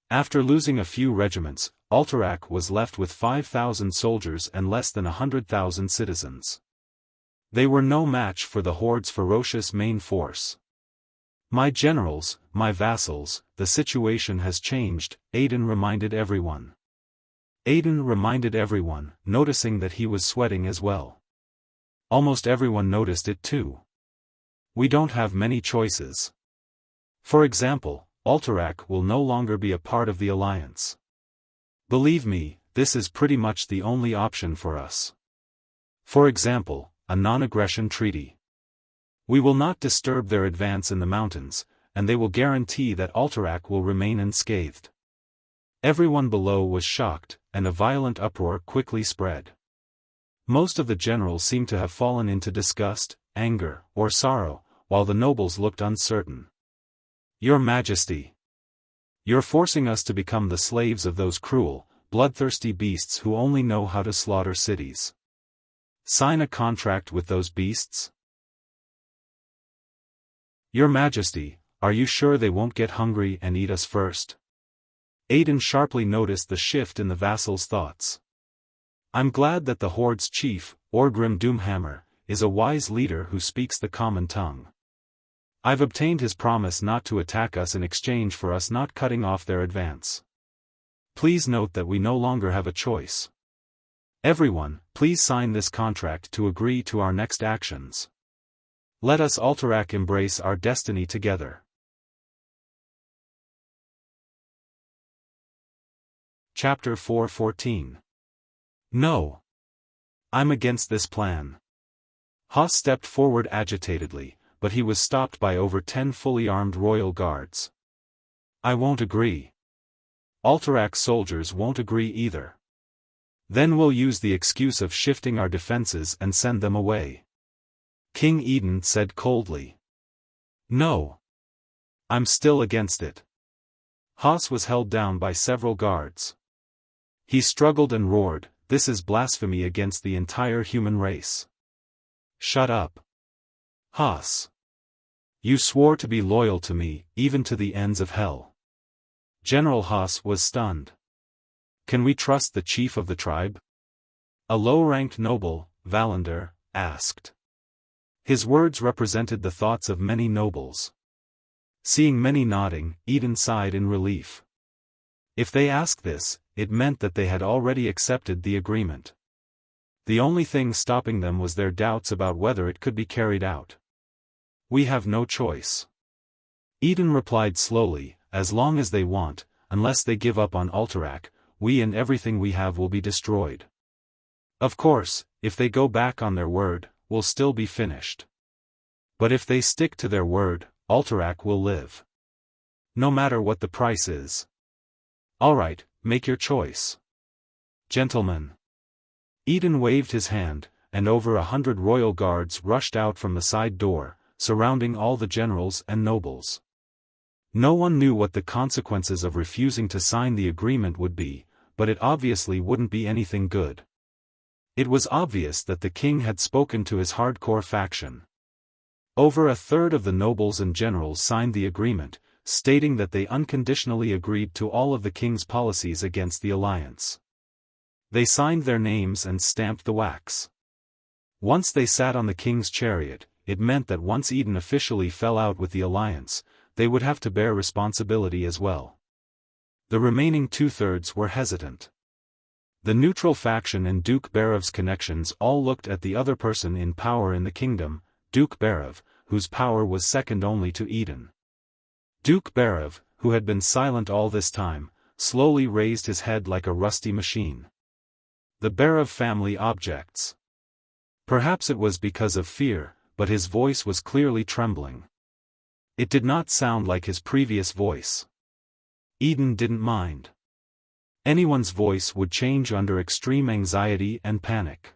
Speaker 1: After losing a few regiments, Alterac was left with 5,000 soldiers and less than 100,000 citizens. They were no match for the horde's ferocious main force. My generals, my vassals, the situation has changed, Aiden reminded everyone. Aiden reminded everyone, noticing that he was sweating as well. Almost everyone noticed it too. We don't have many choices. For example, Alterac will no longer be a part of the alliance. Believe me, this is pretty much the only option for us. For example, a non-aggression treaty. We will not disturb their advance in the mountains, and they will guarantee that Alterac will remain unscathed. Everyone below was shocked, and a violent uproar quickly spread. Most of the generals seemed to have fallen into disgust, anger, or sorrow, while the nobles looked uncertain. Your Majesty! You're forcing us to become the slaves of those cruel, bloodthirsty beasts who only know how to slaughter cities. Sign a contract with those beasts? Your Majesty, are you sure they won't get hungry and eat us first? Aiden sharply noticed the shift in the vassal's thoughts. I'm glad that the horde's chief, Orgrim Doomhammer, is a wise leader who speaks the common tongue. I've obtained his promise not to attack us in exchange for us not cutting off their advance. Please note that we no longer have a choice. Everyone, please sign this contract to agree to our next actions. Let us Alterac embrace our destiny together. Chapter 4:14. No. I'm against this plan. Haas stepped forward agitatedly, but he was stopped by over 10 fully armed royal guards. I won't agree. Alterac's soldiers won't agree either. Then we'll use the excuse of shifting our defenses and send them away. King Eden said coldly. No. I'm still against it. Haas was held down by several guards. He struggled and roared, "This is blasphemy against the entire human race." Shut up. Haas. You swore to be loyal to me, even to the ends of hell. General Haas was stunned. Can we trust the chief of the tribe? A low-ranked noble, Valander, asked. His words represented the thoughts of many nobles. Seeing many nodding, Eden sighed in relief. If they asked this, it meant that they had already accepted the agreement. The only thing stopping them was their doubts about whether it could be carried out. We have no choice. Eden replied slowly, as long as they want, unless they give up on Alterac, we and everything we have will be destroyed. Of course, if they go back on their word, we'll still be finished. But if they stick to their word, Alterac will live. No matter what the price is. Alright, make your choice. Gentlemen. Eden waved his hand, and over 100 royal guards rushed out from the side door, surrounding all the generals and nobles. No one knew what the consequences of refusing to sign the agreement would be, but it obviously wouldn't be anything good. It was obvious that the king had spoken to his hardcore faction. Over a third of the nobles and generals signed the agreement, stating that they unconditionally agreed to all of the king's policies against the alliance. They signed their names and stamped the wax. Once they sat on the king's chariot, it meant that once Eden officially fell out with the alliance, they would have to bear responsibility as well. The remaining two-thirds were hesitant. The neutral faction and Duke Barev's connections all looked at the other person in power in the kingdom, Duke Barev, whose power was second only to Eden. Duke Barev, who had been silent all this time, slowly raised his head like a rusty machine. The Barev family objects. Perhaps it was because of fear, but his voice was clearly trembling. It did not sound like his previous voice. Eden didn't mind. Anyone's voice would change under extreme anxiety and panic.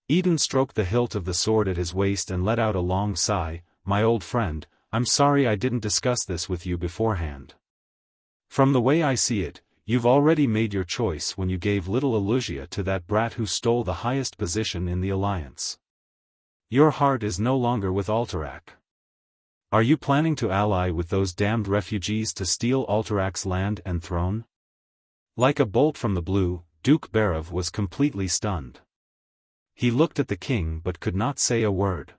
Speaker 1: Eden stroked the hilt of the sword at his waist and let out a long sigh. "My old friend, I'm sorry I didn't discuss this with you beforehand. From the way I see it, you've already made your choice when you gave little Wuxia to that brat who stole the highest position in the alliance. Your heart is no longer with Alterac. Are you planning to ally with those damned refugees to steal Alterac's land and throne?" Like a bolt from the blue, Duke Barev was completely stunned. He looked at the king but could not say a word.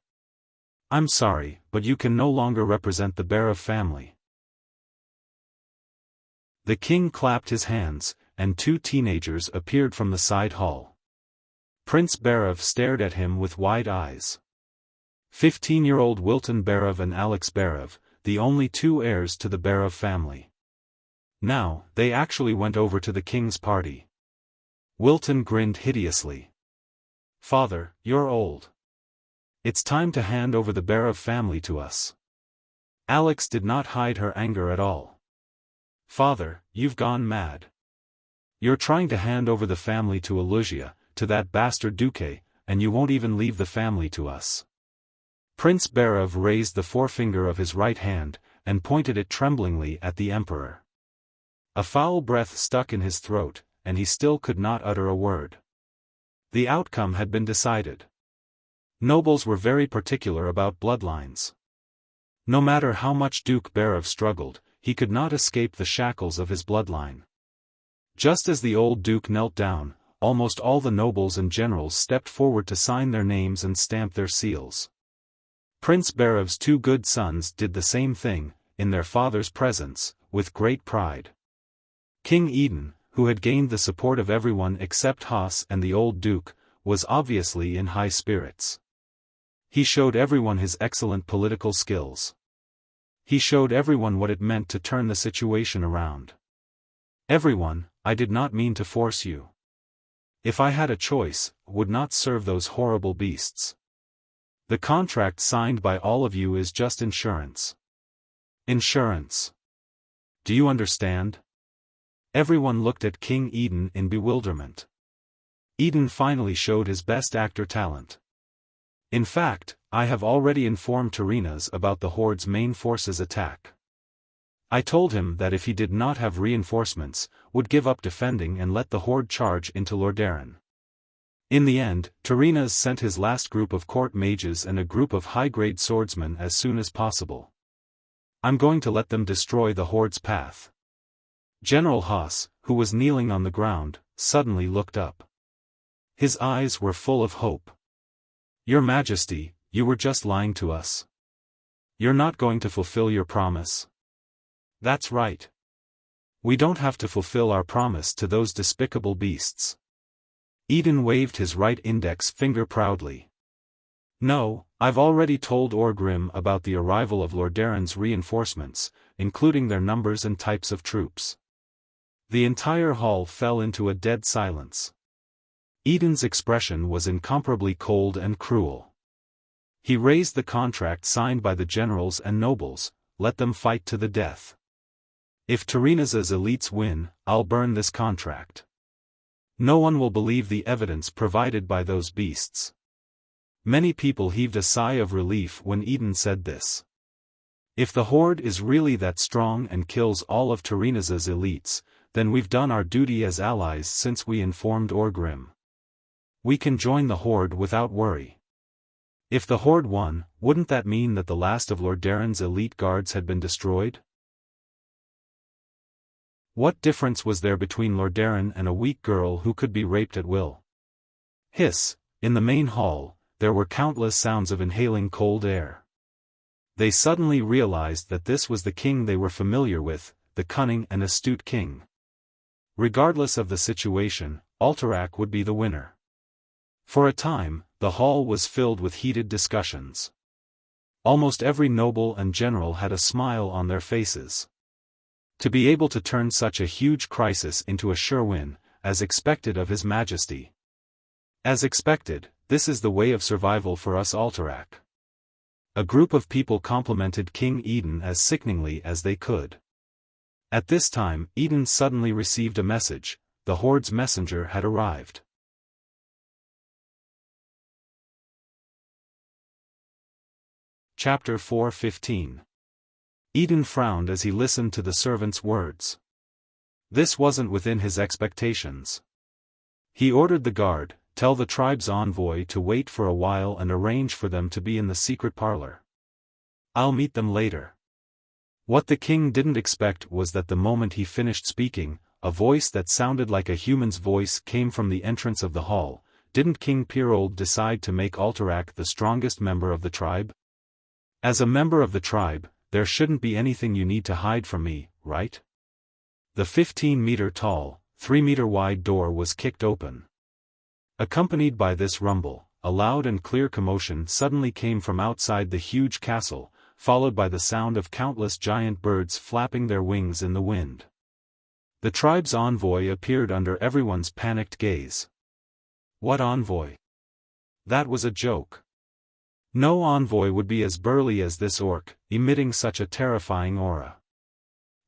Speaker 1: "I'm sorry, but you can no longer represent the Barev family." The king clapped his hands, and two teenagers appeared from the side hall. Prince Barev stared at him with wide eyes. 15-year-old Wilton Barev and Alex Barev, the only two heirs to the Barev family. Now, they actually went over to the king's party. Wilton grinned hideously. "Father, you're old. It's time to hand over the Barev family to us." Alex did not hide her anger at all. "Father, you've gone mad. You're trying to hand over the family to Wuxia, to that bastard Duque, and you won't even leave the family to us." Prince Barev raised the forefinger of his right hand, and pointed it tremblingly at the emperor. A foul breath stuck in his throat, and he still could not utter a word. The outcome had been decided. Nobles were very particular about bloodlines. No matter how much Duke Barev struggled, he could not escape the shackles of his bloodline. Just as the old duke knelt down, almost all the nobles and generals stepped forward to sign their names and stamp their seals. Prince Barev's two good sons did the same thing, in their father's presence, with great pride. King Eden, who had gained the support of everyone except Haas and the old duke, was obviously in high spirits. He showed everyone his excellent political skills. He showed everyone what it meant to turn the situation around. "Everyone, I did not mean to force you. If I had a choice, would not serve those horrible beasts. The contract signed by all of you is just insurance." "Insurance? Do you understand?" Everyone looked at King Eden in bewilderment. Eden finally showed his best actor talent. In fact, I have already informed Tarinas about the Horde's main force's attack. I told him that if he did not have reinforcements, would give up defending and let the Horde charge into Lordaeron. In the end, Tarinas sent his last group of court mages and a group of high-grade swordsmen as soon as possible. I'm going to let them destroy the Horde's path. General Haas, who was kneeling on the ground, suddenly looked up. His eyes were full of hope. Your Majesty, you were just lying to us. You're not going to fulfill your promise. That's right. We don't have to fulfill our promise to those despicable beasts. Eden waved his right index finger proudly. No, I've already told Orgrim about the arrival of Lordaeron's reinforcements, including their numbers and types of troops. The entire hall fell into a dead silence. Eden's expression was incomparably cold and cruel. He raised the contract signed by the generals and nobles, let them fight to the death. If Tarinas' elites win, I'll burn this contract. No one will believe the evidence provided by those beasts. Many people heaved a sigh of relief when Eden said this. If the Horde is really that strong and kills all of Tarinas' elites, then we've done our duty as allies since we informed Orgrim. We can join the Horde without worry. If the Horde won, wouldn't that mean that the last of Lordaeron's elite guards had been destroyed? What difference was there between Lordaeron and a weak girl who could be raped at will? Hiss, in the main hall, there were countless sounds of inhaling cold air. They suddenly realized that this was the king they were familiar with, the cunning and astute king. Regardless of the situation, Alterac would be the winner. For a time, the hall was filled with heated discussions. Almost every noble and general had a smile on their faces. To be able to turn such a huge crisis into a sure win, as expected of His Majesty. As expected, this is the way of survival for us Alterac. A group of people complimented King Eden as sickeningly as they could. At this time, Eden suddenly received a message: the Horde's messenger had arrived. Chapter 4:15. Eden frowned as he listened to the servant's words. This wasn't within his expectations. He ordered the guard, tell the tribe's envoy to wait for a while and arrange for them to be in the secret parlor. I'll meet them later. What the king didn't expect was that the moment he finished speaking, a voice that sounded like a human's voice came from the entrance of the hall. Didn't King Pirold decide to make Alterac the strongest member of the tribe? As a member of the tribe, there shouldn't be anything you need to hide from me, right? The 15-meter-tall, 3-meter-wide door was kicked open. Accompanied by this rumble, a loud and clear commotion suddenly came from outside the huge castle, followed by the sound of countless giant birds flapping their wings in the wind. The tribe's envoy appeared under everyone's panicked gaze. What envoy? That was a joke. No envoy would be as burly as this orc, emitting such a terrifying aura.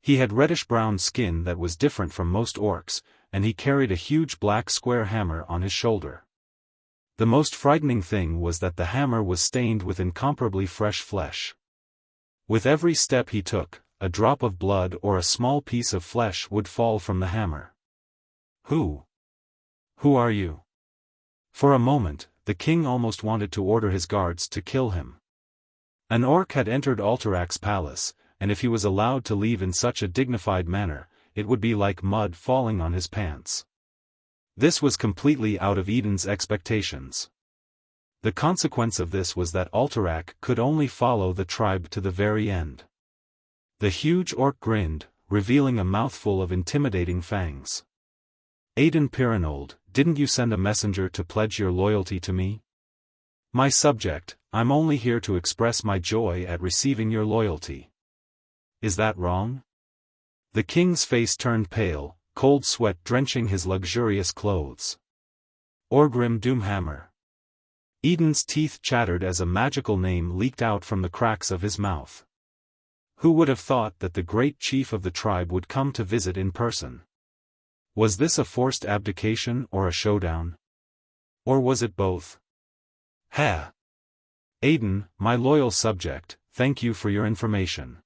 Speaker 1: He had reddish-brown skin that was different from most orcs, and he carried a huge black square hammer on his shoulder. The most frightening thing was that the hammer was stained with incomparably fresh flesh. With every step he took, a drop of blood or a small piece of flesh would fall from the hammer. Who are you? For a moment, the king almost wanted to order his guards to kill him. An orc had entered Alterac's palace, and if he was allowed to leave in such a dignified manner, it would be like mud falling on his pants. This was completely out of Eden's expectations. The consequence of this was that Alterac could only follow the tribe to the very end. The huge orc grinned, revealing a mouthful of intimidating fangs. Aiden Pirinold, didn't you send a messenger to pledge your loyalty to me? My subject, I'm only here to express my joy at receiving your loyalty. Is that wrong? The king's face turned pale, cold sweat drenching his luxurious clothes. Orgrim Doomhammer. Eden's teeth chattered as a magical name leaked out from the cracks of his mouth. Who would have thought that the great chief of the tribe would come to visit in person? Was this a forced abdication or a showdown? Or was it both? Ha! Aiden, my loyal subject, thank you for your information.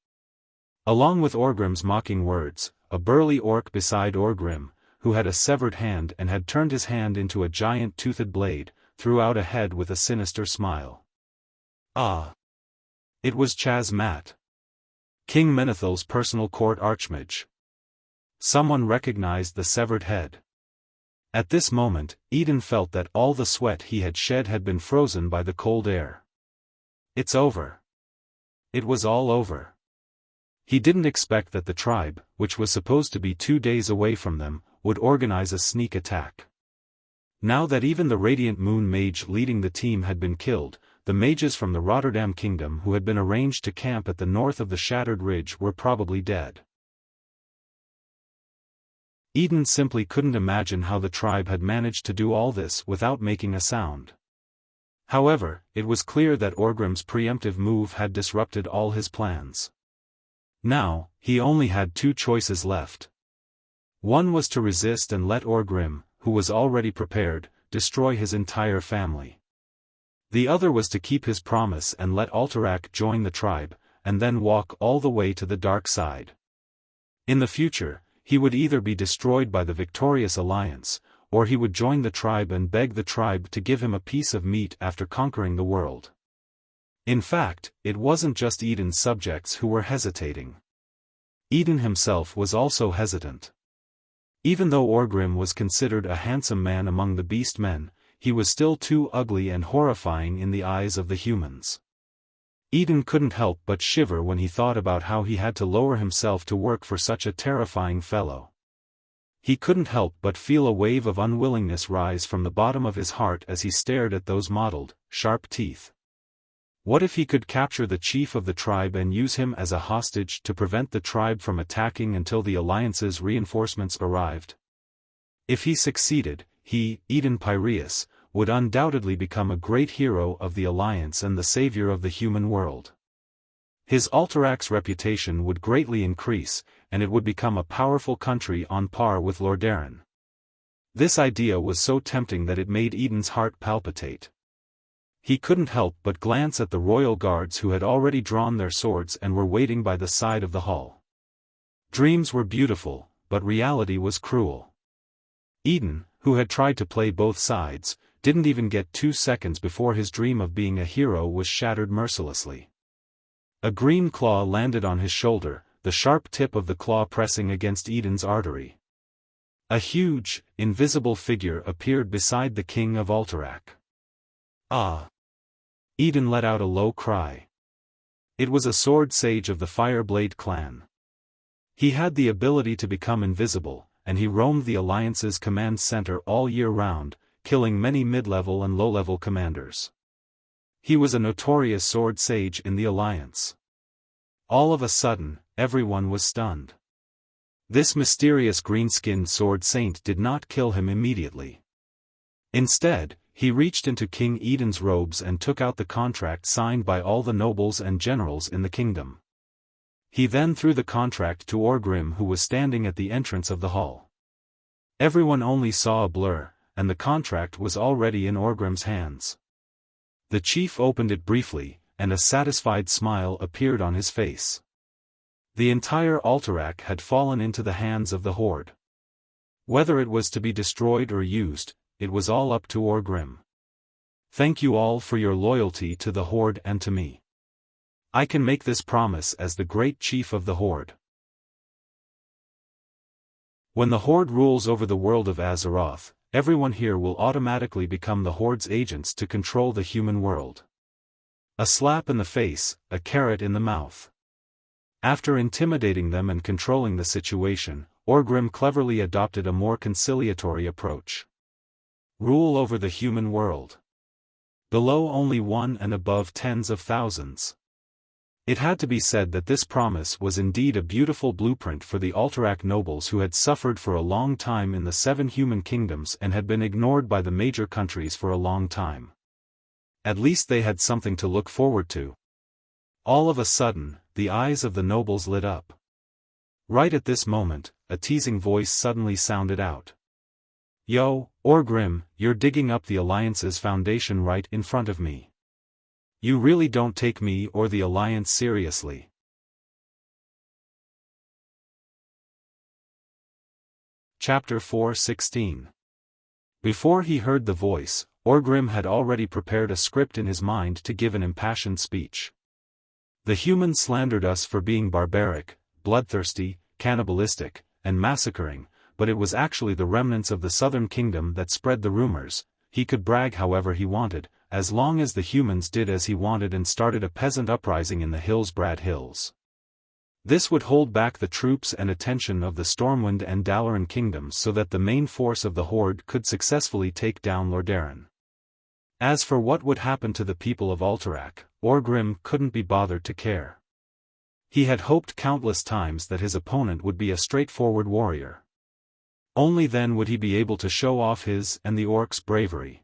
Speaker 1: Along with Orgrim's mocking words, a burly orc beside Orgrim, who had a severed hand and had turned his hand into a giant toothed blade, threw out a head with a sinister smile. Ah! It was Chaz Mat, King Menethel's personal court archmage. Someone recognized the severed head. At this moment, Eden felt that all the sweat he had shed had been frozen by the cold air. It's over. It was all over. He didn't expect that the tribe, which was supposed to be 2 days away from them, would organize a sneak attack. Now that even the Radiant Moon Mage leading the team had been killed, the mages from the Rotterdam Kingdom who had been arranged to camp at the north of the Shattered Ridge were probably dead. Eden simply couldn't imagine how the tribe had managed to do all this without making a sound. However, it was clear that Orgrim's preemptive move had disrupted all his plans. Now, he only had 2 choices left. One was to resist and let Orgrim, who was already prepared, destroy his entire family. The other was to keep his promise and let Alterac join the tribe, and then walk all the way to the dark side. In the future, he would either be destroyed by the victorious alliance, or he would join the tribe and beg the tribe to give him a piece of meat after conquering the world. In fact, it wasn't just Eden's subjects who were hesitating. Eden himself was also hesitant. Even though Orgrim was considered a handsome man among the beast men, he was still too ugly and horrifying in the eyes of the humans. Eden couldn't help but shiver when he thought about how he had to lower himself to work for such a terrifying fellow. He couldn't help but feel a wave of unwillingness rise from the bottom of his heart as he stared at those mottled, sharp teeth. What if he could capture the chief of the tribe and use him as a hostage to prevent the tribe from attacking until the Alliance's reinforcements arrived? If he succeeded, he, Eden Piraeus, would undoubtedly become a great hero of the Alliance and the savior of the human world. His Alterac's reputation would greatly increase, and it would become a powerful country on par with Lordaeron. This idea was so tempting that it made Eden's heart palpitate. He couldn't help but glance at the royal guards who had already drawn their swords and were waiting by the side of the hall. Dreams were beautiful, but reality was cruel. Eden, who had tried to play both sides, didn't even get 2 seconds before his dream of being a hero was shattered mercilessly. A green claw landed on his shoulder, the sharp tip of the claw pressing against Eden's artery. A huge, invisible figure appeared beside the king of Alterac. Ah! Eden let out a low cry. It was a sword sage of the Fireblade clan. He had the ability to become invisible, and he roamed the Alliance's command center all year round, killing many mid-level and low-level commanders. He was a notorious sword sage in the Alliance. All of a sudden, everyone was stunned. This mysterious green-skinned sword saint did not kill him immediately. Instead, he reached into King Eden's robes and took out the contract signed by all the nobles and generals in the kingdom. He then threw the contract to Orgrim, who was standing at the entrance of the hall. Everyone only saw a blur, and the contract was already in Orgrim's hands. The chief opened it briefly, and a satisfied smile appeared on his face. The entire Alterac had fallen into the hands of the Horde. Whether it was to be destroyed or used, it was all up to Orgrim. Thank you all for your loyalty to the Horde and to me. I can make this promise as the great chief of the Horde. When the Horde rules over the world of Azeroth, everyone here will automatically become the Horde's agents to control the human world. A slap in the face, a carrot in the mouth. After intimidating them and controlling the situation, Orgrim cleverly adopted a more conciliatory approach. Rule over the human world. Below only 1 and above tens of thousands. It had to be said that this promise was indeed a beautiful blueprint for the Alterac nobles who had suffered for a long time in the 7 human kingdoms and had been ignored by the major countries for a long time. At least they had something to look forward to. All of a sudden, the eyes of the nobles lit up. Right at this moment, a teasing voice suddenly sounded out. Yo, Orgrim, you're digging up the Alliance's foundation right in front of me. You really don't take me or the Alliance seriously. Chapter 4:16. Before he heard the voice, Orgrim had already prepared a script in his mind to give an impassioned speech. The humans slandered us for being barbaric, bloodthirsty, cannibalistic, and massacring, but it was actually the remnants of the Southern Kingdom that spread the rumors. He could brag however he wanted, as long as the humans did as he wanted and started a peasant uprising in the Hillsbrad Hills. This would hold back the troops and attention of the Stormwind and Dalaran kingdoms so that the main force of the Horde could successfully take down Lordaeron. As for what would happen to the people of Alterac, Orgrim couldn't be bothered to care. He had hoped countless times that his opponent would be a straightforward warrior. Only then would he be able to show off his and the orcs' bravery.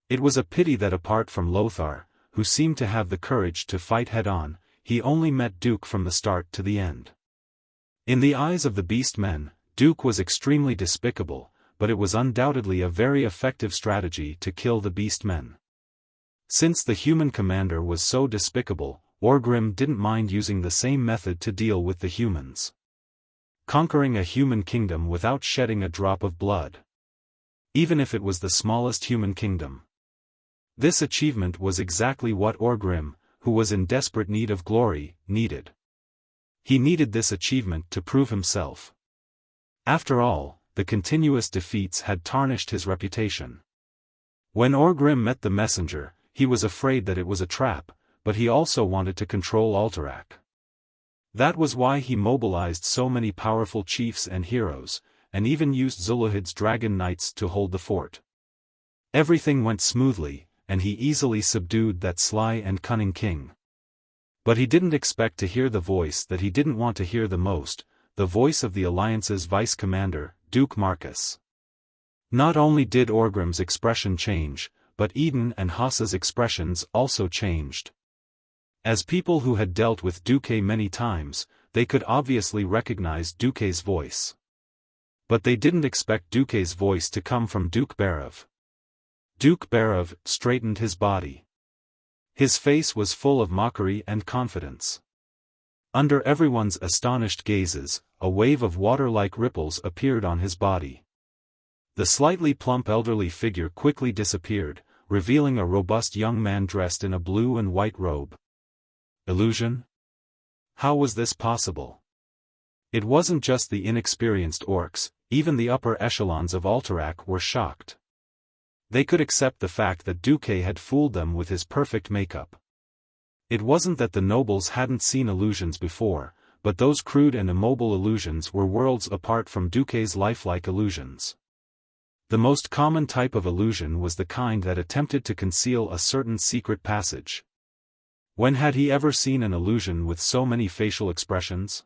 Speaker 1: It was a pity that apart from Lothar, who seemed to have the courage to fight head-on, he only met Duke from the start to the end. In the eyes of the Beast Men, Duke was extremely despicable, but it was undoubtedly a very effective strategy to kill the Beast Men. Since the human commander was so despicable, Orgrim didn't mind using the same method to deal with the humans. Conquering a human kingdom without shedding a drop of blood. Even if it was the smallest human kingdom. This achievement was exactly what Orgrim, who was in desperate need of glory, needed. He needed this achievement to prove himself. After all, the continuous defeats had tarnished his reputation. When Orgrim met the messenger, he was afraid that it was a trap, but he also wanted to control Alterac. That was why he mobilized so many powerful chiefs and heroes, and even used Zulahid's dragon knights to hold the fort. Everything went smoothly, and he easily subdued that sly and cunning king. But he didn't expect to hear the voice that he didn't want to hear the most, the voice of the Alliance's vice-commander, Duke Marcus. Not only did Orgrim's expression change, but Eden and Hassa's expressions also changed. As people who had dealt with Duque many times, they could obviously recognize Duque's voice. But they didn't expect Duque's voice to come from Duke Barav. Duke Barav straightened his body. His face was full of mockery and confidence. Under everyone's astonished gazes, a wave of water-like ripples appeared on his body. The slightly plump elderly figure quickly disappeared, revealing a robust young man dressed in a blue and white robe. Illusion? How was this possible? It wasn't just the inexperienced orcs, even the upper echelons of Alterac were shocked. They could accept the fact that Duque had fooled them with his perfect makeup. It wasn't that the nobles hadn't seen illusions before, but those crude and immobile illusions were worlds apart from Duque's lifelike illusions. The most common type of illusion was the kind that attempted to conceal a certain secret passage. When had he ever seen an illusion with so many facial expressions?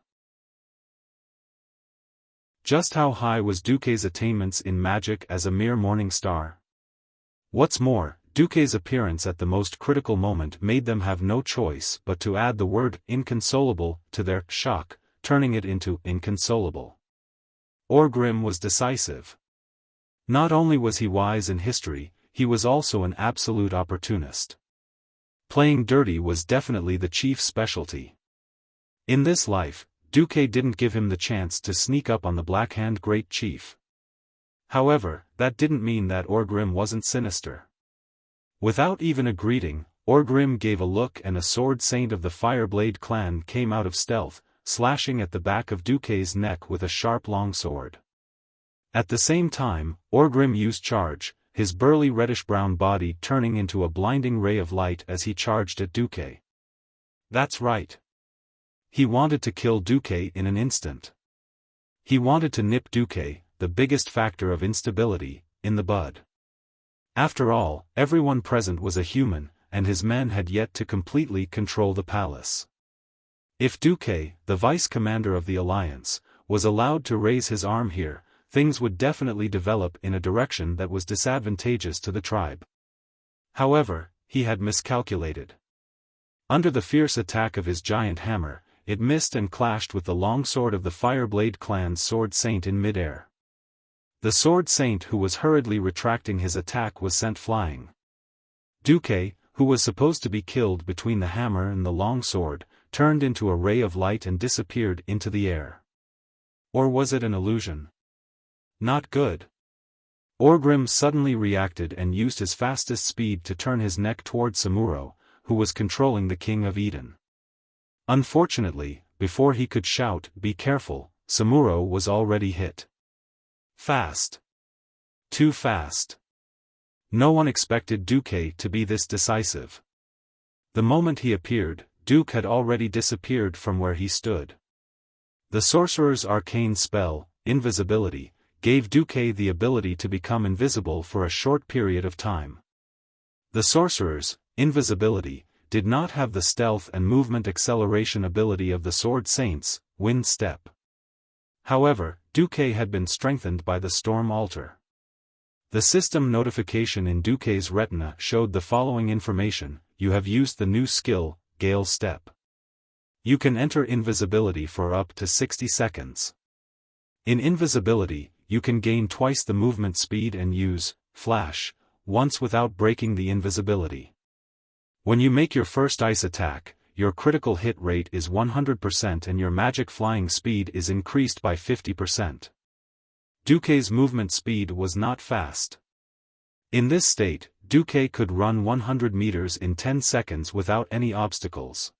Speaker 1: Just how high was Duque's attainments in magic as a mere morning star? What's more, Duque's appearance at the most critical moment made them have no choice but to add the word inconsolable to their shock, turning it into inconsolable. Orgrim was decisive. Not only was he wise in history, he was also an absolute opportunist. Playing dirty was definitely the chief's specialty. In this life, Duque didn't give him the chance to sneak up on the Blackhand Great Chief. However, that didn't mean that Orgrim wasn't sinister. Without even a greeting, Orgrim gave a look and a sword saint of the Fireblade clan came out of stealth, slashing at the back of Duque's neck with a sharp longsword. At the same time, Orgrim used charge, his burly reddish-brown body turning into a blinding ray of light as he charged at Duque. That's right. He wanted to kill Duque in an instant. He wanted to nip Duque, the biggest factor of instability, in the bud. After all, everyone present was a human, and his men had yet to completely control the palace. If Duque, the vice-commander of the Alliance, was allowed to raise his arm here, things would definitely develop in a direction that was disadvantageous to the tribe. However, he had miscalculated. Under the fierce attack of his giant hammer, it missed and clashed with the longsword of the Fireblade clan's sword saint in midair. The sword saint who was hurriedly retracting his attack was sent flying. Duque, who was supposed to be killed between the hammer and the long sword, turned into a ray of light and disappeared into the air. Or was it an illusion? Not good. Orgrim suddenly reacted and used his fastest speed to turn his neck toward Samuro, who was controlling the King of Eden. Unfortunately, before he could shout, "Be careful," Samuro was already hit. Fast. Too fast. No one expected Duque to be this decisive. The moment he appeared, Duke had already disappeared from where he stood. The sorcerer's arcane spell, invisibility, gave Duque the ability to become invisible for a short period of time. The sorcerer's invisibility did not have the stealth and movement acceleration ability of the Sword Saint's wind step. However, Duque had been strengthened by the storm altar. The system notification in Duque's retina showed the following information: you have used the new skill, Gale Step. You can enter invisibility for up to 60 seconds. In invisibility, you can gain twice the movement speed and use Flash once without breaking the invisibility. When you make your first ice attack, your critical hit rate is 100% and your magic flying speed is increased by 50%. Duque's movement speed was not fast. In this state, Duque could run 100 meters in 10 seconds without any obstacles.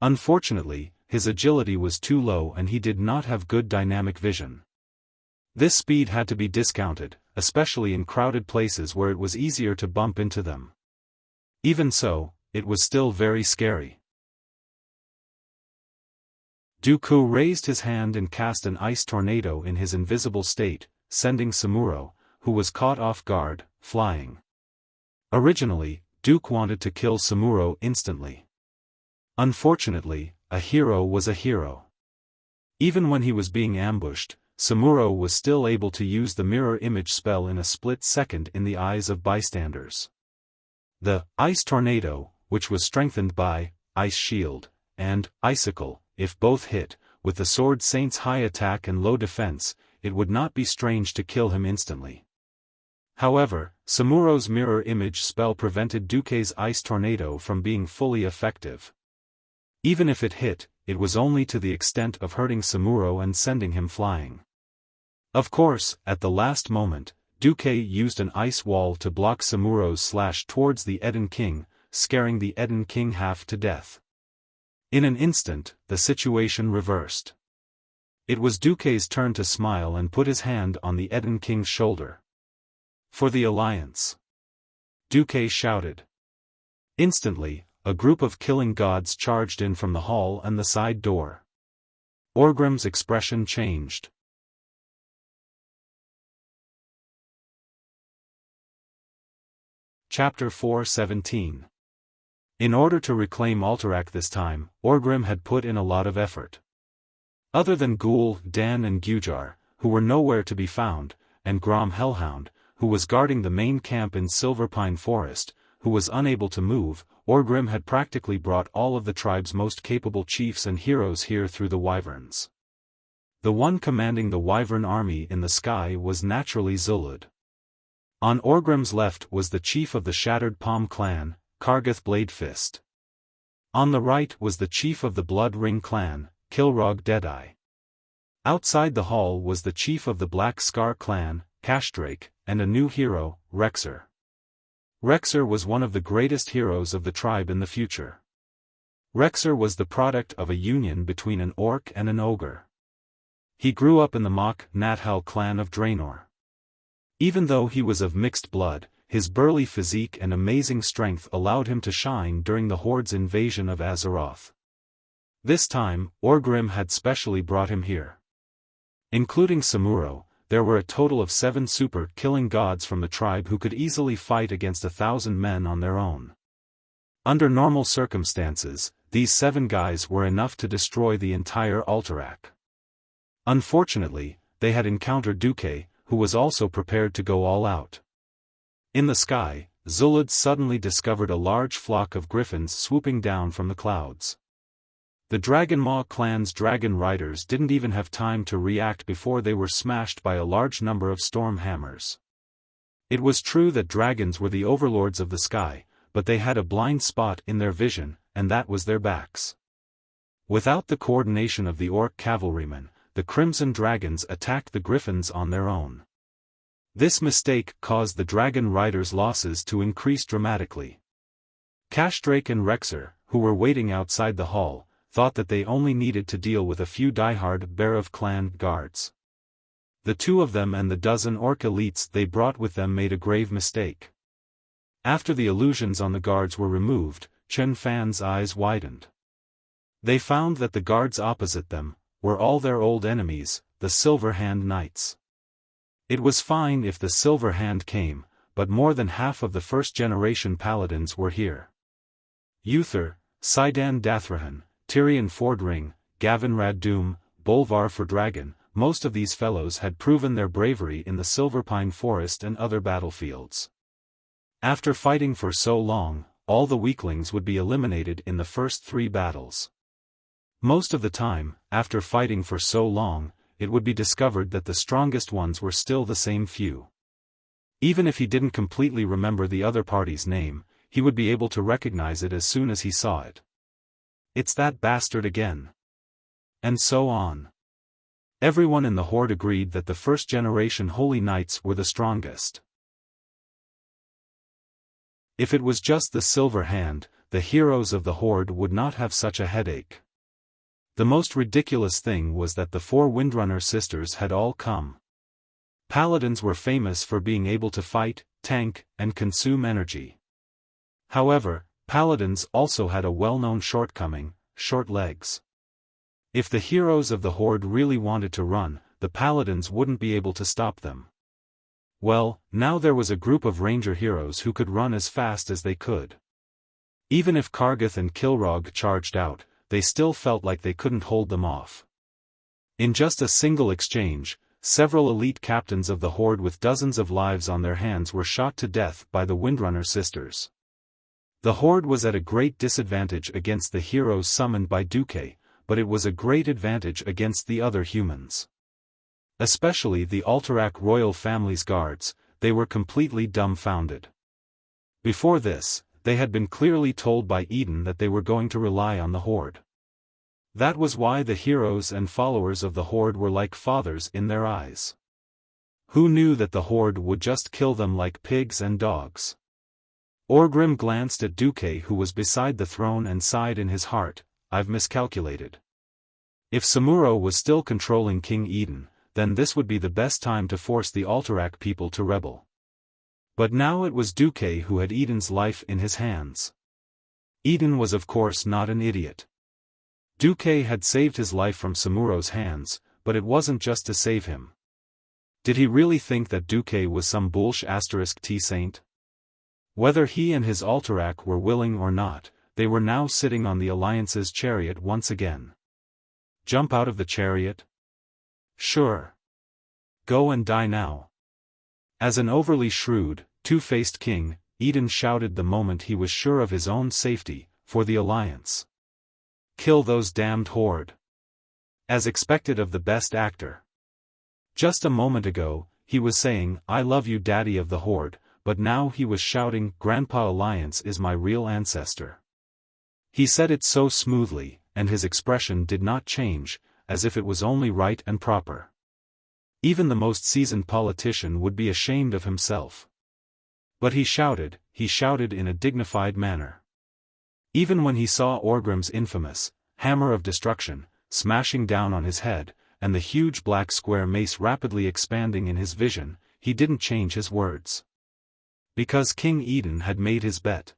Speaker 1: Unfortunately, his agility was too low and he did not have good dynamic vision. This speed had to be discounted, especially in crowded places where it was easier to bump into them. Even so, it was still very scary. Duque raised his hand and cast an ice tornado in his invisible state, sending Samuro, who was caught off guard, flying. Originally, Duque wanted to kill Samuro instantly. Unfortunately, a hero was a hero. Even when he was being ambushed, Samuro was still able to use the mirror image spell in a split second in the eyes of bystanders. The ice tornado, which was strengthened by ice shield and icicle, if both hit, with the Sword Saint's high attack and low defense, it would not be strange to kill him instantly. However, Samuro's mirror image spell prevented Duque's ice tornado from being fully effective. Even if it hit, it was only to the extent of hurting Samuro and sending him flying. Of course, at the last moment, Duque used an ice wall to block Samuro's slash towards the Eden King, scaring the Eden King half to death. In an instant, the situation reversed. It was Duque's turn to smile and put his hand on the Eden King's shoulder. "For the Alliance!" Duque shouted. Instantly, a group of killing gods charged in from the hall and the side door. Orgrim's expression changed. Chapter 4:17. In order to reclaim Alterac this time, Orgrim had put in a lot of effort. Other than Ghoul, Dan and Gujar, who were nowhere to be found, and Grom Hellhound, who was guarding the main camp in Silverpine Forest, who was unable to move, Orgrim had practically brought all of the tribe's most capable chiefs and heroes here through the Wyverns. The one commanding the Wyvern army in the sky was naturally Zulud. On Orgrim's left was the chief of the Shattered Palm clan, Kargath Bladefist. On the right was the chief of the Blood Ring clan, Kilrog Deadeye. Outside the hall was the chief of the Black Scar clan, Cashdrake, and a new hero, Rexer. Rexer was one of the greatest heroes of the tribe in the future. Rexer was the product of a union between an orc and an ogre. He grew up in the Mach Nathal clan of Draenor. Even though he was of mixed blood, his burly physique and amazing strength allowed him to shine during the Horde's invasion of Azeroth. This time, Orgrim had specially brought him here. Including Samuro, there were a total of 7 super-killing gods from the tribe who could easily fight against 1,000 men on their own. Under normal circumstances, these 7 guys were enough to destroy the entire Alterac. Unfortunately, they had encountered Duque, who was also prepared to go all out. In the sky, Zulud suddenly discovered a large flock of griffins swooping down from the clouds. The Dragonmaw clan's dragon riders didn't even have time to react before they were smashed by a large number of storm hammers. It was true that dragons were the overlords of the sky, but they had a blind spot in their vision, and that was their backs. Without the coordination of the orc cavalrymen, the Crimson Dragons attacked the Griffins on their own. This mistake caused the Dragon Riders' losses to increase dramatically. Cashdrake and Rexer, who were waiting outside the hall, thought that they only needed to deal with a few diehard Bear of Clan guards. The two of them and the dozen orc elites they brought with them made a grave mistake. After the illusions on the guards were removed, Chen Fan's eyes widened. They found that the guards opposite them were all their old enemies, the Silver Hand Knights. It was fine if the Silver Hand came, but more than half of the first-generation paladins were here. Uther, Sidan Dathrahan, Tyrion Fordring, Gavin Raddoom, Bolvar Fordragon, most of these fellows had proven their bravery in the Silverpine Forest and other battlefields. After fighting for so long, all the weaklings would be eliminated in the first 3 battles. Most of the time, after fighting for so long, it would be discovered that the strongest ones were still the same few. Even if he didn't completely remember the other party's name, he would be able to recognize it as soon as he saw it. It's that bastard again. And so on. Everyone in the Horde agreed that the first-generation Holy Knights were the strongest. If it was just the Silver Hand, the heroes of the Horde would not have such a headache. The most ridiculous thing was that the 4 Windrunner sisters had all come. Paladins were famous for being able to fight, tank, and consume energy. However, paladins also had a well-known shortcoming: short legs. If the heroes of the Horde really wanted to run, the paladins wouldn't be able to stop them. Well, now there was a group of ranger heroes who could run as fast as they could. Even if Kargath and Kilrog charged out, they still felt like they couldn't hold them off. In just a single exchange, several elite captains of the Horde with dozens of lives on their hands were shot to death by the Windrunner sisters. The Horde was at a great disadvantage against the heroes summoned by Duque, but it was a great advantage against the other humans. Especially the Alterac royal family's guards, they were completely dumbfounded. Before this, they had been clearly told by Eden that they were going to rely on the Horde. That was why the heroes and followers of the Horde were like fathers in their eyes. Who knew that the Horde would just kill them like pigs and dogs? Orgrim glanced at Duque, who was beside the throne, and sighed in his heart, "I've miscalculated. If Samuro was still controlling King Eden, then this would be the best time to force the Alterac people to rebel." But now it was Duque who had Eden's life in his hands. Eden was of course not an idiot. Duque had saved his life from Samuro's hands, but it wasn't just to save him. Did he really think that Duque was some *T saint? Whether he and his Alterac were willing or not, they were now sitting on the Alliance's chariot once again. Jump out of the chariot? Sure. Go and die now. As an overly shrewd, two-faced king, Eden shouted the moment he was sure of his own safety, for the Alliance. Kill those damned Horde. As expected of the best actor. Just a moment ago, he was saying, "I love you, Daddy of the Horde," but now he was shouting, "Grandpa Alliance is my real ancestor." He said it so smoothly, and his expression did not change, as if it was only right and proper. Even the most seasoned politician would be ashamed of himself. But he shouted in a dignified manner. Even when he saw Orgrim's infamous hammer of destruction smashing down on his head, and the huge black square mace rapidly expanding in his vision, he didn't change his words. Because King Eden had made his bet.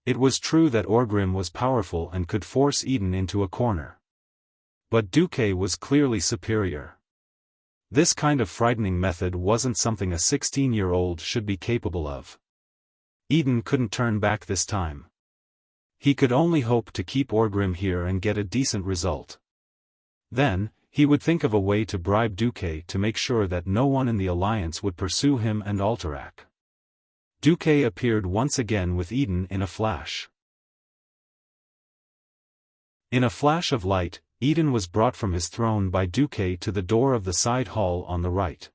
Speaker 1: It was true that Orgrim was powerful and could force Eden into a corner. But Duque was clearly superior. This kind of frightening method wasn't something a 16-year-old should be capable of. Eden couldn't turn back this time. He could only hope to keep Orgrim here and get a decent result. Then, he would think of a way to bribe Duque to make sure that no one in the Alliance would pursue him and Alterac. Duque appeared once again with Eden in a flash. In a flash of light, Eden was brought from his throne by Duque to the door of the side hall on the right.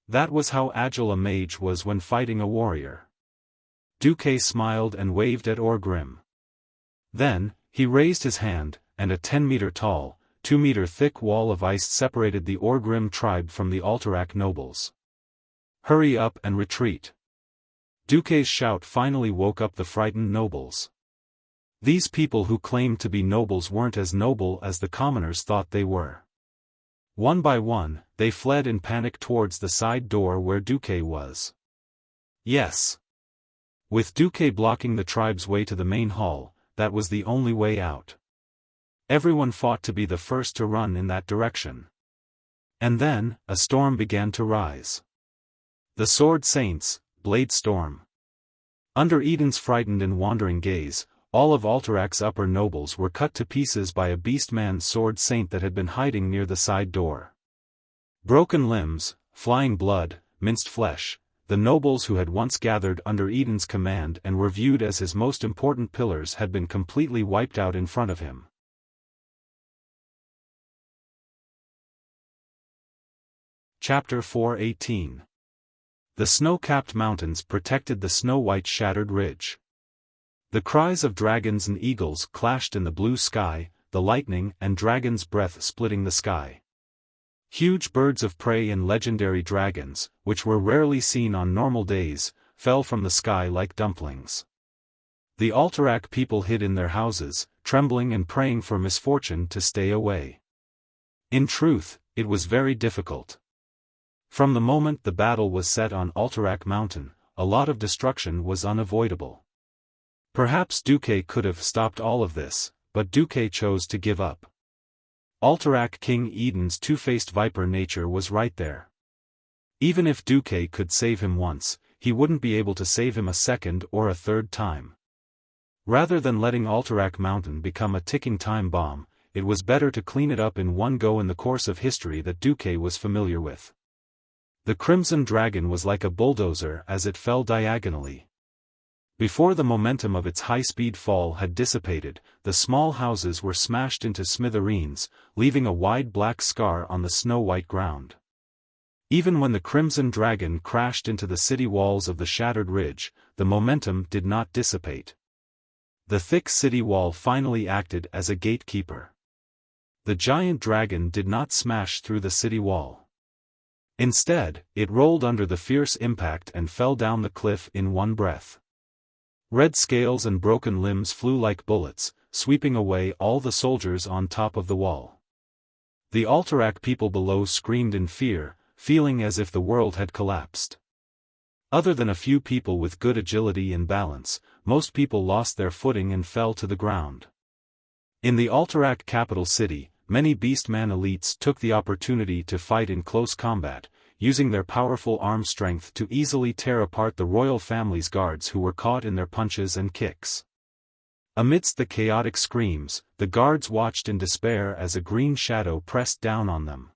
Speaker 1: That was how agile a mage was when fighting a warrior. Duque smiled and waved at Orgrim. Then, he raised his hand, and a 10-meter-tall, 2-meter-thick wall of ice separated the Orgrim tribe from the Alterac nobles. "Hurry up and retreat." Duque's shout finally woke up the frightened nobles. These people who claimed to be nobles weren't as noble as the commoners thought they were. One by one, they fled in panic towards the side door where Duque was. Yes. With Duque blocking the tribe's way to the main hall, that was the only way out. Everyone fought to be the first to run in that direction. And then, a storm began to rise. The Sword Saints, Blade Storm. Under Eden's frightened and wandering gaze, all of Alterac's upper nobles were cut to pieces by a beast-man Sword Saint that had been hiding near the side door. Broken limbs, flying blood, minced flesh, the nobles who had once gathered under Eden's command and were viewed as his most important pillars had been completely wiped out in front of him. Chapter 4:18. The snow-capped mountains protected the snow-white shattered ridge. The cries of dragons and eagles clashed in the blue sky, the lightning and dragon's breath splitting the sky. Huge birds of prey and legendary dragons, which were rarely seen on normal days, fell from the sky like dumplings. The Alterac people hid in their houses, trembling and praying for misfortune to stay away. In truth, it was very difficult. From the moment the battle was set on Alterac Mountain, a lot of destruction was unavoidable. Perhaps Duque could have stopped all of this, but Duque chose to give up. Alterac King Eden's two-faced viper nature was right there. Even if Duque could save him once, he wouldn't be able to save him a second or a third time. Rather than letting Alterac Mountain become a ticking time bomb, it was better to clean it up in one go in the course of history that Duque was familiar with. The Crimson Dragon was like a bulldozer as it fell diagonally. Before the momentum of its high-speed fall had dissipated, the small houses were smashed into smithereens, leaving a wide black scar on the snow-white ground. Even when the Crimson Dragon crashed into the city walls of the shattered ridge, the momentum did not dissipate. The thick city wall finally acted as a gatekeeper. The giant dragon did not smash through the city wall. Instead, it rolled under the fierce impact and fell down the cliff in one breath. Red scales and broken limbs flew like bullets, sweeping away all the soldiers on top of the wall. The Alterac people below screamed in fear, feeling as if the world had collapsed. Other than a few people with good agility and balance, most people lost their footing and fell to the ground. In the Alterac capital city, many Beastman elites took the opportunity to fight in close combat, using their powerful arm strength to easily tear apart the royal family's guards who were caught in their punches and kicks. Amidst the chaotic screams, the guards watched in despair as a green shadow pressed down on them.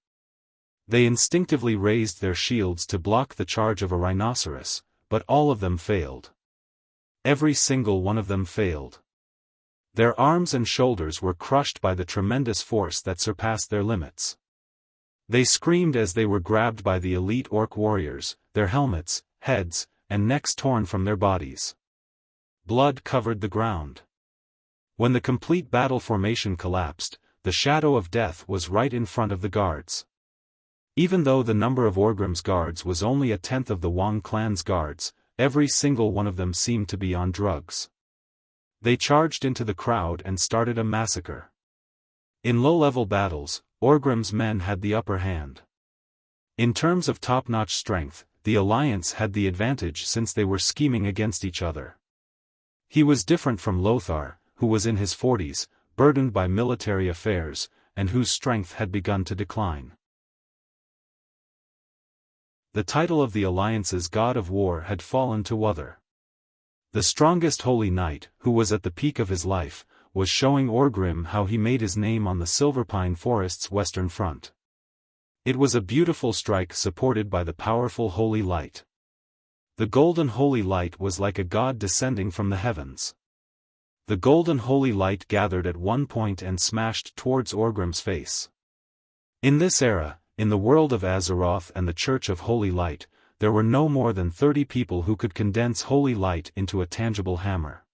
Speaker 1: They instinctively raised their shields to block the charge of a rhinoceros, but all of them failed. Every single one of them failed. Their arms and shoulders were crushed by the tremendous force that surpassed their limits. They screamed as they were grabbed by the elite orc warriors, their helmets, heads, and necks torn from their bodies. Blood covered the ground. When the complete battle formation collapsed, the shadow of death was right in front of the guards. Even though the number of Orgrim's guards was only a tenth of the Wang clan's guards, every single one of them seemed to be on drugs. They charged into the crowd and started a massacre. In low-level battles, Orgrim's men had the upper hand. In terms of top-notch strength, the Alliance had the advantage since they were scheming against each other. He was different from Lothar, who was in his 40s, burdened by military affairs, and whose strength had begun to decline. The title of the Alliance's God of War had fallen to Wuthar. The strongest Holy Knight, who was at the peak of his life, was showing Orgrim how he made his name on the Silverpine Forest's western front. It was a beautiful strike supported by the powerful Holy Light. The golden Holy Light was like a god descending from the heavens. The golden Holy Light gathered at one point and smashed towards Orgrim's face. In this era, in the world of Azeroth and the Church of Holy Light, there were no more than 30 people who could condense holy light into a tangible hammer.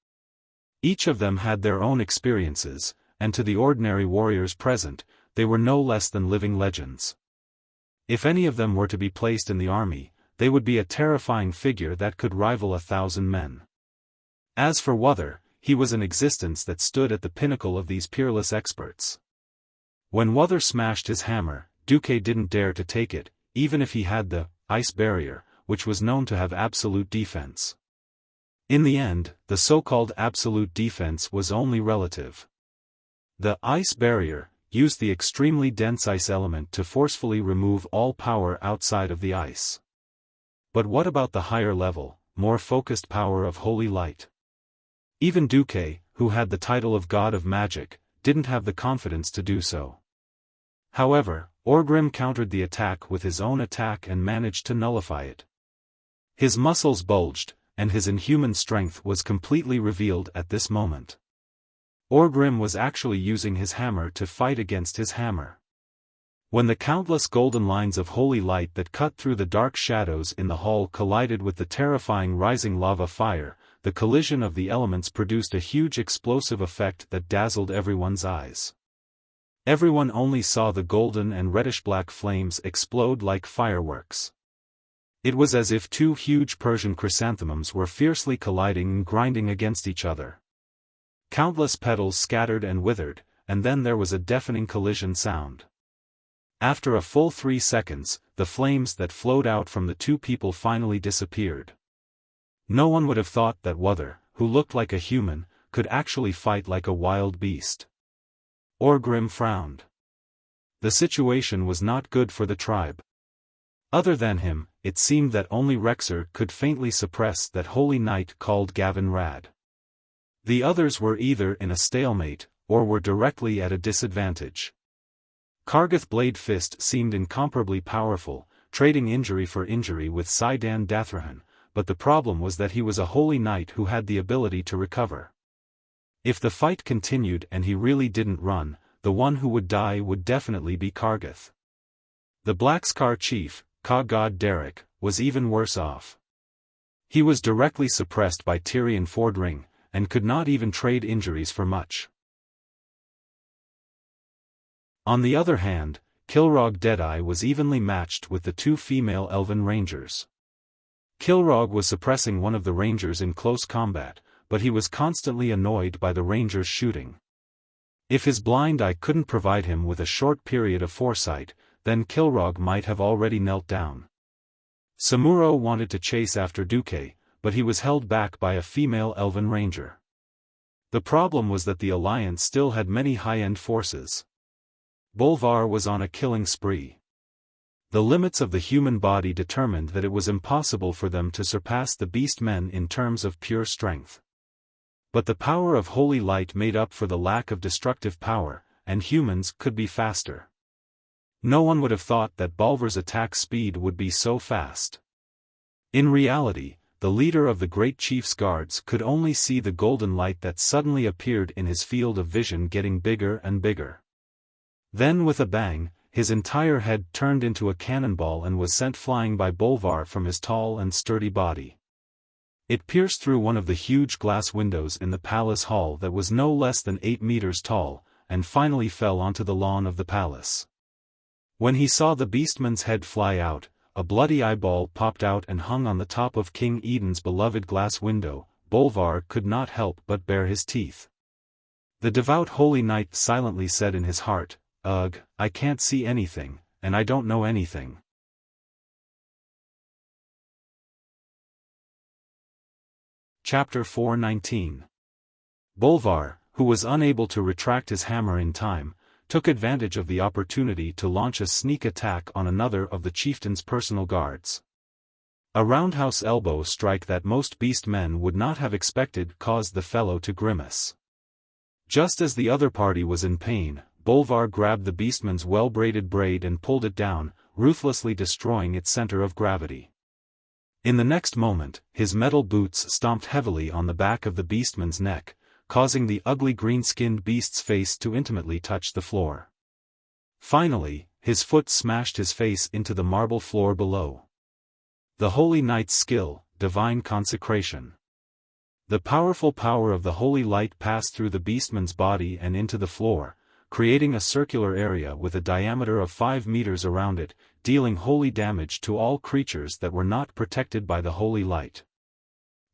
Speaker 1: Each of them had their own experiences, and to the ordinary warriors present, they were no less than living legends. If any of them were to be placed in the army, they would be a terrifying figure that could rival 1,000 men. As for Wuxia, he was an existence that stood at the pinnacle of these peerless experts. When Wuxia smashed his hammer, Duque didn't dare to take it, even if he had the ice barrier, which was known to have absolute defense. In the end, the so-called absolute defense was only relative. The ice barrier used the extremely dense ice element to forcefully remove all power outside of the ice. But what about the higher level, more focused power of holy light? Even Duque, who had the title of God of Magic, didn't have the confidence to do so. However, Orgrim countered the attack with his own attack and managed to nullify it. His muscles bulged, and his inhuman strength was completely revealed at this moment. Orgrim was actually using his hammer to fight against his hammer. When the countless golden lines of holy light that cut through the dark shadows in the hall collided with the terrifying rising lava fire, the collision of the elements produced a huge explosive effect that dazzled everyone's eyes. Everyone only saw the golden and reddish-black flames explode like fireworks. It was as if two huge Persian chrysanthemums were fiercely colliding and grinding against each other. Countless petals scattered and withered, and then there was a deafening collision sound. After a full 3 seconds, the flames that flowed out from the two people finally disappeared. No one would have thought that Wuxia, who looked like a human, could actually fight like a wild beast. Orgrim frowned. The situation was not good for the tribe. Other than him, it seemed that only Rexer could faintly suppress that holy knight called Gavin Rad. The others were either in a stalemate, or were directly at a disadvantage. Kargath Blade Fist seemed incomparably powerful, trading injury for injury with Saidan Dathrahan, but the problem was that he was a holy knight who had the ability to recover. If the fight continued and he really didn't run, the one who would die would definitely be Kargath. The Black Scar chief, Ka-God Derek, was even worse off. He was directly suppressed by Tyrion Fordring, and could not even trade injuries for much. On the other hand, Kilrog Deadeye was evenly matched with the two female elven rangers. Kilrog was suppressing one of the rangers in close combat, but he was constantly annoyed by the ranger's shooting. If his blind eye couldn't provide him with a short period of foresight, then Kilrog might have already knelt down. Samuro wanted to chase after Duque, but he was held back by a female elven ranger. The problem was that the alliance still had many high-end forces. Bolvar was on a killing spree. The limits of the human body determined that it was impossible for them to surpass the beastmen in terms of pure strength. But the power of holy light made up for the lack of destructive power, and humans could be faster. No one would have thought that Bolvar's attack speed would be so fast. In reality, the leader of the Great Chief's guards could only see the golden light that suddenly appeared in his field of vision getting bigger and bigger. Then with a bang, his entire head turned into a cannonball and was sent flying by Bolvar from his tall and sturdy body. It pierced through one of the huge glass windows in the palace hall that was no less than 8 meters tall, and finally fell onto the lawn of the palace. When he saw the beastman's head fly out, a bloody eyeball popped out and hung on the top of King Eden's beloved glass window. Bolvar could not help but bare his teeth. The devout holy knight silently said in his heart, "Ugh, I can't see anything, and I don't know anything." Chapter 419. Bolvar, who was unable to retract his hammer in time, took advantage of the opportunity to launch a sneak attack on another of the chieftain's personal guards. A roundhouse elbow strike that most beast men would not have expected caused the fellow to grimace. Just as the other party was in pain, Bolvar grabbed the beastman's well-braided braid and pulled it down, ruthlessly destroying its center of gravity. In the next moment, his metal boots stomped heavily on the back of the beastman's neck, causing the ugly green-skinned beast's face to intimately touch the floor. Finally, his foot smashed his face into the marble floor below. The Holy Knight's skill, divine consecration. The powerful power of the holy light passed through the beastman's body and into the floor, creating a circular area with a diameter of 5 meters around it, dealing holy damage to all creatures that were not protected by the holy light.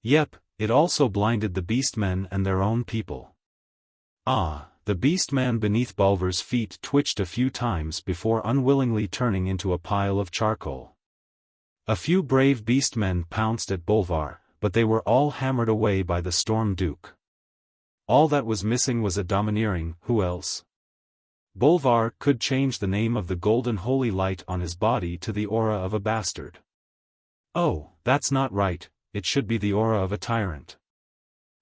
Speaker 1: Yep, it also blinded the beastmen and their own people. The beastman beneath Bulvar's feet twitched a few times before unwillingly turning into a pile of charcoal. A few brave beastmen pounced at Bulvar, but they were all hammered away by the Storm Duke. All that was missing was a domineering, who else? Bulvar could change the name of the golden holy light on his body to the aura of a bastard. Oh, that's not right, it should be the aura of a tyrant.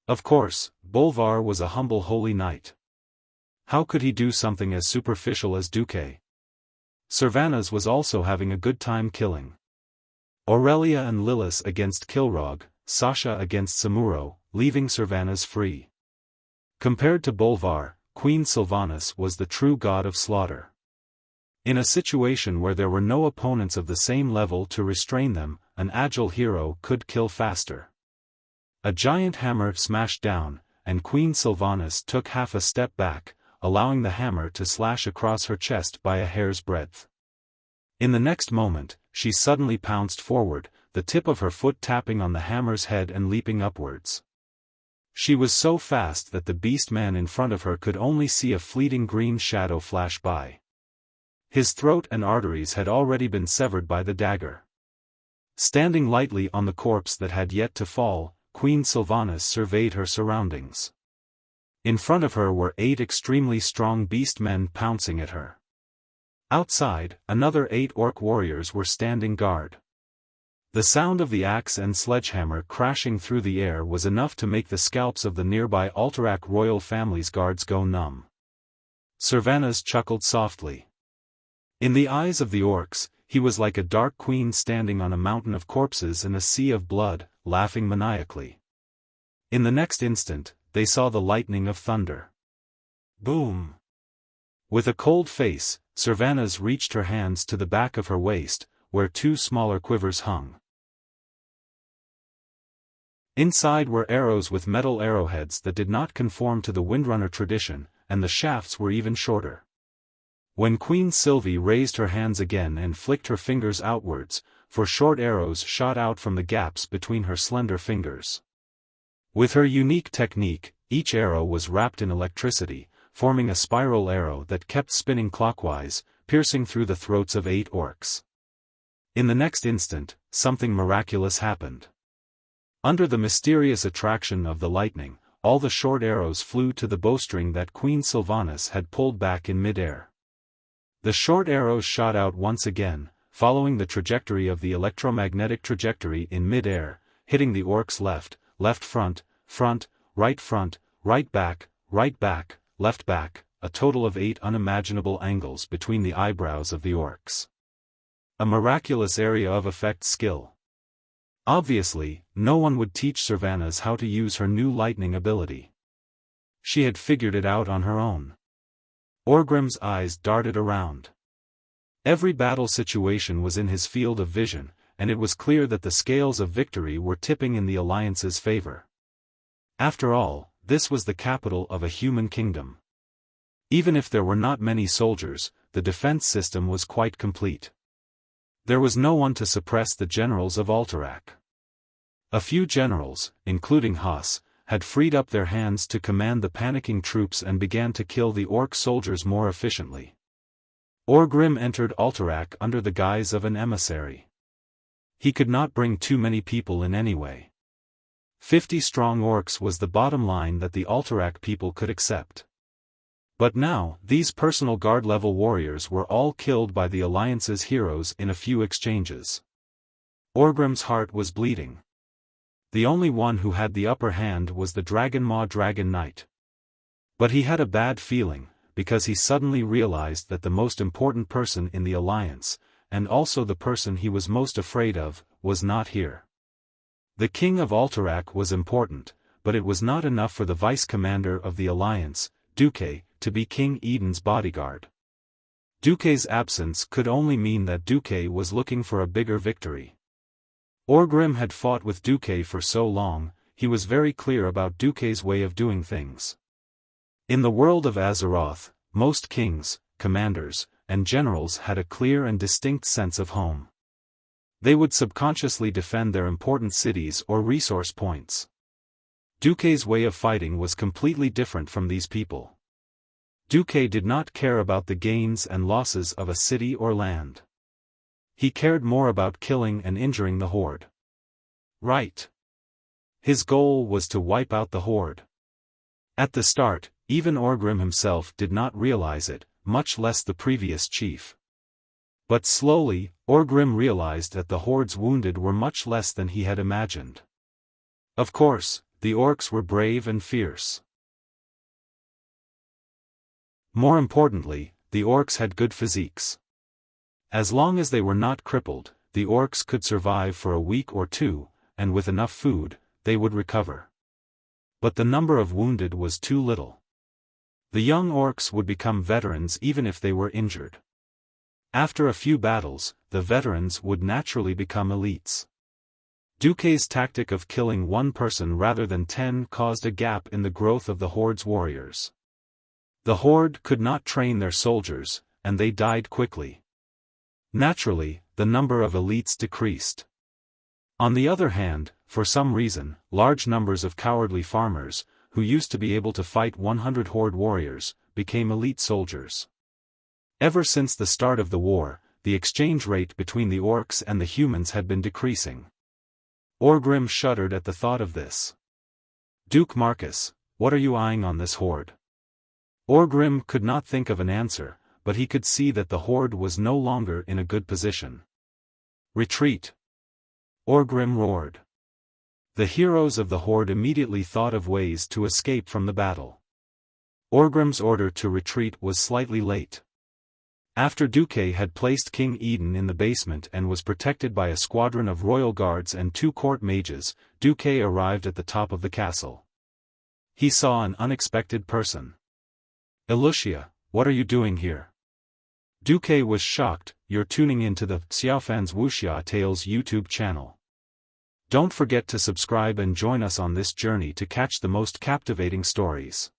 Speaker 1: Of course, Bulvar was a humble holy knight. How could he do something as superficial as Duque? Sylvanas was also having a good time killing. Aurelia and Lilith against Kilrog, Sasha against Samuro, leaving Sylvanas free. Compared to Bulvar, Queen Sylvanas was the true god of slaughter. In a situation where there were no opponents of the same level to restrain them, an agile hero could kill faster. A giant hammer smashed down, and Queen Sylvanas took half a step back, allowing the hammer to slash across her chest by a hair's breadth. In the next moment, she suddenly pounced forward, the tip of her foot tapping on the hammer's head and leaping upwards. She was so fast that the beast man in front of her could only see a fleeting green shadow flash by. His throat and arteries had already been severed by the dagger. Standing lightly on the corpse that had yet to fall, Queen Sylvanas surveyed her surroundings. In front of her were 8 extremely strong beast men pouncing at her. Outside, another 8 orc warriors were standing guard. The sound of the axe and sledgehammer crashing through the air was enough to make the scalps of the nearby Alterac royal family's guards go numb. Sylvanas chuckled softly. In the eyes of the orcs, he was like a dark queen standing on a mountain of corpses in a sea of blood, laughing maniacally. In the next instant, they saw the lightning of thunder. Boom! With a cold face, Sylvanas reached her hands to the back of her waist, where 2 smaller quivers hung. Inside were arrows with metal arrowheads that did not conform to the Windrunner tradition, and the shafts were even shorter. When Queen Sylvie raised her hands again and flicked her fingers outwards, 4 short arrows shot out from the gaps between her slender fingers. With her unique technique, each arrow was wrapped in electricity, forming a spiral arrow that kept spinning clockwise, piercing through the throats of 8 orcs. In the next instant, something miraculous happened. Under the mysterious attraction of the lightning, all the short arrows flew to the bowstring that Queen Sylvanas had pulled back in mid-air. The short arrows shot out once again, following the trajectory of the electromagnetic trajectory in mid-air, hitting the orc's left front, right back, left back, a total of 8 unimaginable angles between the eyebrows of the orcs. A miraculous area of effect skill. Obviously, no one would teach Sylvanas how to use her new lightning ability. She had figured it out on her own. Orgrim's eyes darted around. Every battle situation was in his field of vision, and it was clear that the scales of victory were tipping in the Alliance's favor. After all, this was the capital of a human kingdom. Even if there were not many soldiers, the defense system was quite complete. There was no one to suppress the generals of Alterac. A few generals, including Haas, had freed up their hands to command the panicking troops and began to kill the orc soldiers more efficiently. Orgrim entered Alterac under the guise of an emissary. He could not bring too many people in anyway. 50 strong orcs was the bottom line that the Alterac people could accept. But now, these personal guard-level warriors were all killed by the Alliance's heroes in a few exchanges. Orgrim's heart was bleeding. The only one who had the upper hand was the Dragonmaw Dragon Knight. But he had a bad feeling, because he suddenly realized that the most important person in the Alliance, and also the person he was most afraid of, was not here. The King of Alterac was important, but it was not enough for the Vice-Commander of the Alliance, Duque, to be King Eden's bodyguard. Duque's absence could only mean that Duque was looking for a bigger victory. Orgrim had fought with Duque for so long, he was very clear about Duque's way of doing things. In the world of Azeroth, most kings, commanders, and generals had a clear and distinct sense of home. They would subconsciously defend their important cities or resource points. Duque's way of fighting was completely different from these people. Duque did not care about the gains and losses of a city or land. He cared more about killing and injuring the Horde. Right. His goal was to wipe out the Horde. At the start, even Orgrim himself did not realize it, much less the previous chief. But slowly, Orgrim realized that the Horde's wounded were much less than he had imagined. Of course, the orcs were brave and fierce. More importantly, the orcs had good physiques. As long as they were not crippled, the orcs could survive for a week or two, and with enough food, they would recover. But the number of wounded was too little. The young orcs would become veterans even if they were injured. After a few battles, the veterans would naturally become elites. Duque's tactic of killing one person rather than 10 caused a gap in the growth of the Horde's warriors. The Horde could not train their soldiers, and they died quickly. Naturally, the number of elites decreased. On the other hand, for some reason, large numbers of cowardly farmers, who used to be able to fight 100 Horde warriors, became elite soldiers. Ever since the start of the war, the exchange rate between the orcs and the humans had been decreasing. Orgrim shuddered at the thought of this. Duke Marcus, what are you eyeing on this Horde? Orgrim could not think of an answer, but he could see that the Horde was no longer in a good position. Retreat! Orgrim roared. The heroes of the Horde immediately thought of ways to escape from the battle. Orgrim's order to retreat was slightly late. After Duque had placed King Eden in the basement and was protected by a squadron of royal guards and 2 court mages, Duque arrived at the top of the castle. He saw an unexpected person. Wuxia, what are you doing here? Duque was shocked. You're tuning into the Xiaofan's Wuxia Tales YouTube channel. Don't forget to subscribe and join us on this journey to catch the most captivating stories.